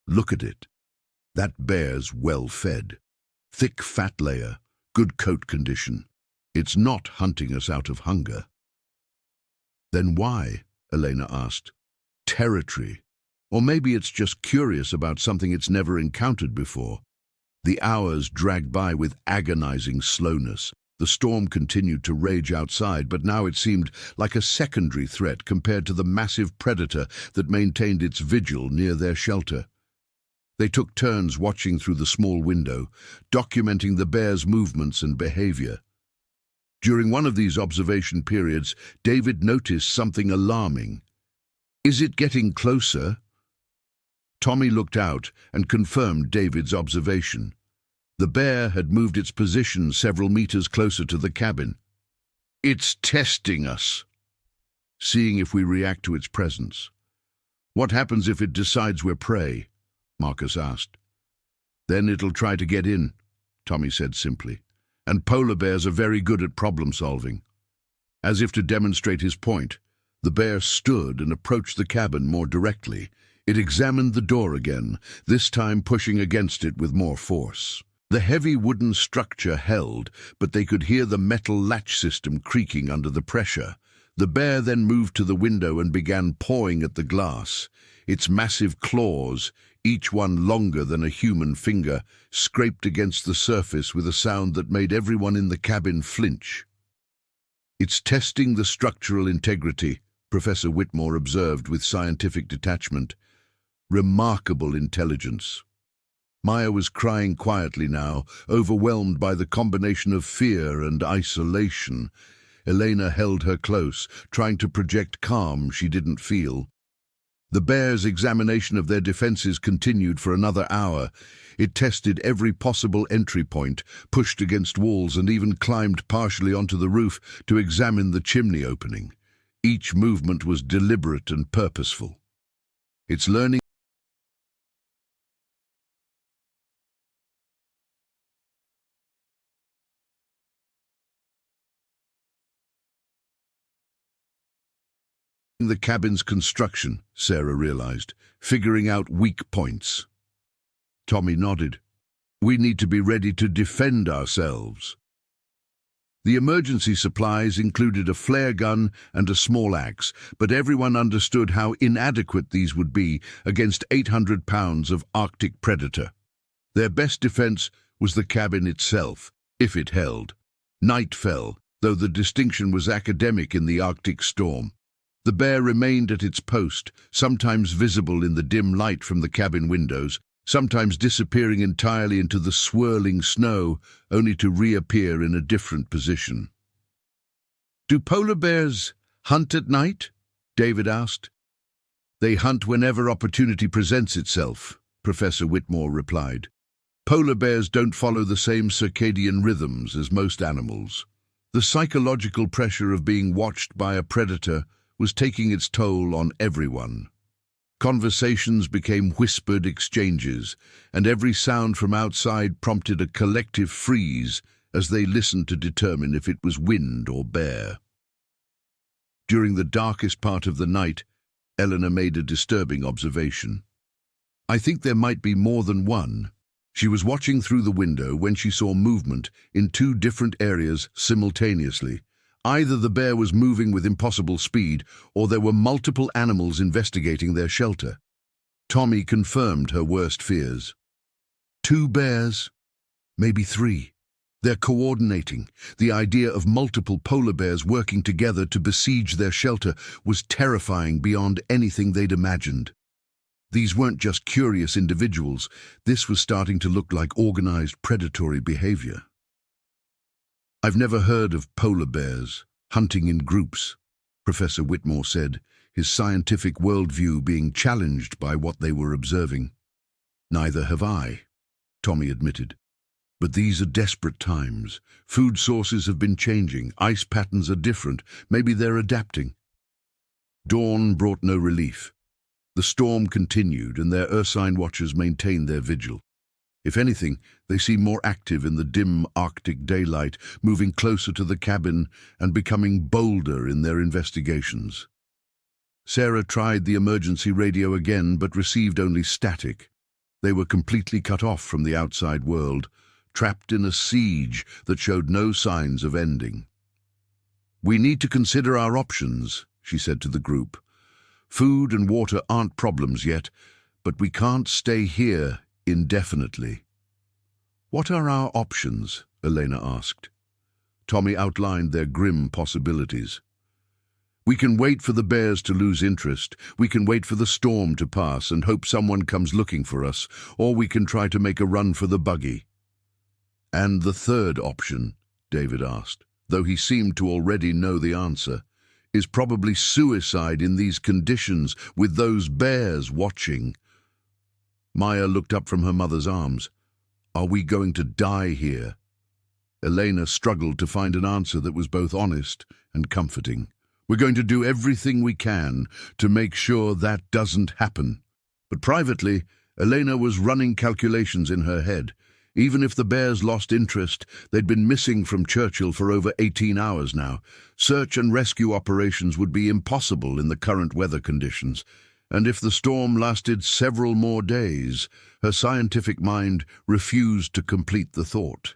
S1: "Look at it. That bear's well-fed. Thick fat layer, good coat condition. It's not hunting us out of hunger." "Then why?" Elena asked. "Territory. Or maybe it's just curious about something it's never encountered before." The hours dragged by with agonizing slowness. The storm continued to rage outside, but now it seemed like a secondary threat compared to the massive predator that maintained its vigil near their shelter. They took turns watching through the small window, documenting the bear's movements and behavior. During one of these observation periods, David noticed something alarming. Is it getting closer? Tommy looked out and confirmed David's observation. The bear had moved its position several meters closer to the cabin. It's testing us, seeing if we react to its presence. What happens if it decides we're prey? Marcus asked. Then it'll try to get in, Tommy said simply. And polar bears are very good at problem solving. As if to demonstrate his point, the bear stood and approached the cabin more directly. It examined the door again, this time pushing against it with more force. The heavy wooden structure held, but they could hear the metal latch system creaking under the pressure. The bear then moved to the window and began pawing at the glass. Its massive claws, each one longer than a human finger, scraped against the surface with a sound that made everyone in the cabin flinch. It's testing the structural integrity, Professor Whitmore observed with scientific detachment. Remarkable intelligence. Maya was crying quietly now, overwhelmed by the combination of fear and isolation. Elena held her close, trying to project calm she didn't feel. The bear's examination of their defenses continued for another hour. It tested every possible entry point, pushed against walls, and even climbed partially onto the roof to examine the chimney opening. Each movement was deliberate and purposeful. Its learning the cabin's construction, Sarah realized, figuring out weak points. Tommy nodded. We need to be ready to defend ourselves. The emergency supplies included a flare gun and a small axe, but everyone understood how inadequate these would be against 800 pounds of Arctic predator. Their best defense was the cabin itself, if it held. Night fell, though the distinction was academic in the Arctic storm. The bear remained at its post, sometimes visible in the dim light from the cabin windows, sometimes disappearing entirely into the swirling snow, only to reappear in a different position. Do polar bears hunt at night? David asked. They hunt whenever opportunity presents itself, Professor Whitmore replied. Polar bears don't follow the same circadian rhythms as most animals. The psychological pressure of being watched by a predator was taking its toll on everyone. Conversations became whispered exchanges, and every sound from outside prompted a collective freeze as they listened to determine if it was wind or bear. During the darkest part of the night, Eleanor made a disturbing observation. I think there might be more than one. She was watching through the window when she saw movement in two different areas simultaneously. Either the bear was moving with impossible speed, or there were multiple animals investigating their shelter. Tommy confirmed her worst fears. 2 bears, maybe 3. They're coordinating. The idea of multiple polar bears working together to besiege their shelter was terrifying beyond anything they'd imagined. These weren't just curious individuals. This was starting to look like organized predatory behavior. I've never heard of polar bears hunting in groups, Professor Whitmore said, his scientific worldview being challenged by what they were observing. Neither have I, Tommy admitted. But these are desperate times. Food sources have been changing. Ice patterns are different. Maybe they're adapting. Dawn brought no relief. The storm continued, and their Ursine watchers maintained their vigil. If anything, they seemed more active in the dim Arctic daylight, moving closer to the cabin and becoming bolder in their investigations. Sarah tried the emergency radio again, but received only static. They were completely cut off from the outside world, trapped in a siege that showed no signs of ending. We need to consider our options, she said to the group. Food and water aren't problems yet, but we can't stay here indefinitely. What are our options? Elena asked. Tommy outlined their grim possibilities. We can wait for the bears to lose interest. We can wait for the storm to pass and hope someone comes looking for us, or we can try to make a run for the buggy. And the third option? David asked, though he seemed to already know the answer. is probably suicide in these conditions with those bears watching. Maya looked up from her mother's arms. Are we going to die here? Elena struggled to find an answer that was both honest and comforting. We're going to do everything we can to make sure that doesn't happen. But privately, Elena was running calculations in her head. Even if the bears lost interest, they'd been missing from Churchill for over 18 hours now. Search and rescue operations would be impossible in the current weather conditions. And if the storm lasted several more days, her scientific mind refused to complete the thought.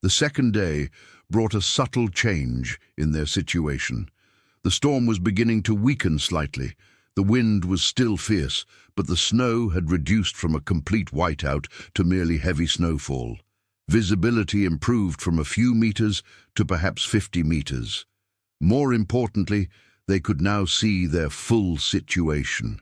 S1: The second day brought a subtle change in their situation. The storm was beginning to weaken slightly. The wind was still fierce, but the snow had reduced from a complete whiteout to merely heavy snowfall. Visibility improved from a few meters to perhaps 50 meters. More importantly, they could now see their full situation.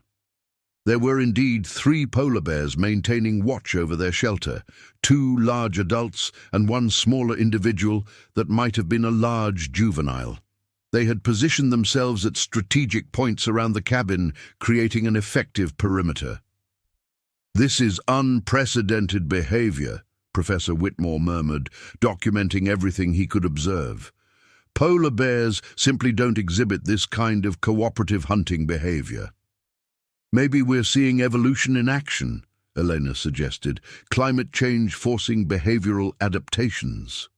S1: There were indeed 3 polar bears maintaining watch over their shelter, 2 large adults and 1 smaller individual that might have been a large juvenile. They had positioned themselves at strategic points around the cabin, creating an effective perimeter. "This is unprecedented behavior," Professor Whitmore murmured, documenting everything he could observe. "Polar bears simply don't exhibit this kind of cooperative hunting behavior." "Maybe we're seeing evolution in action," Elena suggested, "climate change forcing behavioral adaptations."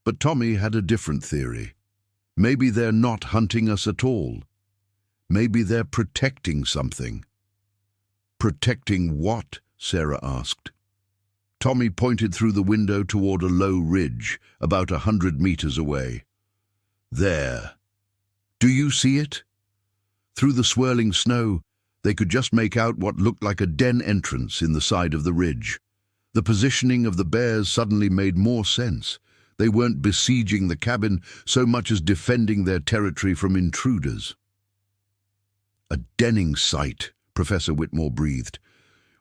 S1: But Tommy had a different theory. Maybe they're not hunting us at all. Maybe they're protecting something. "Protecting what?" Sarah asked. Tommy pointed through the window toward a low ridge, about 100 meters away. "There. Do you see it?" Through the swirling snow, they could just make out what looked like a den entrance in the side of the ridge. The positioning of the bears suddenly made more sense. They weren't besieging the cabin so much as defending their territory from intruders. "A denning site," Professor Whitmore breathed.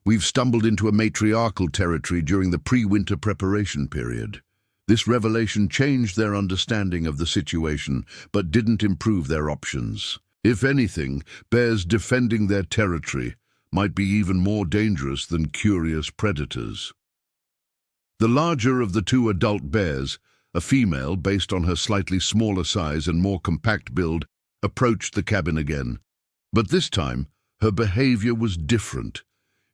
S1: "We've stumbled into a matriarchal territory during the pre-winter preparation period." This revelation changed their understanding of the situation, but didn't improve their options. If anything, bears defending their territory might be even more dangerous than curious predators. The larger of the 2 adult bears, a female based on her slightly smaller size and more compact build, approached the cabin again. But this time, her behavior was different.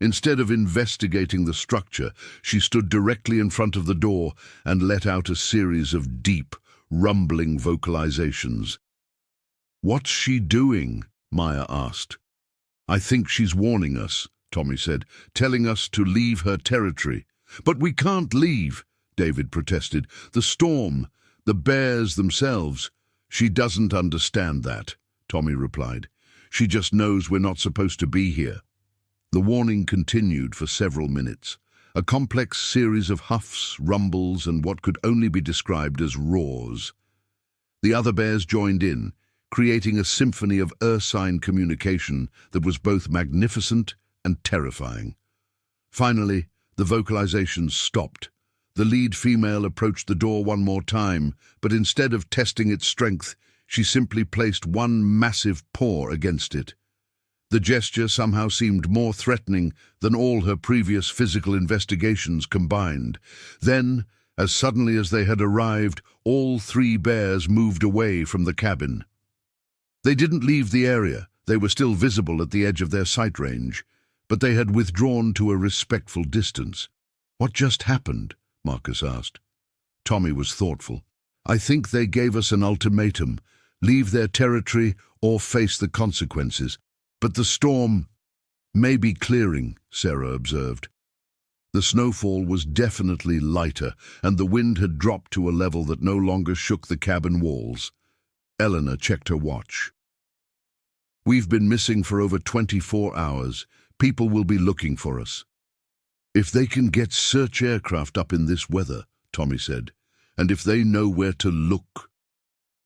S1: Instead of investigating the structure, she stood directly in front of the door and let out a series of deep, rumbling vocalizations. "What's she doing?" Maya asked. "I think she's warning us," Tommy said, "telling us to leave her territory." "But we can't leave," David protested. "The storm, the bears themselves." "She doesn't understand that," Tommy replied. "She just knows we're not supposed to be here." The warning continued for several minutes, a complex series of huffs, rumbles, and what could only be described as roars. The other bears joined in, creating a symphony of ursine communication that was both magnificent and terrifying. Finally, the vocalizations stopped. The lead female approached the door one more time, but instead of testing its strength, she simply placed one massive paw against it. The gesture somehow seemed more threatening than all her previous physical investigations combined. Then, as suddenly as they had arrived, all 3 bears moved away from the cabin. They didn't leave the area. They were still visible at the edge of their sight range, but they had withdrawn to a respectful distance. "What just happened?" Marcus asked. Tommy was thoughtful. "I think they gave us an ultimatum: leave their territory or face the consequences. But the storm may be clearing," Sarah observed. The snowfall was definitely lighter, and the wind had dropped to a level that no longer shook the cabin walls. Eleanor checked her watch. "We've been missing for over 24 hours. People will be looking for us." "If they can get search aircraft up in this weather," Tommy said, "and if they know where to look."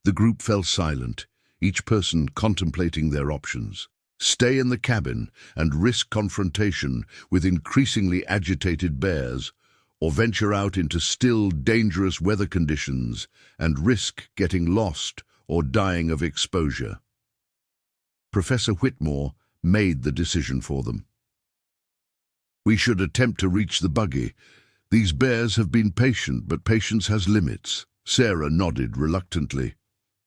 S1: The group fell silent, each person contemplating their options. Stay in the cabin and risk confrontation with increasingly agitated bears, or venture out into still dangerous weather conditions and risk getting lost or dying of exposure. Professor Whitmore made the decision for them. "We should attempt to reach the buggy. These bears have been patient, but patience has limits." Sarah nodded reluctantly.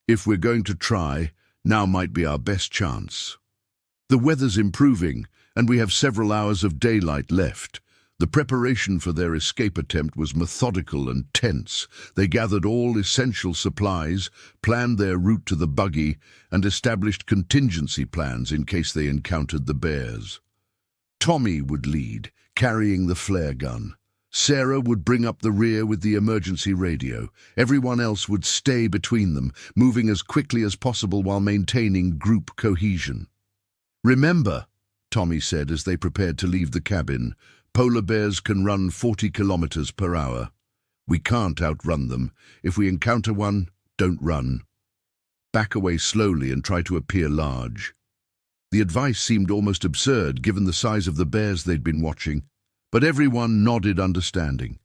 S1: "If we're going to try, now might be our best chance. The weather's improving, and we have several hours of daylight left." The preparation for their escape attempt was methodical and tense. They gathered all essential supplies, planned their route to the buggy, and established contingency plans in case they encountered the bears. Tommy would lead, carrying the flare gun. Sarah would bring up the rear with the emergency radio. Everyone else would stay between them, moving as quickly as possible while maintaining group cohesion. "Remember," Tommy said as they prepared to leave the cabin, "polar bears can run 40 kilometers per hour. We can't outrun them. If we encounter one, don't run. Back away slowly and try to appear large." The advice seemed almost absurd given the size of the bears they'd been watching, but everyone nodded understanding.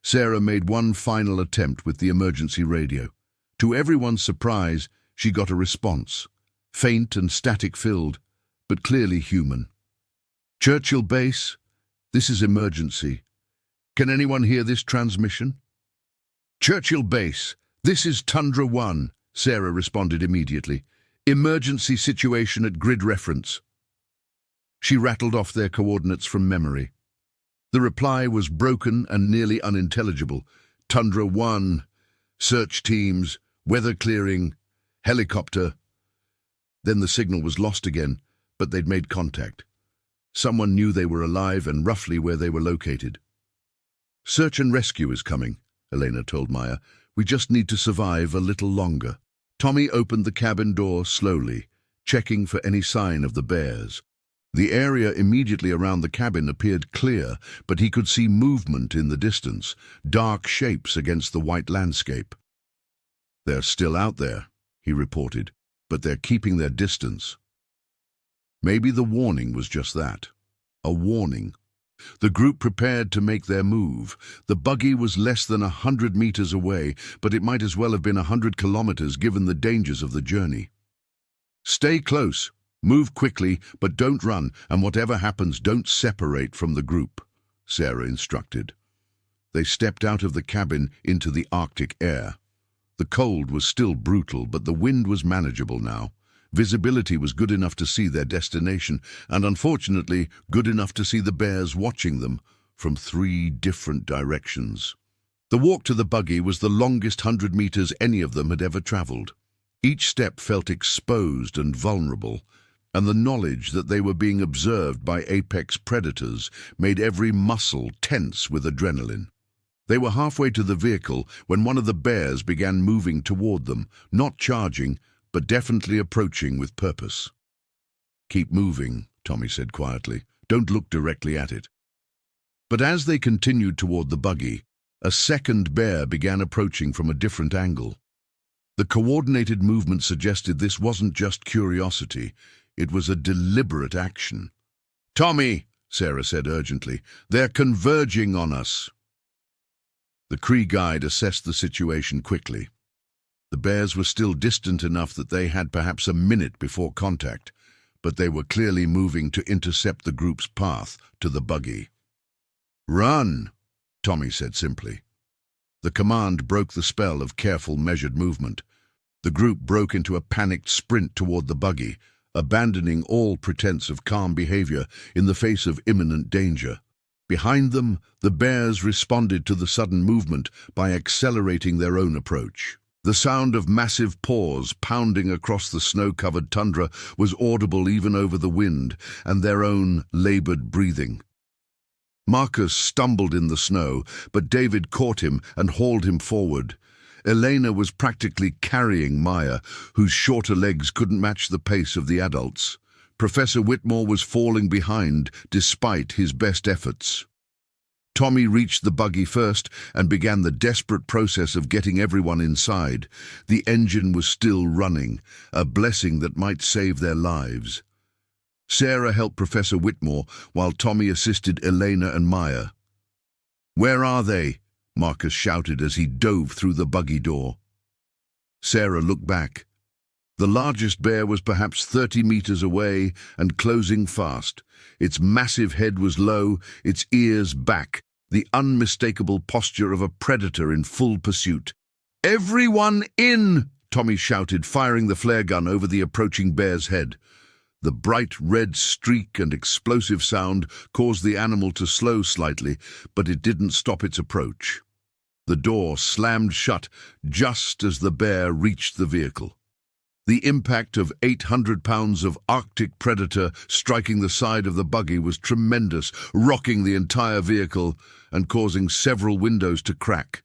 S1: Sarah made one final attempt with the emergency radio. To everyone's surprise, she got a response, faint and static-filled, but clearly human. "Churchill Base, this is emergency. Can anyone hear this transmission?" "Churchill Base, this is Tundra 1, Sarah responded immediately. "Emergency situation at grid reference." She rattled off their coordinates from memory. The reply was broken and nearly unintelligible. "Tundra 1, search teams, weather clearing, helicopter." Then the signal was lost again, but they'd made contact. Someone knew they were alive and roughly where they were located. "Search and rescue is coming," Elena told Maya. "We just need to survive a little longer." Tommy opened the cabin door slowly, checking for any sign of the bears. The area immediately around the cabin appeared clear, but he could see movement in the distance, dark shapes against the white landscape. "They're still out there," he reported, "but they're keeping their distance." Maybe the warning was just that, a warning. The group prepared to make their move. The buggy was less than 100 meters away, but it might as well have been 100 kilometers given the dangers of the journey. "Stay close, move quickly, but don't run, and whatever happens, don't separate from the group," Sarah instructed. They stepped out of the cabin into the Arctic air. The cold was still brutal, but the wind was manageable now. Visibility was good enough to see their destination, and unfortunately good enough to see the bears watching them from 3 different directions. The walk to the buggy was the longest 100 meters any of them had ever traveled. Each step felt exposed and vulnerable, and the knowledge that they were being observed by apex predators made every muscle tense with adrenaline. They were halfway to the vehicle when one of the bears began moving toward them, not charging, but definitely approaching with purpose. "Keep moving," Tommy said quietly. "Don't look directly at it." But as they continued toward the buggy, a second bear began approaching from a different angle. The coordinated movement suggested this wasn't just curiosity, it was a deliberate action. "Tommy," Sarah said urgently, "they're converging on us." The Cree guide assessed the situation quickly. The bears were still distant enough that they had perhaps a minute before contact, but they were clearly moving to intercept the group's path to the buggy. "Run," Tommy said simply. The command broke the spell of careful, measured movement. The group broke into a panicked sprint toward the buggy, abandoning all pretense of calm behavior in the face of imminent danger. Behind them, the bears responded to the sudden movement by accelerating their own approach. The sound of massive paws pounding across the snow-covered tundra was audible even over the wind and their own labored breathing. Marcus stumbled in the snow, but David caught him and hauled him forward. Elena was practically carrying Maya, whose shorter legs couldn't match the pace of the adults. Professor Whitmore was falling behind despite his best efforts. Tommy reached the buggy first and began the desperate process of getting everyone inside. The engine was still running, a blessing that might save their lives. Sarah helped Professor Whitmore while Tommy assisted Elena and Maya. "Where are they?" Marcus shouted as he dove through the buggy door. Sarah looked back, The largest bear was perhaps 30 meters away and closing fast. Its massive head was low, its ears back, the unmistakable posture of a predator in full pursuit. "Everyone in!" Tommy shouted, firing the flare gun over the approaching bear's head. The bright red streak and explosive sound caused the animal to slow slightly, but it didn't stop its approach. The door slammed shut just as the bear reached the vehicle. The impact of 800 pounds of Arctic predator striking the side of the buggy was tremendous, rocking the entire vehicle and causing several windows to crack.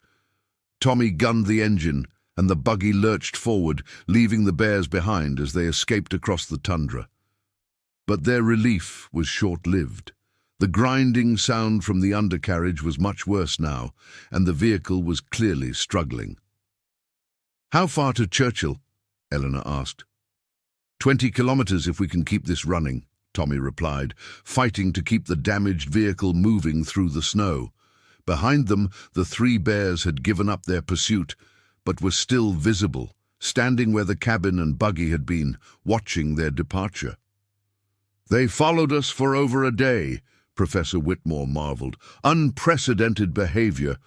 S1: Tommy gunned the engine, and the buggy lurched forward, leaving the bears behind as they escaped across the tundra. But their relief was short-lived. The grinding sound from the undercarriage was much worse now, and the vehicle was clearly struggling. "How far to Churchill?" Eleanor asked. 20 kilometers if we can keep this running," Tommy replied, fighting to keep the damaged vehicle moving through the snow. Behind them, the three bears had given up their pursuit, but were still visible, standing where the cabin and buggy had been, watching their departure. "They followed us for over a day," Professor Whitmore marveled. "Unprecedented behavior."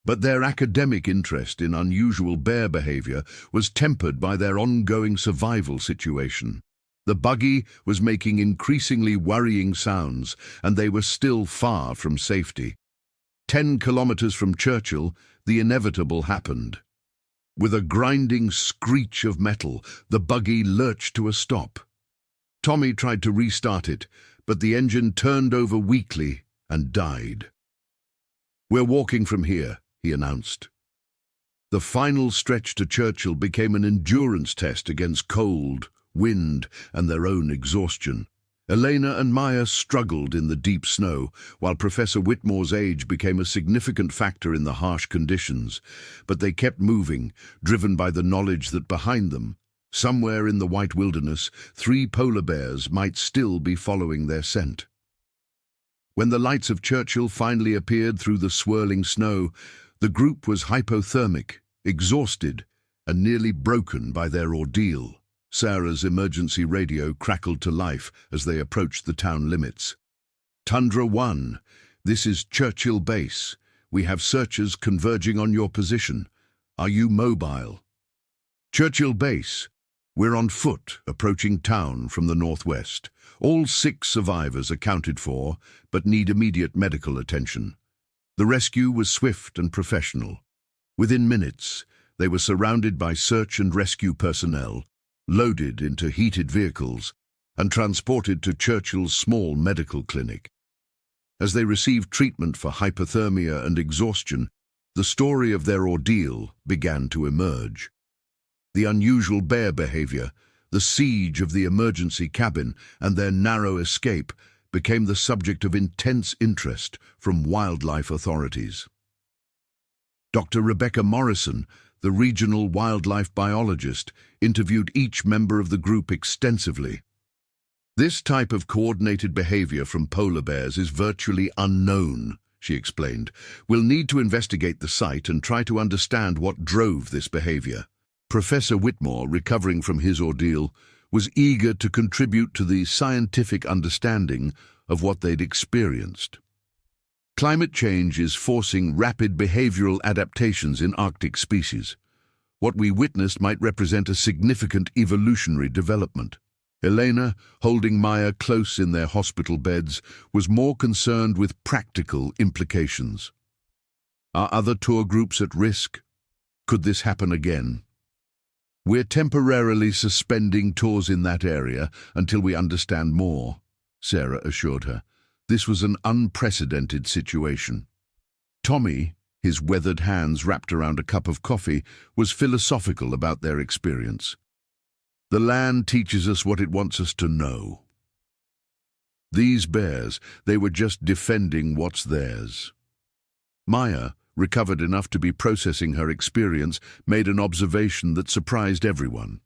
S1: But their academic interest in unusual bear behavior was tempered by their ongoing survival situation. The buggy was making increasingly worrying sounds, and they were still far from safety. 10 kilometers from Churchill, the inevitable happened. With a grinding screech of metal, the buggy lurched to a stop. Tommy tried to restart it, but the engine turned over weakly and died. "We're walking from here," he announced. The final stretch to Churchill became an endurance test against cold, wind, and their own exhaustion. Elena and Maya struggled in the deep snow, while Professor Whitmore's age became a significant factor in the harsh conditions. But they kept moving, driven by the knowledge that behind them, somewhere in the White Wilderness, 3 polar bears might still be following their scent. When the lights of Churchill finally appeared through the swirling snow, the group was hypothermic, exhausted, and nearly broken by their ordeal. Sarah's emergency radio crackled to life as they approached the town limits. "Tundra 1, this is Churchill Base. We have searchers converging on your position. Are you mobile?" "Churchill Base. We're on foot, approaching town from the northwest. All 6 survivors accounted for, but need immediate medical attention." The rescue was swift and professional. Within minutes, they were surrounded by search and rescue personnel, loaded into heated vehicles, and transported to Churchill's small medical clinic. As they received treatment for hypothermia and exhaustion, the story of their ordeal began to emerge. The unusual bear behavior, the siege of the emergency cabin, and their narrow escape became the subject of intense interest from wildlife authorities. Dr. Rebecca Morrison, the regional wildlife biologist, interviewed each member of the group extensively. "This type of coordinated behavior from polar bears is virtually unknown," she explained. "We'll need to investigate the site and try to understand what drove this behavior." Professor Whitmore, recovering from his ordeal, was eager to contribute to the scientific understanding of what they'd experienced. Climate change is forcing rapid behavioral adaptations in Arctic species. What we witnessed might represent a significant evolutionary development. Elena, holding Maya close in their hospital beds, was more concerned with practical implications. Are other tour groups at risk? Could this happen again? "We're temporarily suspending tours in that area until we understand more," Sarah assured her. This was an unprecedented situation. Tommy, his weathered hands wrapped around a cup of coffee, was philosophical about their experience. "The land teaches us what it wants us to know. These bears, they were just defending what's theirs." Maya, recovered enough to be processing her experience, made an observation that surprised everyone.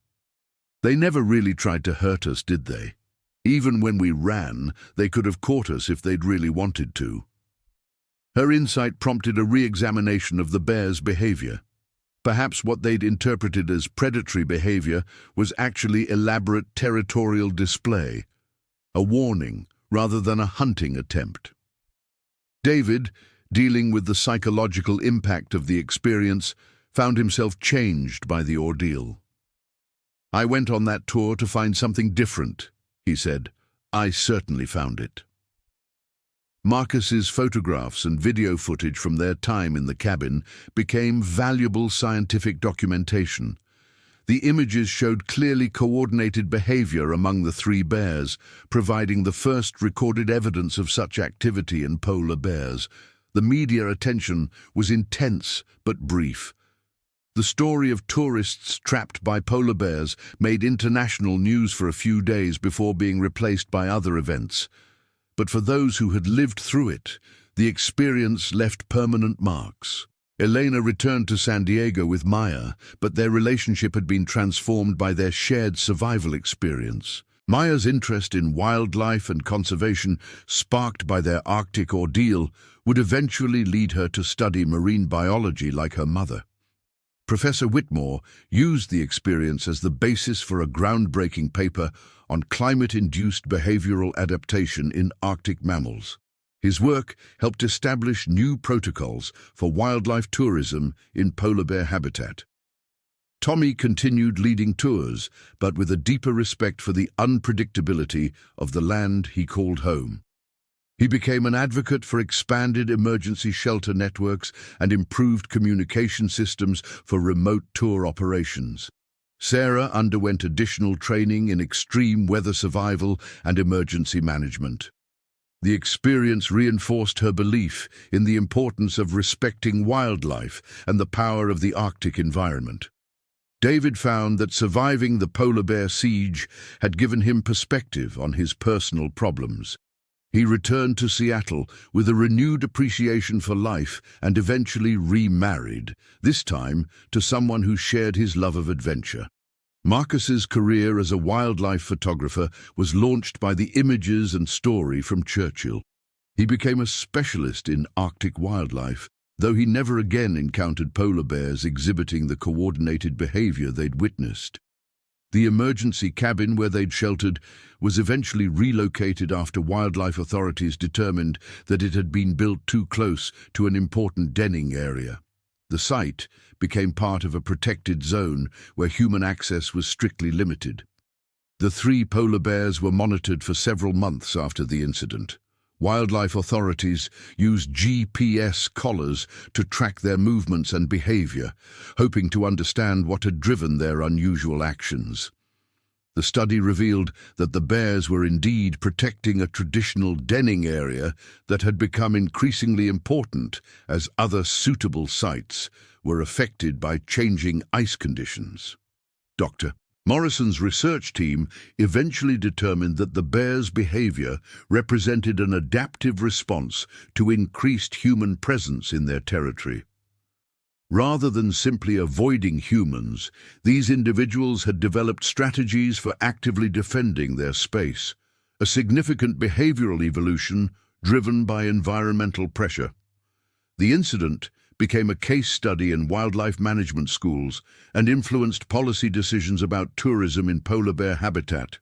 S1: "They never really tried to hurt us, did they? Even when we ran, they could have caught us if they'd really wanted to." Her insight prompted a re-examination of the bear's behavior. Perhaps what they'd interpreted as predatory behavior was actually elaborate territorial display, a warning rather than a hunting attempt. David, dealing with the psychological impact of the experience, found himself changed by the ordeal. "I went on that tour to find something different," he said. "I certainly found it." Marcus's photographs and video footage from their time in the cabin became valuable scientific documentation. The images showed clearly coordinated behavior among the three bears, providing the first recorded evidence of such activity in polar bears. The media attention was intense but brief. The story of tourists trapped by polar bears made international news for a few days before being replaced by other events. But for those who had lived through it, the experience left permanent marks. Elena returned to San Diego with Maya, but their relationship had been transformed by their shared survival experience. Maya's interest in wildlife and conservation, sparked by their Arctic ordeal, would eventually lead her to study marine biology like her mother. Professor Whitmore used the experience as the basis for a groundbreaking paper on climate-induced behavioral adaptation in Arctic mammals. His work helped establish new protocols for wildlife tourism in polar bear habitat. Tommy continued leading tours, but with a deeper respect for the unpredictability of the land he called home. He became an advocate for expanded emergency shelter networks and improved communication systems for remote tour operations. Sarah underwent additional training in extreme weather survival and emergency management. The experience reinforced her belief in the importance of respecting wildlife and the power of the Arctic environment. David found that surviving the polar bear siege had given him perspective on his personal problems. He returned to Seattle with a renewed appreciation for life and eventually remarried, this time to someone who shared his love of adventure. Marcus's career as a wildlife photographer was launched by the images and story from Churchill. He became a specialist in Arctic wildlife, though he never again encountered polar bears exhibiting the coordinated behavior they'd witnessed. The emergency cabin where they'd sheltered was eventually relocated after wildlife authorities determined that it had been built too close to an important denning area. The site became part of a protected zone where human access was strictly limited. The three polar bears were monitored for several months after the incident. Wildlife authorities used GPS collars to track their movements and behavior, hoping to understand what had driven their unusual actions. The study revealed that the bears were indeed protecting a traditional denning area that had become increasingly important as other suitable sites were affected by changing ice conditions. Dr. Morrison's research team eventually determined that the bears' behavior represented an adaptive response to increased human presence in their territory. Rather than simply avoiding humans, these individuals had developed strategies for actively defending their space, a significant behavioral evolution driven by environmental pressure. The incident became a case study in wildlife management schools and influenced policy decisions about tourism in polar bear habitat.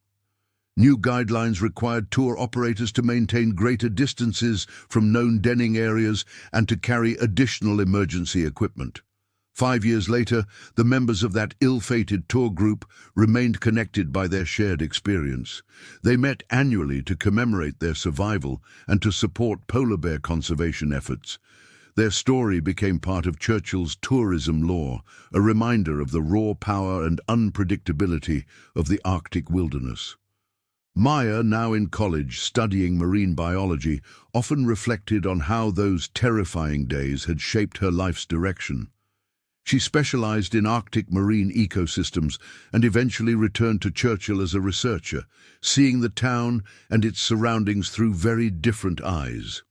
S1: New guidelines required tour operators to maintain greater distances from known denning areas and to carry additional emergency equipment. 5 years later, the members of that ill-fated tour group remained connected by their shared experience. They met annually to commemorate their survival and to support polar bear conservation efforts. Their story became part of Churchill's tourism lore, a reminder of the raw power and unpredictability of the Arctic wilderness. Maya, now in college studying marine biology, often reflected on how those terrifying days had shaped her life's direction. She specialized in Arctic marine ecosystems and eventually returned to Churchill as a researcher, seeing the town and its surroundings through very different eyes.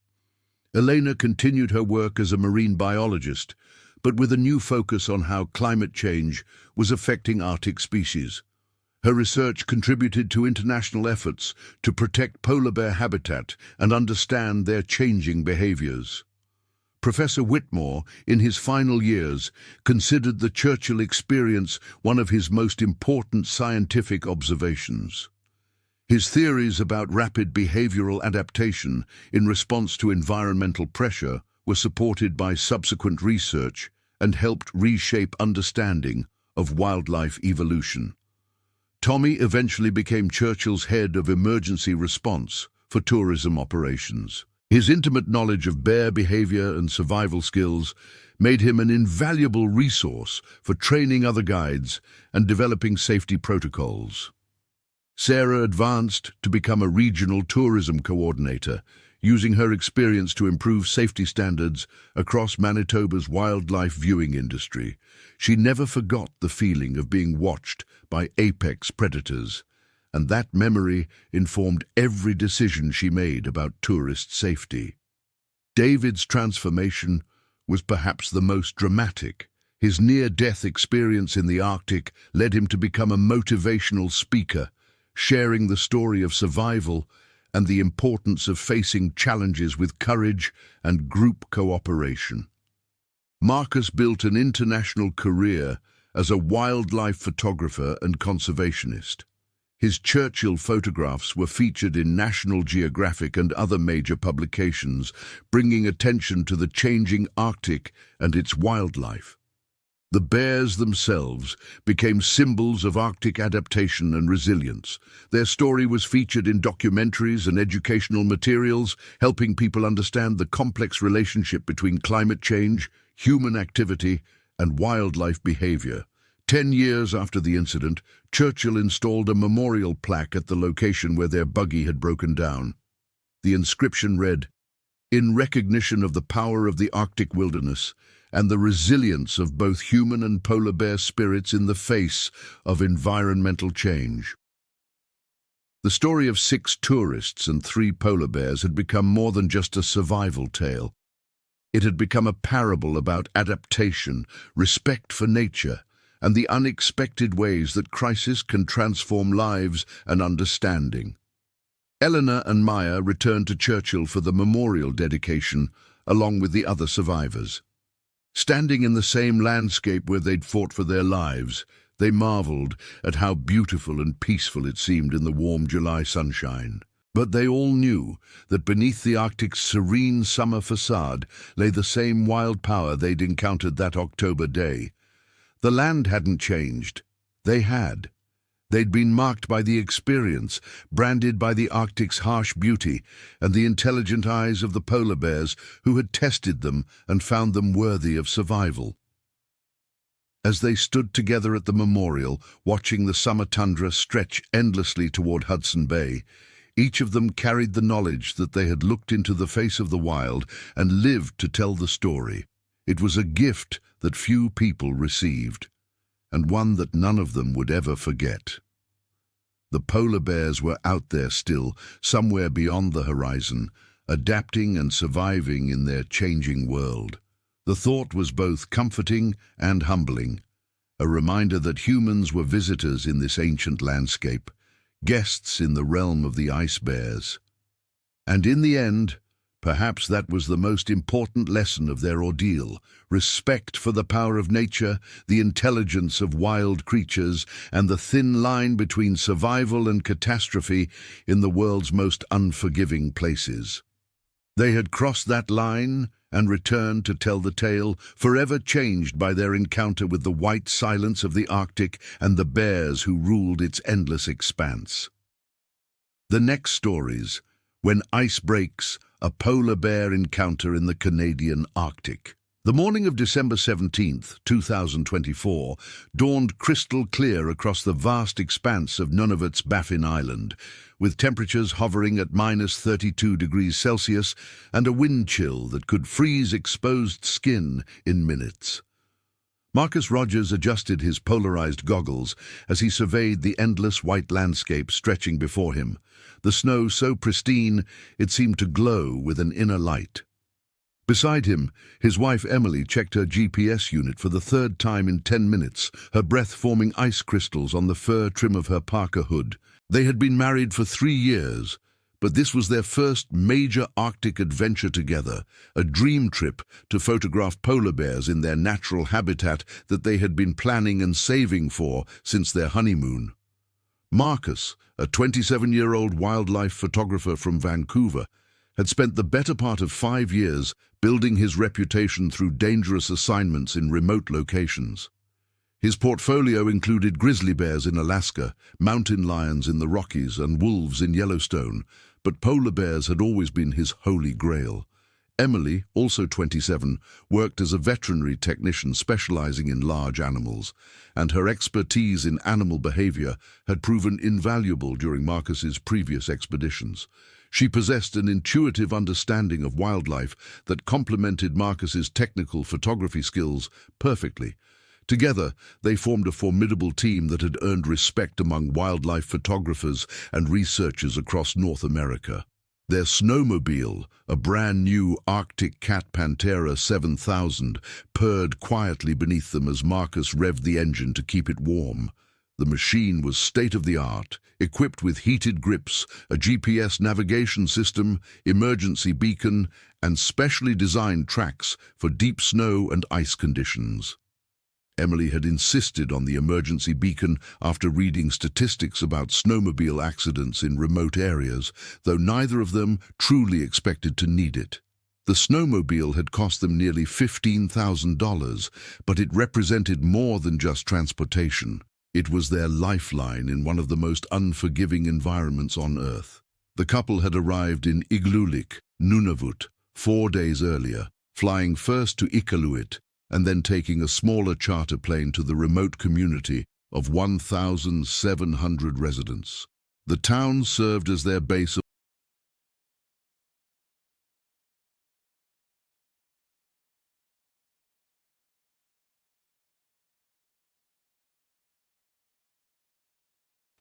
S1: Elena continued her work as a marine biologist, but with a new focus on how climate change was affecting Arctic species. Her research contributed to international efforts to protect polar bear habitat and understand their changing behaviors. Professor Whitmore, in his final years, considered the Churchill experience one of his most important scientific observations. His theories about rapid behavioral adaptation in response to environmental pressure were supported by subsequent research and helped reshape understanding of wildlife evolution. Tommy eventually became Churchill's head of emergency response for tourism operations. His intimate knowledge of bear behavior and survival skills made him an invaluable resource for training other guides and developing safety protocols. Sarah advanced to become a regional tourism coordinator, using her experience to improve safety standards across Manitoba's wildlife viewing industry. She never forgot the feeling of being watched by apex predators, and that memory informed every decision she made about tourist safety. David's transformation was perhaps the most dramatic. His near-death experience in the Arctic led him to become a motivational speaker, sharing the story of survival and the importance of facing challenges with courage and group cooperation. Marcus built an international career as a wildlife photographer and conservationist. His Churchill photographs were featured in National Geographic and other major publications, bringing attention to the changing Arctic and its wildlife. The bears themselves became symbols of Arctic adaptation and resilience. Their story was featured in documentaries and educational materials, helping people understand the complex relationship between climate change, human activity, and wildlife behavior. 10 years after the incident, Churchill installed a memorial plaque at the location where their buggy had broken down. The inscription read, "In recognition of the power of the Arctic wilderness and the resilience of both human and polar bear spirits in the face of environmental change." The story of 6 tourists and 3 polar bears had become more than just a survival tale. It had become a parable about adaptation, respect for nature, and the unexpected ways that crisis can transform lives and understanding. Eleanor and Maya returned to Churchill for the memorial dedication, along with the other survivors. Standing in the same landscape where they'd fought for their lives, they marveled at how beautiful and peaceful it seemed in the warm July sunshine. But they all knew that beneath the Arctic's serene summer facade lay the same wild power they'd encountered that October day. The land hadn't changed. They had. They'd been marked by the experience, branded by the Arctic's harsh beauty and the intelligent eyes of the polar bears who had tested them and found them worthy of survival. As they stood together at the memorial, watching the summer tundra stretch endlessly toward Hudson Bay, each of them carried the knowledge that they had looked into the face of the wild and lived to tell the story. It was a gift that few people received, and one that none of them would ever forget. The polar bears were out there still, somewhere beyond the horizon, adapting and surviving in their changing world. The thought was both comforting and humbling, a reminder that humans were visitors in this ancient landscape, guests in the realm of the ice bears. And in the end, perhaps that was the most important lesson of their ordeal: respect for the power of nature, the intelligence of wild creatures, and the thin line between survival and catastrophe in the world's most unforgiving places. They had crossed that line and returned to tell the tale, forever changed by their encounter with the white silence of the Arctic and the bears who ruled its endless expanse. The next stories: When Ice Breaks, a polar bear encounter in the Canadian Arctic. The morning of December 17th, 2024, dawned crystal clear across the vast expanse of Nunavut's Baffin Island, with temperatures hovering at -32 degrees Celsius and a wind chill that could freeze exposed skin in minutes. Marcus Rogers adjusted his polarized goggles as he surveyed the endless white landscape stretching before him, the snow so pristine it seemed to glow with an inner light. Beside him, his wife Emily checked her GPS unit for the 3rd time in 10 minutes, her breath forming ice crystals on the fur trim of her parka hood. They had been married for 3 years, But this was their first major Arctic adventure together, a dream trip to photograph polar bears in their natural habitat that they had been planning and saving for since their honeymoon. Marcus, a 27-year-old wildlife photographer from Vancouver, had spent the better part of 5 years building his reputation through dangerous assignments in remote locations. His portfolio included grizzly bears in Alaska, mountain lions in the Rockies, and wolves in Yellowstone, but polar bears had always been his holy grail. Emily, also 27, worked as a veterinary technician specializing in large animals, and her expertise in animal behavior had proven invaluable during Marcus's previous expeditions. She possessed an intuitive understanding of wildlife that complemented Marcus's technical photography skills perfectly. Together, they formed a formidable team that had earned respect among wildlife photographers and researchers across North America. Their snowmobile, a brand-new Arctic Cat Pantera 7000, purred quietly beneath them as Marcus revved the engine to keep it warm. The machine was state-of-the-art, equipped with heated grips, a GPS navigation system, emergency beacon, and specially designed tracks for deep snow and ice conditions. Emily had insisted on the emergency beacon after reading statistics about snowmobile accidents in remote areas, though neither of them truly expected to need it. The snowmobile had cost them nearly $15,000, but it represented more than just transportation. It was their lifeline in one of the most unforgiving environments on Earth. The couple had arrived in Igloolik, Nunavut, 4 days earlier, flying first to Iqaluit, and then taking a smaller charter plane to the remote community of 1,700 residents. The town served as their base of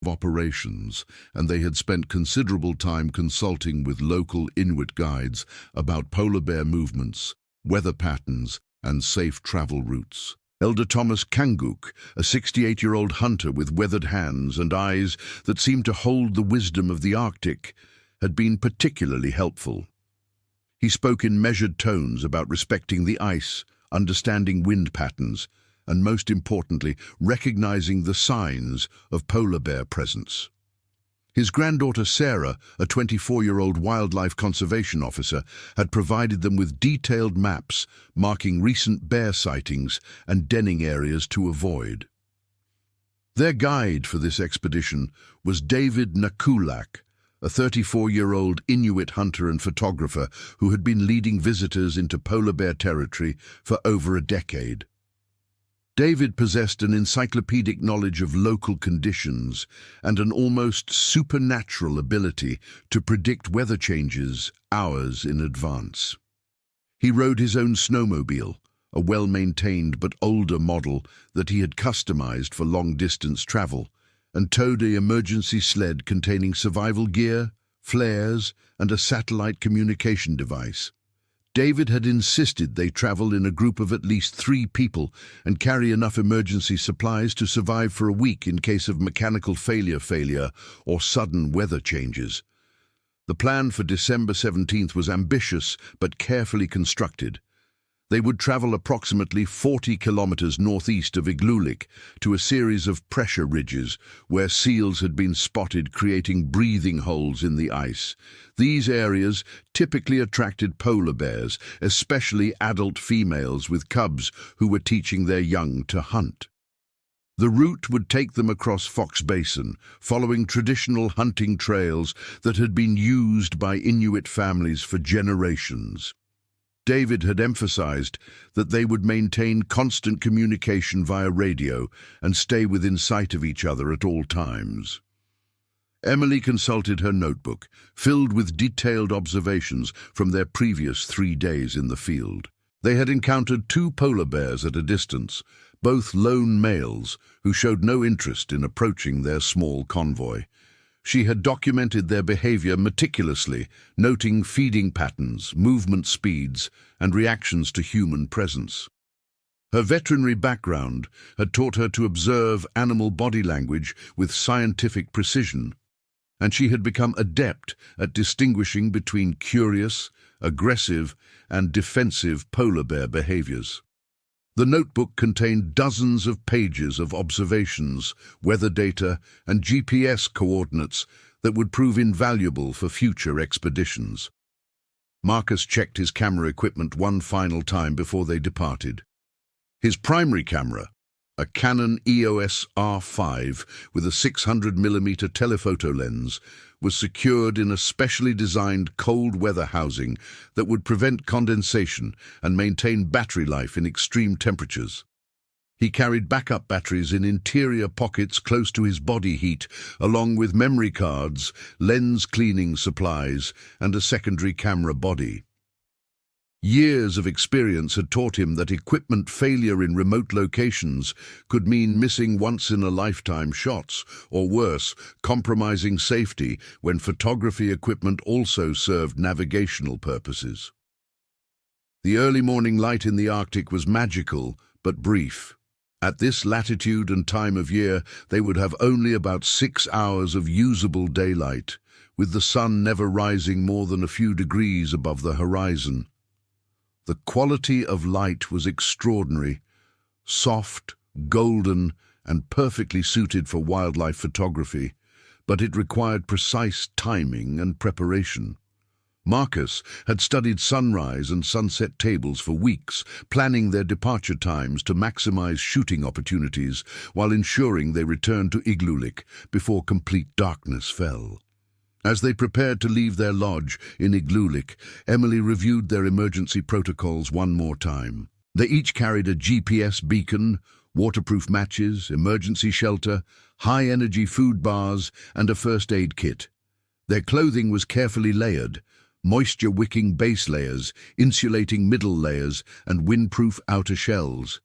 S1: operations, and they had spent considerable time consulting with local Inuit guides about polar bear movements, weather patterns, and safe travel routes. Elder Thomas Kanguk, a 68-year-old hunter with weathered hands and eyes that seemed to hold the wisdom of the Arctic, had been particularly helpful. He spoke in measured tones about respecting the ice, understanding wind patterns, and most importantly, recognizing the signs of polar bear presence. His granddaughter Sarah, a 24-year-old wildlife conservation officer, had provided them with detailed maps marking recent bear sightings and denning areas to avoid. Their guide for this expedition was David Nakulak, a 34-year-old Inuit hunter and photographer who had been leading visitors into polar bear territory for over a decade. David possessed an encyclopedic knowledge of local conditions and an almost supernatural ability to predict weather changes hours in advance. He rode his own snowmobile, a well-maintained but older model that he had customized for long-distance travel, and towed an emergency sled containing survival gear, flares, and a satellite communication device. David had insisted they travel in a group of at least 3 people and carry enough emergency supplies to survive for a week in case of mechanical failure or sudden weather changes. The plan for December 17th was ambitious but carefully constructed. They would travel approximately 40 kilometers northeast of Igloolik to a series of pressure ridges where seals had been spotted creating breathing holes in the ice. These areas typically attracted polar bears, especially adult females with cubs who were teaching their young to hunt. The route would take them across Fox Basin, following traditional hunting trails that had been used by Inuit families for generations. David had emphasized that they would maintain constant communication via radio and stay within sight of each other at all times. Emily consulted her notebook, filled with detailed observations from their previous 3 days in the field. They had encountered 2 polar bears at a distance, both lone males who showed no interest in approaching their small convoy. She had documented their behavior meticulously, noting feeding patterns, movement speeds, and reactions to human presence. Her veterinary background had taught her to observe animal body language with scientific precision. and she had become adept at distinguishing between curious, aggressive, and defensive polar bear behaviors. The notebook contained dozens of pages of observations, weather data, and GPS coordinates that would prove invaluable for future expeditions. Marcus checked his camera equipment one final time before they departed. His primary camera, a Canon EOS R5 with a 600mm telephoto lens, was secured in a specially designed cold weather housing that would prevent condensation and maintain battery life in extreme temperatures. He carried backup batteries in interior pockets close to his body heat, along with memory cards, lens cleaning supplies, and a secondary camera body. Years of experience had taught him that equipment failure in remote locations could mean missing once-in-a-lifetime shots, or worse, compromising safety when photography equipment also served navigational purposes. The early morning light in the Arctic was magical, but brief. At this latitude and time of year, they would have only about 6 hours of usable daylight, with the sun never rising more than a few degrees above the horizon. The quality of light was extraordinary, soft, golden, and perfectly suited for wildlife photography, but it required precise timing and preparation. Marcus had studied sunrise and sunset tables for weeks, planning their departure times to maximize shooting opportunities while ensuring they returned to Igloolik before complete darkness fell. As they prepared to leave their lodge in Igloolik, Emily reviewed their emergency protocols one more time. They each carried a GPS beacon, waterproof matches, emergency shelter, high-energy food bars, and a first aid kit. Their clothing was carefully layered, moisture-wicking base layers, insulating middle layers, and windproof outer shells.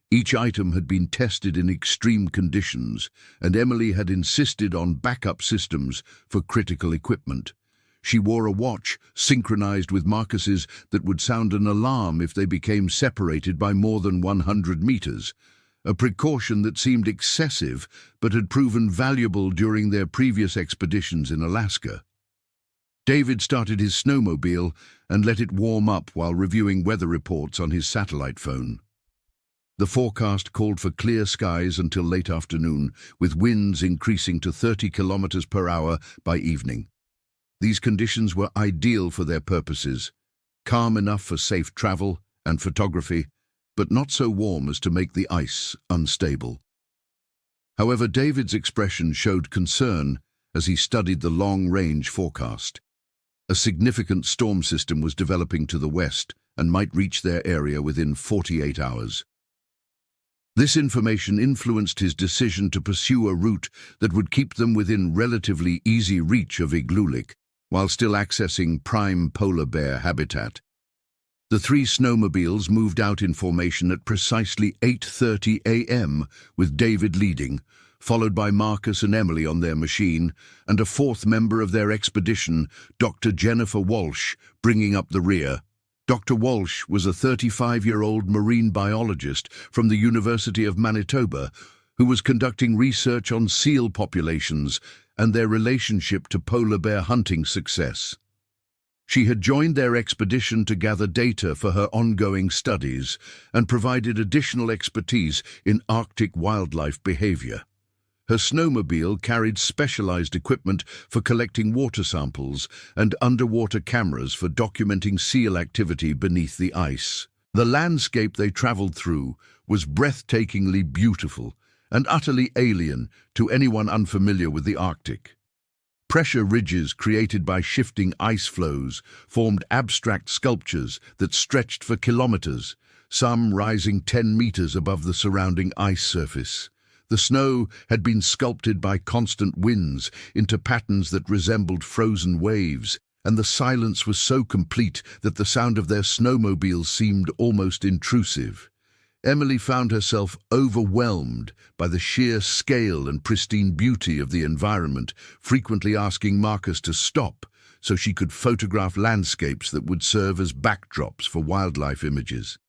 S1: Each item had been tested in extreme conditions, and Emily had insisted on backup systems for critical equipment. She wore a watch, synchronized with Marcus's, that would sound an alarm if they became separated by more than 100 meters, a precaution that seemed excessive but had proven valuable during their previous expeditions in Alaska. David started his snowmobile and let it warm up while reviewing weather reports on his satellite phone. The forecast called for clear skies until late afternoon, with winds increasing to 30 kilometers per hour by evening. These conditions were ideal for their purposes, calm enough for safe travel and photography, but not so warm as to make the ice unstable. However, David's expression showed concern as he studied the long-range forecast. A significant storm system was developing to the west and might reach their area within 48 hours. This information influenced his decision to pursue a route that would keep them within relatively easy reach of Igloolik, while still accessing prime polar bear habitat. The three snowmobiles moved out in formation at precisely 8:30 a.m., with David leading, followed by Marcus and Emily on their machine, and a fourth member of their expedition, Dr. Jennifer Walsh, bringing up the rear. Dr. Walsh was a 35-year-old marine biologist from the University of Manitoba who was conducting research on seal populations and their relationship to polar bear hunting success. She had joined their expedition to gather data for her ongoing studies and provided additional expertise in Arctic wildlife behavior. Her snowmobile carried specialized equipment for collecting water samples and underwater cameras for documenting seal activity beneath the ice. The landscape they traveled through was breathtakingly beautiful and utterly alien to anyone unfamiliar with the Arctic. Pressure ridges created by shifting ice flows formed abstract sculptures that stretched for kilometers, some rising 10 meters above the surrounding ice surface. The snow had been sculpted by constant winds into patterns that resembled frozen waves, and the silence was so complete that the sound of their snowmobiles seemed almost intrusive. Emily found herself overwhelmed by the sheer scale and pristine beauty of the environment, frequently asking Marcus to stop so she could photograph landscapes that would serve as backdrops for wildlife images.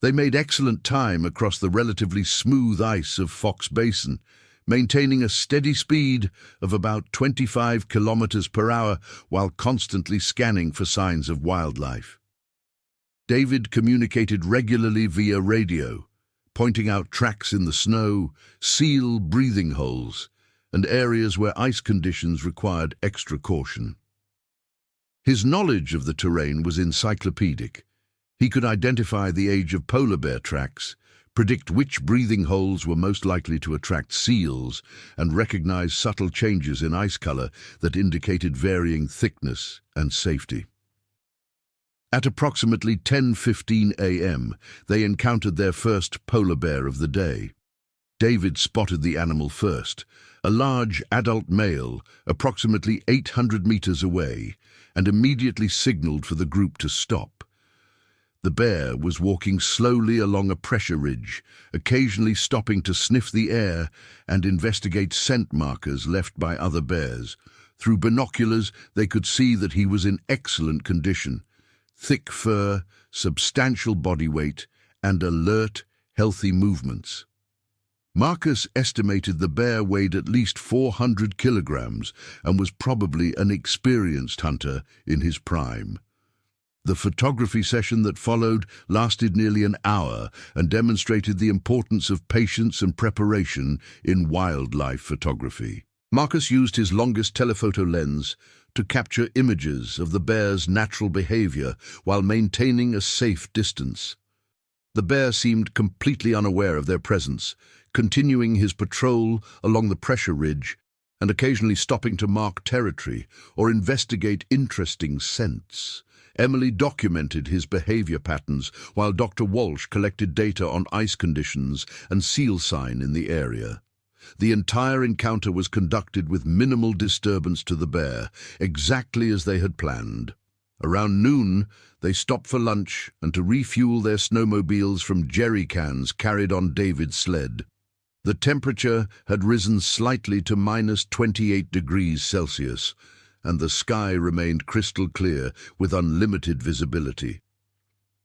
S1: They made excellent time across the relatively smooth ice of Fox Basin, maintaining a steady speed of about 25 kilometers per hour while constantly scanning for signs of wildlife. David communicated regularly via radio, pointing out tracks in the snow, seal breathing holes, and areas where ice conditions required extra caution. His knowledge of the terrain was encyclopedic. He could identify the age of polar bear tracks, predict which breathing holes were most likely to attract seals, and recognize subtle changes in ice color that indicated varying thickness and safety. At approximately 10:15 a.m., they encountered their first polar bear of the day. David spotted the animal first, a large adult male approximately 800 meters away, and immediately signaled for the group to stop. The bear was walking slowly along a pressure ridge, occasionally stopping to sniff the air and investigate scent markers left by other bears. Through binoculars, they could see that he was in excellent condition: thick fur, substantial body weight, and alert, healthy movements. Marcus estimated the bear weighed at least 400 kilograms and was probably an experienced hunter in his prime. The photography session that followed lasted nearly an hour and demonstrated the importance of patience and preparation in wildlife photography. Marcus used his longest telephoto lens to capture images of the bear's natural behavior while maintaining a safe distance. The bear seemed completely unaware of their presence, continuing his patrol along the pressure ridge and occasionally stopping to mark territory or investigate interesting scents. Emily documented his behavior patterns while Dr. Walsh collected data on ice conditions and seal sign in the area. The entire encounter was conducted with minimal disturbance to the bear, exactly as they had planned. Around noon, they stopped for lunch and to refuel their snowmobiles from jerry cans carried on David's sled. The temperature had risen slightly to -28 degrees Celsius, and the sky remained crystal clear with unlimited visibility.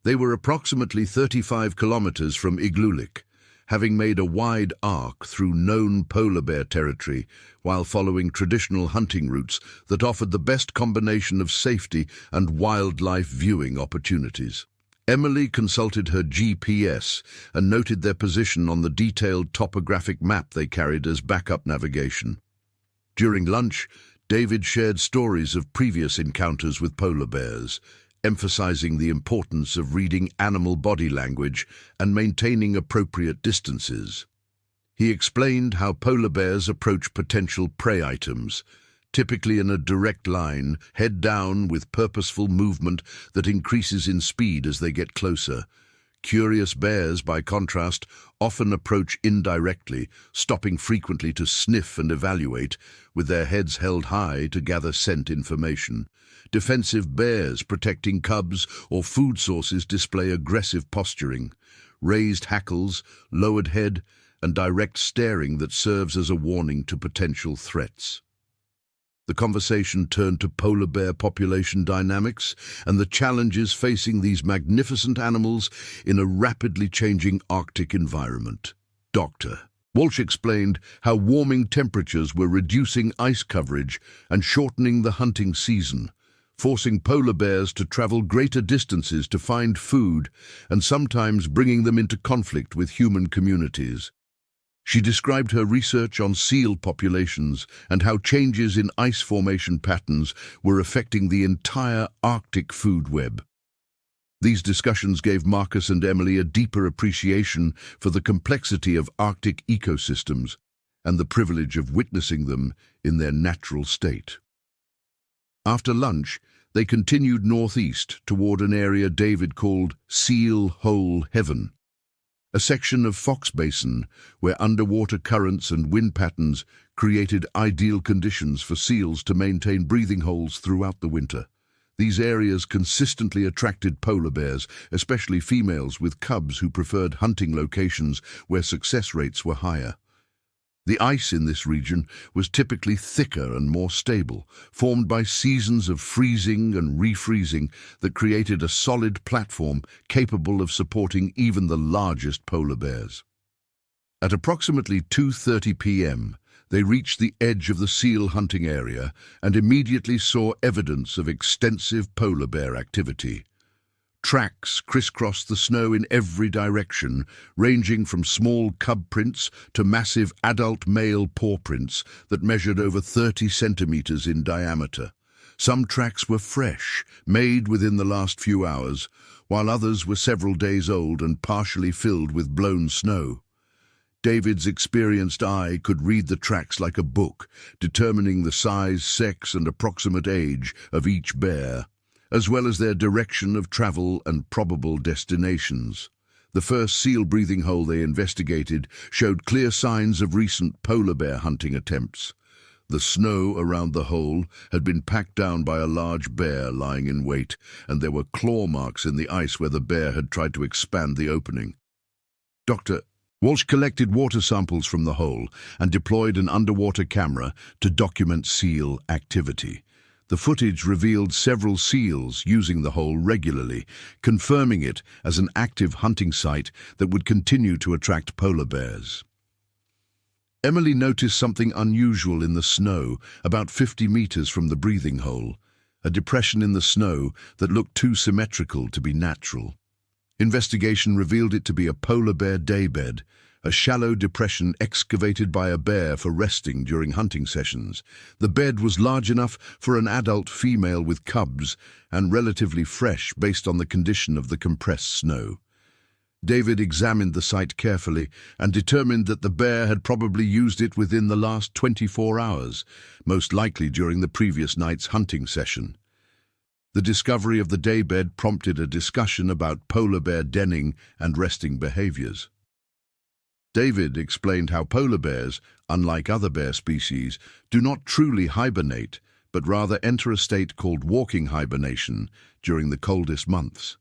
S1: They were approximately 35 kilometers from Igloolik, having made a wide arc through known polar bear territory while following traditional hunting routes that offered the best combination of safety and wildlife viewing opportunities. Emily consulted her GPS and noted their position on the detailed topographic map they carried as backup navigation. During lunch, David shared stories of previous encounters with polar bears, emphasizing the importance of reading animal body language and maintaining appropriate distances. He explained how polar bears approach potential prey items, typically in a direct line, head down with purposeful movement that increases in speed as they get closer. Curious bears, by contrast, often approach indirectly, stopping frequently to sniff and evaluate, with their heads held high to gather scent information. Defensive bears protecting cubs or food sources display aggressive posturing, raised hackles, lowered head, and direct staring that serves as a warning to potential threats. The conversation turned to polar bear population dynamics and the challenges facing these magnificent animals in a rapidly changing Arctic environment. Dr. Walsh explained how warming temperatures were reducing ice coverage and shortening the hunting season, forcing polar bears to travel greater distances to find food and sometimes bringing them into conflict with human communities. She described her research on seal populations and how changes in ice formation patterns were affecting the entire Arctic food web. These discussions gave Marcus and Emily a deeper appreciation for the complexity of Arctic ecosystems and the privilege of witnessing them in their natural state. After lunch, they continued northeast toward an area David called Seal Hole Heaven, a section of Fox Basin where underwater currents and wind patterns created ideal conditions for seals to maintain breathing holes throughout the winter. These areas consistently attracted polar bears, especially females with cubs who preferred hunting locations where success rates were higher. The ice in this region was typically thicker and more stable, formed by seasons of freezing and refreezing that created a solid platform capable of supporting even the largest polar bears. At approximately 2:30 p.m., they reached the edge of the seal hunting area and immediately saw evidence of extensive polar bear activity. Tracks crisscrossed the snow in every direction, ranging from small cub prints to massive adult male paw prints that measured over 30 centimeters in diameter. Some tracks were fresh, made within the last few hours, while others were several days old and partially filled with blown snow. David's experienced eye could read the tracks like a book, determining the size, sex, and approximate age of each bear, as well as their direction of travel and probable destinations. The first seal breathing hole they investigated showed clear signs of recent polar bear hunting attempts. The snow around the hole had been packed down by a large bear lying in wait, and there were claw marks in the ice where the bear had tried to expand the opening. Dr. Walsh collected water samples from the hole and deployed an underwater camera to document seal activity. The footage revealed several seals using the hole regularly, confirming it as an active hunting site that would continue to attract polar bears. Emily noticed something unusual in the snow about 50 meters from the breathing hole, a depression in the snow that looked too symmetrical to be natural. Investigation revealed it to be a polar bear daybed, a shallow depression excavated by a bear for resting during hunting sessions. The bed was large enough for an adult female with cubs and relatively fresh based on the condition of the compressed snow. David examined the site carefully and determined that the bear had probably used it within the last 24 hours, most likely during the previous night's hunting session. The discovery of the daybed prompted a discussion about polar bear denning and resting behaviors. David explained how polar bears, unlike other bear species, do not truly hibernate, but rather enter a state called walking hibernation during the coldest months.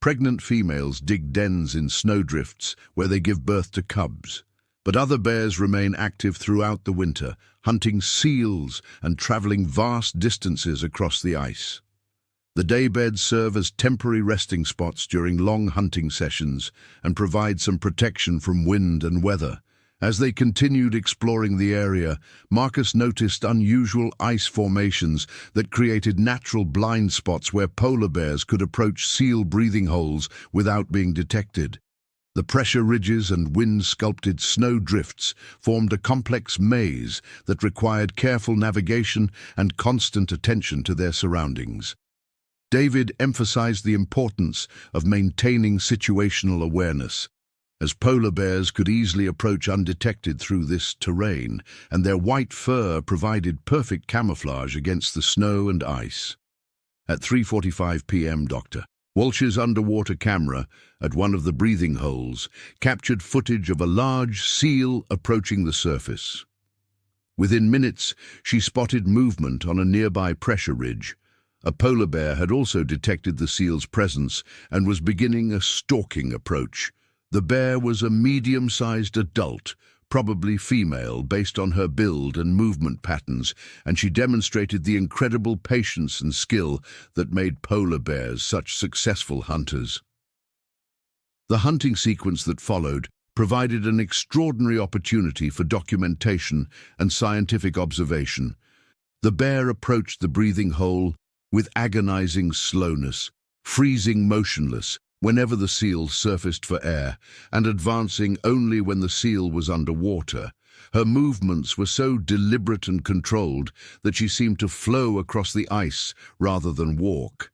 S1: Pregnant females dig dens in snowdrifts where they give birth to cubs, but other bears remain active throughout the winter, hunting seals and traveling vast distances across the ice. The daybeds serve as temporary resting spots during long hunting sessions and provide some protection from wind and weather. As they continued exploring the area, Marcus noticed unusual ice formations that created natural blind spots where polar bears could approach seal breathing holes without being detected. The pressure ridges and wind-sculpted snow drifts formed a complex maze that required careful navigation and constant attention to their surroundings. David emphasized the importance of maintaining situational awareness, as polar bears could easily approach undetected through this terrain, and their white fur provided perfect camouflage against the snow and ice. At 3:45 p.m., Dr. Walsh's underwater camera at one of the breathing holes captured footage of a large seal approaching the surface. Within minutes, she spotted movement on a nearby pressure ridge. A polar bear had also detected the seal's presence and was beginning a stalking approach. The bear was a medium-sized adult, probably female based on her build and movement patterns, and she demonstrated the incredible patience and skill that made polar bears such successful hunters. The hunting sequence that followed provided an extraordinary opportunity for documentation and scientific observation. The bear approached the breathing hole with agonizing slowness, freezing motionless whenever the seal surfaced for air, and advancing only when the seal was underwater. Her movements were so deliberate and controlled that she seemed to flow across the ice rather than walk.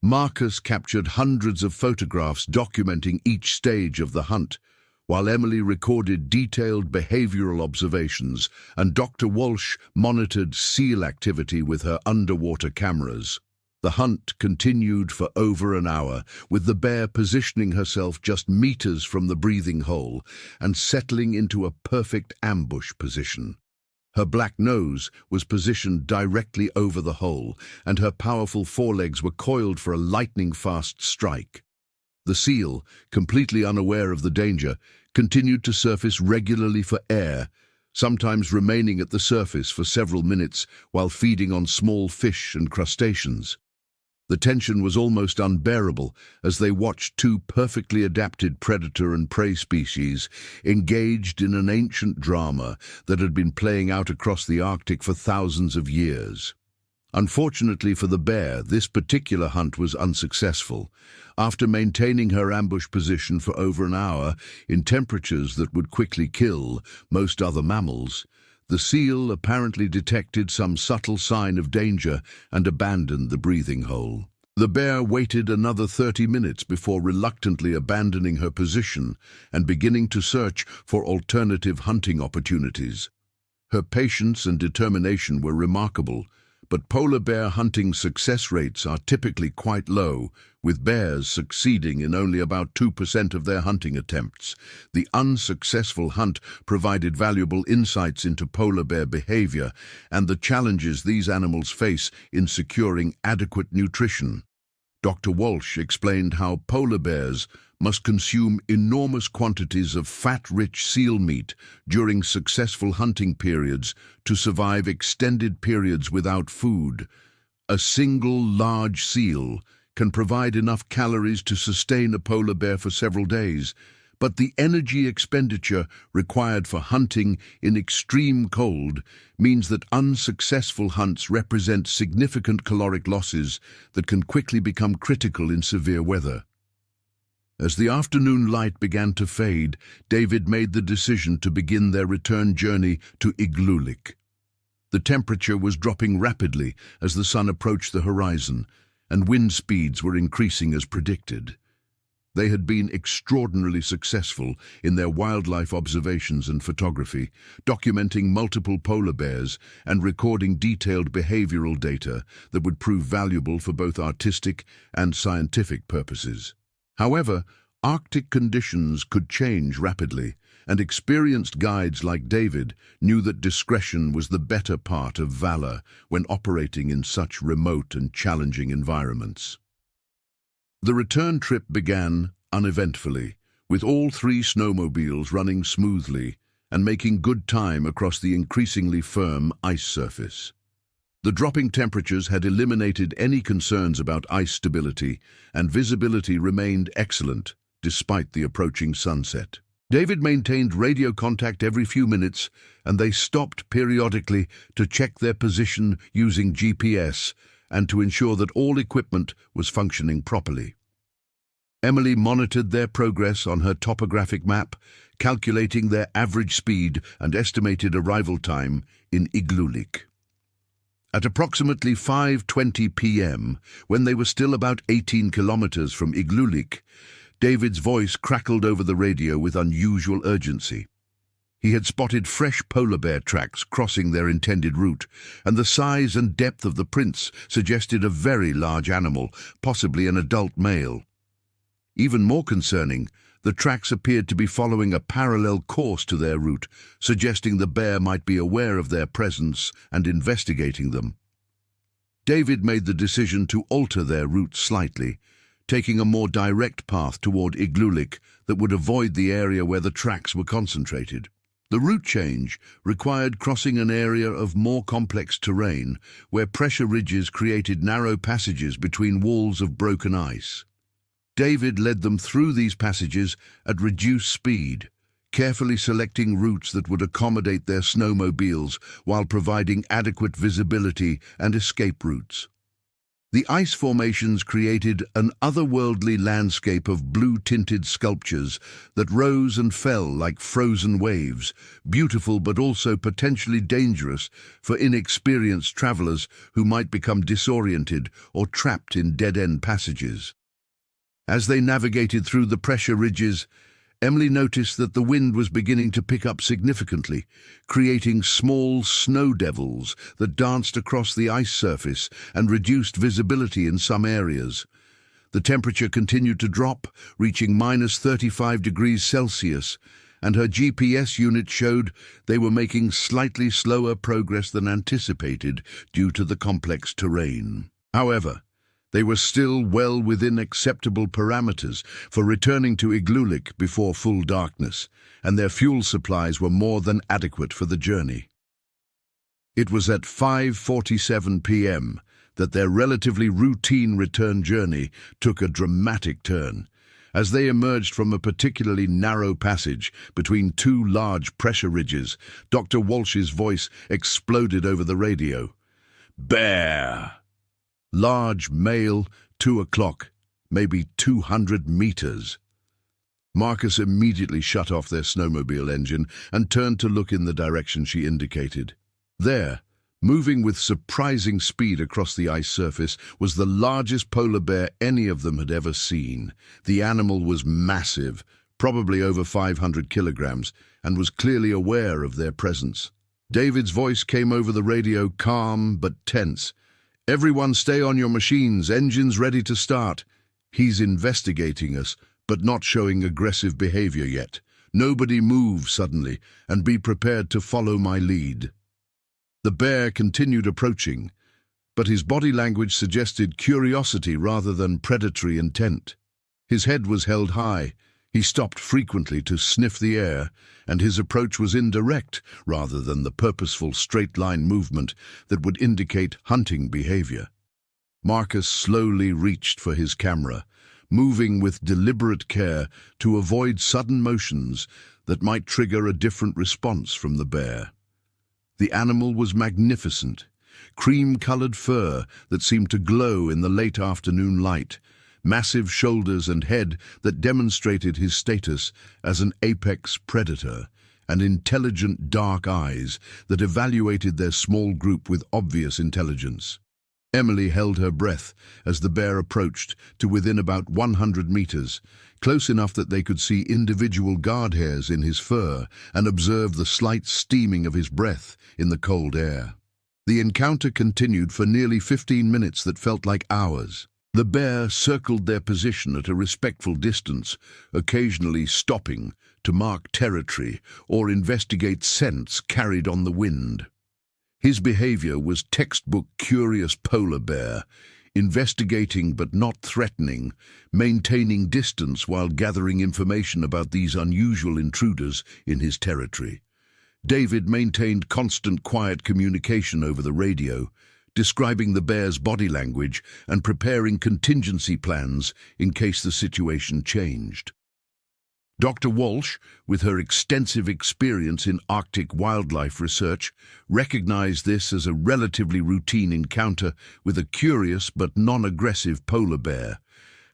S1: Marcus captured hundreds of photographs documenting each stage of the hunt, while Emily recorded detailed behavioral observations and Dr. Walsh monitored seal activity with her underwater cameras. The hunt continued for over an hour, with the bear positioning herself just meters from the breathing hole and settling into a perfect ambush position. Her black nose was positioned directly over the hole, and her powerful forelegs were coiled for a lightning-fast strike. The seal, completely unaware of the danger, continued to surface regularly for air, sometimes remaining at the surface for several minutes while feeding on small fish and crustaceans. The tension was almost unbearable as they watched two perfectly adapted predator and prey species engaged in an ancient drama that had been playing out across the Arctic for thousands of years. Unfortunately for the bear, this particular hunt was unsuccessful. After maintaining her ambush position for over an hour in temperatures that would quickly kill most other mammals, the seal apparently detected some subtle sign of danger and abandoned the breathing hole. The bear waited another 30 minutes before reluctantly abandoning her position and beginning to search for alternative hunting opportunities. Her patience and determination were remarkable, but polar bear hunting success rates are typically quite low, with bears succeeding in only about 2% of their hunting attempts. The unsuccessful hunt provided valuable insights into polar bear behavior and the challenges these animals face in securing adequate nutrition. Dr. Walsh explained how polar bears must consume enormous quantities of fat-rich seal meat during successful hunting periods to survive extended periods without food. A single large seal can provide enough calories to sustain a polar bear for several days, but the energy expenditure required for hunting in extreme cold means that unsuccessful hunts represent significant caloric losses that can quickly become critical in severe weather. As the afternoon light began to fade, David made the decision to begin their return journey to Igloolik. The temperature was dropping rapidly as the sun approached the horizon, and wind speeds were increasing as predicted. They had been extraordinarily successful in their wildlife observations and photography, documenting multiple polar bears and recording detailed behavioral data that would prove valuable for both artistic and scientific purposes. However, Arctic conditions could change rapidly, and experienced guides like David knew that discretion was the better part of valor when operating in such remote and challenging environments. The return trip began uneventfully, with all three snowmobiles running smoothly and making good time across the increasingly firm ice surface. The dropping temperatures had eliminated any concerns about ice stability, and visibility remained excellent despite the approaching sunset. David maintained radio contact every few minutes, and they stopped periodically to check their position using GPS and to ensure that all equipment was functioning properly. Emily monitored their progress on her topographic map, calculating their average speed and estimated arrival time in Igloolik. At approximately 5:20 p.m., when they were still about 18 kilometers from Igloolik, David's voice crackled over the radio with unusual urgency. He had spotted fresh polar bear tracks crossing their intended route, and the size and depth of the prints suggested a very large animal, possibly an adult male. Even more concerning, the tracks appeared to be following a parallel course to their route, suggesting the bear might be aware of their presence and investigating them. David made the decision to alter their route slightly, taking a more direct path toward Igloolik that would avoid the area where the tracks were concentrated. The route change required crossing an area of more complex terrain where pressure ridges created narrow passages between walls of broken ice. David led them through these passages at reduced speed, carefully selecting routes that would accommodate their snowmobiles while providing adequate visibility and escape routes. The ice formations created an otherworldly landscape of blue-tinted sculptures that rose and fell like frozen waves, beautiful but also potentially dangerous for inexperienced travelers who might become disoriented or trapped in dead-end passages. As they navigated through the pressure ridges, Emily noticed that the wind was beginning to pick up significantly, creating small snow devils that danced across the ice surface and reduced visibility in some areas. The temperature continued to drop, reaching -35 degrees Celsius, and her GPS unit showed they were making slightly slower progress than anticipated due to the complex terrain. However, they were still well within acceptable parameters for returning to Igloolik before full darkness, and their fuel supplies were more than adequate for the journey. It was at 5:47 p.m. that their relatively routine return journey took a dramatic turn. As they emerged from a particularly narrow passage between two large pressure ridges, Dr. Walsh's voice exploded over the radio. "Bear! Large male, 2 o'clock, maybe 200 meters." Marcus immediately shut off their snowmobile engine and turned to look in the direction she indicated. There, moving with surprising speed across the ice surface, was the largest polar bear any of them had ever seen. The animal was massive, probably over 500 kilograms, and was clearly aware of their presence. David's voice came over the radio, calm but tense. "Everyone stay on your machines, engines ready to start. He's investigating us, but not showing aggressive behavior yet. Nobody move suddenly, and be prepared to follow my lead." The bear continued approaching, but his body language suggested curiosity rather than predatory intent. His head was held high, he stopped frequently to sniff the air, and his approach was indirect rather than the purposeful straight-line movement that would indicate hunting behavior. Marcus slowly reached for his camera, moving with deliberate care to avoid sudden motions that might trigger a different response from the bear. The animal was magnificent, cream-colored fur that seemed to glow in the late afternoon light, massive shoulders and head that demonstrated his status as an apex predator, and intelligent dark eyes that evaluated their small group with obvious intelligence. Emily held her breath as the bear approached to within about 100 meters, close enough that they could see individual guard hairs in his fur and observe the slight steaming of his breath in the cold air. The encounter continued for nearly 15 minutes that felt like hours. The bear circled their position at a respectful distance, occasionally stopping to mark territory or investigate scents carried on the wind. His behavior was textbook curious polar bear, investigating but not threatening, maintaining distance while gathering information about these unusual intruders in his territory. David maintained constant quiet communication over the radio, describing the bear's body language and preparing contingency plans in case the situation changed. Dr. Walsh, with her extensive experience in Arctic wildlife research, recognized this as a relatively routine encounter with a curious but non-aggressive polar bear.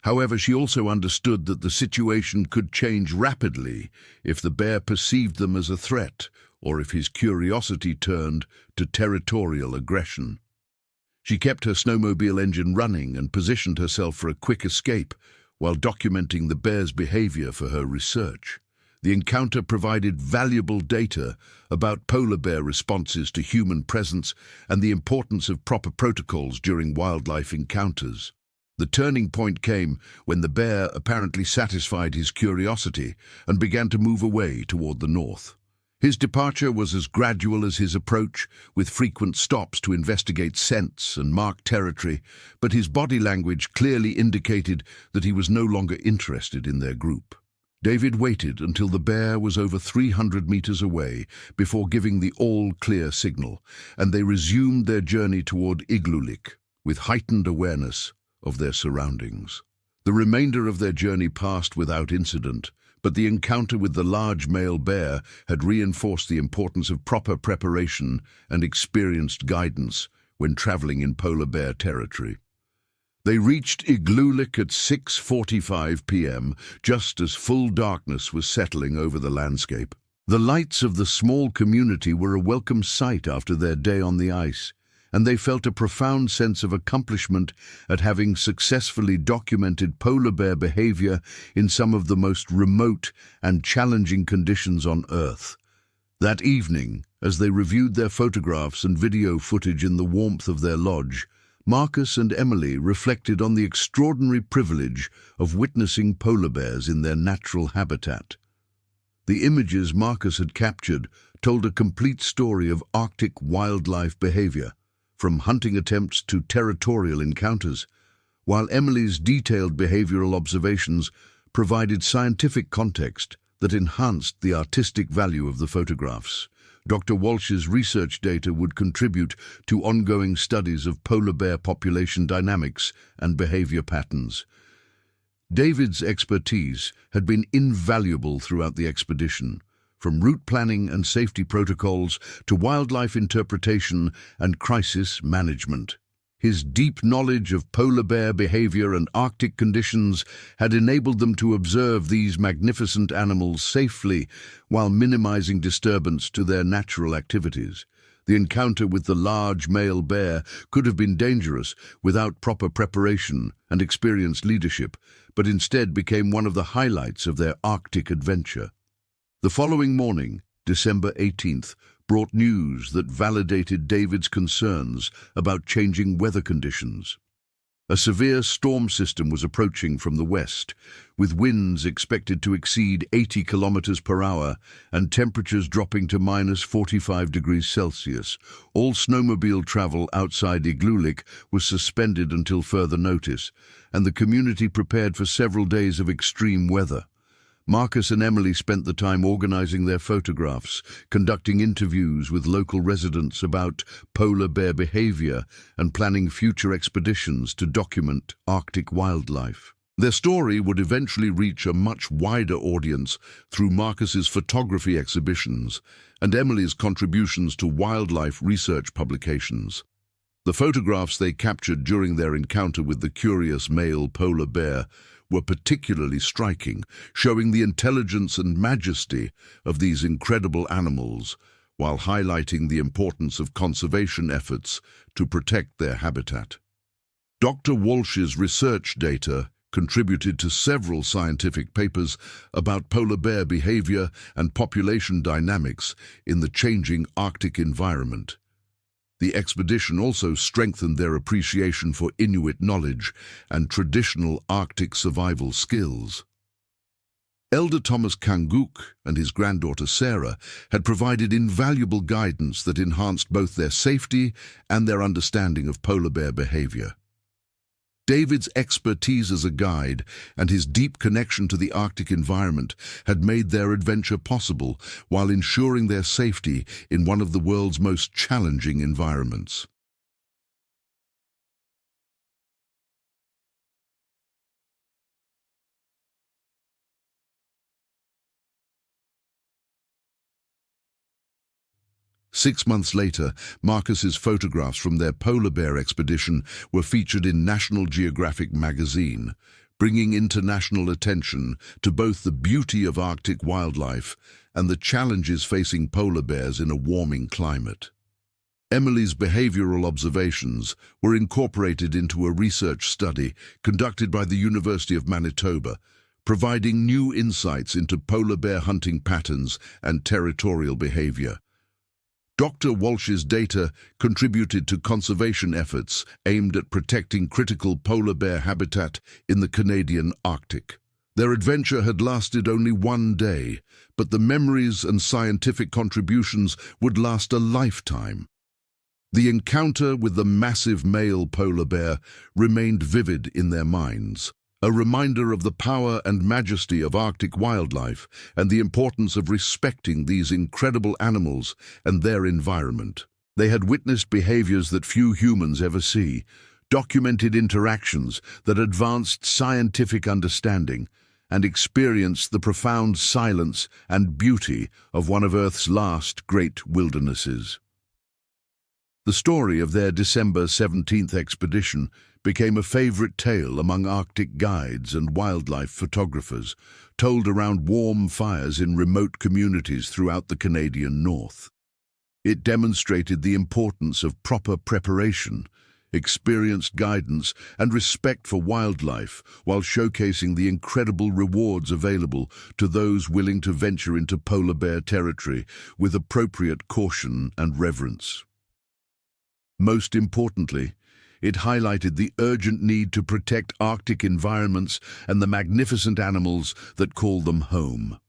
S1: However, she also understood that the situation could change rapidly if the bear perceived them as a threat or if his curiosity turned to territorial aggression. She kept her snowmobile engine running and positioned herself for a quick escape, while documenting the bear's behavior for her research. The encounter provided valuable data about polar bear responses to human presence and the importance of proper protocols during wildlife encounters. The turning point came when the bear apparently satisfied his curiosity and began to move away toward the north. His departure was as gradual as his approach, with frequent stops to investigate scents and mark territory, but his body language clearly indicated that he was no longer interested in their group. David waited until the bear was over 300 meters away before giving the all-clear signal, and they resumed their journey toward Igloolik with heightened awareness of their surroundings. The remainder of their journey passed without incident, but the encounter with the large male bear had reinforced the importance of proper preparation and experienced guidance when traveling in polar bear territory. They reached Igloolik at 6:45 p.m., just as full darkness was settling over the landscape. The lights of the small community were a welcome sight after their day on the ice, and they felt a profound sense of accomplishment at having successfully documented polar bear behavior in some of the most remote and challenging conditions on Earth. That evening, as they reviewed their photographs and video footage in the warmth of their lodge, Marcus and Emily reflected on the extraordinary privilege of witnessing polar bears in their natural habitat. The images Marcus had captured told a complete story of Arctic wildlife behavior, from hunting attempts to territorial encounters, while Emily's detailed behavioral observations provided scientific context that enhanced the artistic value of the photographs. Dr. Walsh's research data would contribute to ongoing studies of polar bear population dynamics and behavior patterns. David's expertise had been invaluable throughout the expedition, from route planning and safety protocols to wildlife interpretation and crisis management. His deep knowledge of polar bear behavior and Arctic conditions had enabled them to observe these magnificent animals safely while minimizing disturbance to their natural activities. The encounter with the large male bear could have been dangerous without proper preparation and experienced leadership, but instead became one of the highlights of their Arctic adventure. The following morning, December 18th, brought news that validated David's concerns about changing weather conditions. A severe storm system was approaching from the west, with winds expected to exceed 80 kilometers per hour and temperatures dropping to -45 degrees Celsius. All snowmobile travel outside Igloolik was suspended until further notice, and the community prepared for several days of extreme weather. Marcus and Emily spent the time organizing their photographs, conducting interviews with local residents about polar bear behavior, and planning future expeditions to document Arctic wildlife. Their story would eventually reach a much wider audience through Marcus's photography exhibitions and Emily's contributions to wildlife research publications. The photographs they captured during their encounter with the curious male polar bear were particularly striking, showing the intelligence and majesty of these incredible animals, while highlighting the importance of conservation efforts to protect their habitat. Dr. Walsh's research data contributed to several scientific papers about polar bear behavior and population dynamics in the changing Arctic environment. The expedition also strengthened their appreciation for Inuit knowledge and traditional Arctic survival skills. Elder Thomas Kanguk and his granddaughter Sarah had provided invaluable guidance that enhanced both their safety and their understanding of polar bear behavior. David's expertise as a guide and his deep connection to the Arctic environment had made their adventure possible while ensuring their safety in one of the world's most challenging environments. Six months later, Marcus's photographs from their polar bear expedition were featured in National Geographic magazine, bringing international attention to both the beauty of Arctic wildlife and the challenges facing polar bears in a warming climate. Emily's behavioral observations were incorporated into a research study conducted by the University of Manitoba, providing new insights into polar bear hunting patterns and territorial behavior. Dr. Walsh's data contributed to conservation efforts aimed at protecting critical polar bear habitat in the Canadian Arctic. Their adventure had lasted only one day, but the memories and scientific contributions would last a lifetime. The encounter with the massive male polar bear remained vivid in their minds, a reminder of the power and majesty of Arctic wildlife and the importance of respecting these incredible animals and their environment. They had witnessed behaviors that few humans ever see, documented interactions that advanced scientific understanding, and experienced the profound silence and beauty of one of Earth's last great wildernesses. The story of their December 17th expedition became a favorite tale among Arctic guides and wildlife photographers, told around warm fires in remote communities throughout the Canadian North. It demonstrated the importance of proper preparation, experienced guidance, and respect for wildlife, while showcasing the incredible rewards available to those willing to venture into polar bear territory with appropriate caution and reverence. Most importantly, it highlighted the urgent need to protect Arctic environments and the magnificent animals that call them home.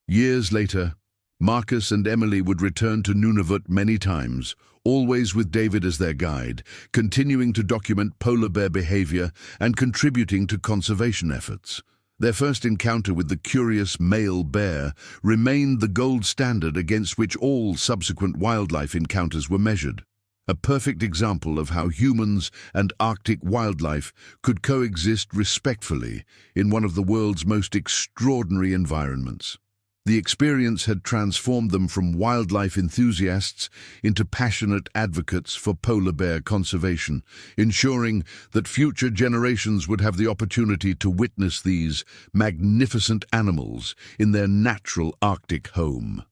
S1: Years later, Marcus and Emily would return to Nunavut many times, always with David as their guide, continuing to document polar bear behavior and contributing to conservation efforts. Their first encounter with the curious male bear remained the gold standard against which all subsequent wildlife encounters were measured. A perfect example of how humans and Arctic wildlife could coexist respectfully in one of the world's most extraordinary environments. The experience had transformed them from wildlife enthusiasts into passionate advocates for polar bear conservation, ensuring that future generations would have the opportunity to witness these magnificent animals in their natural Arctic home.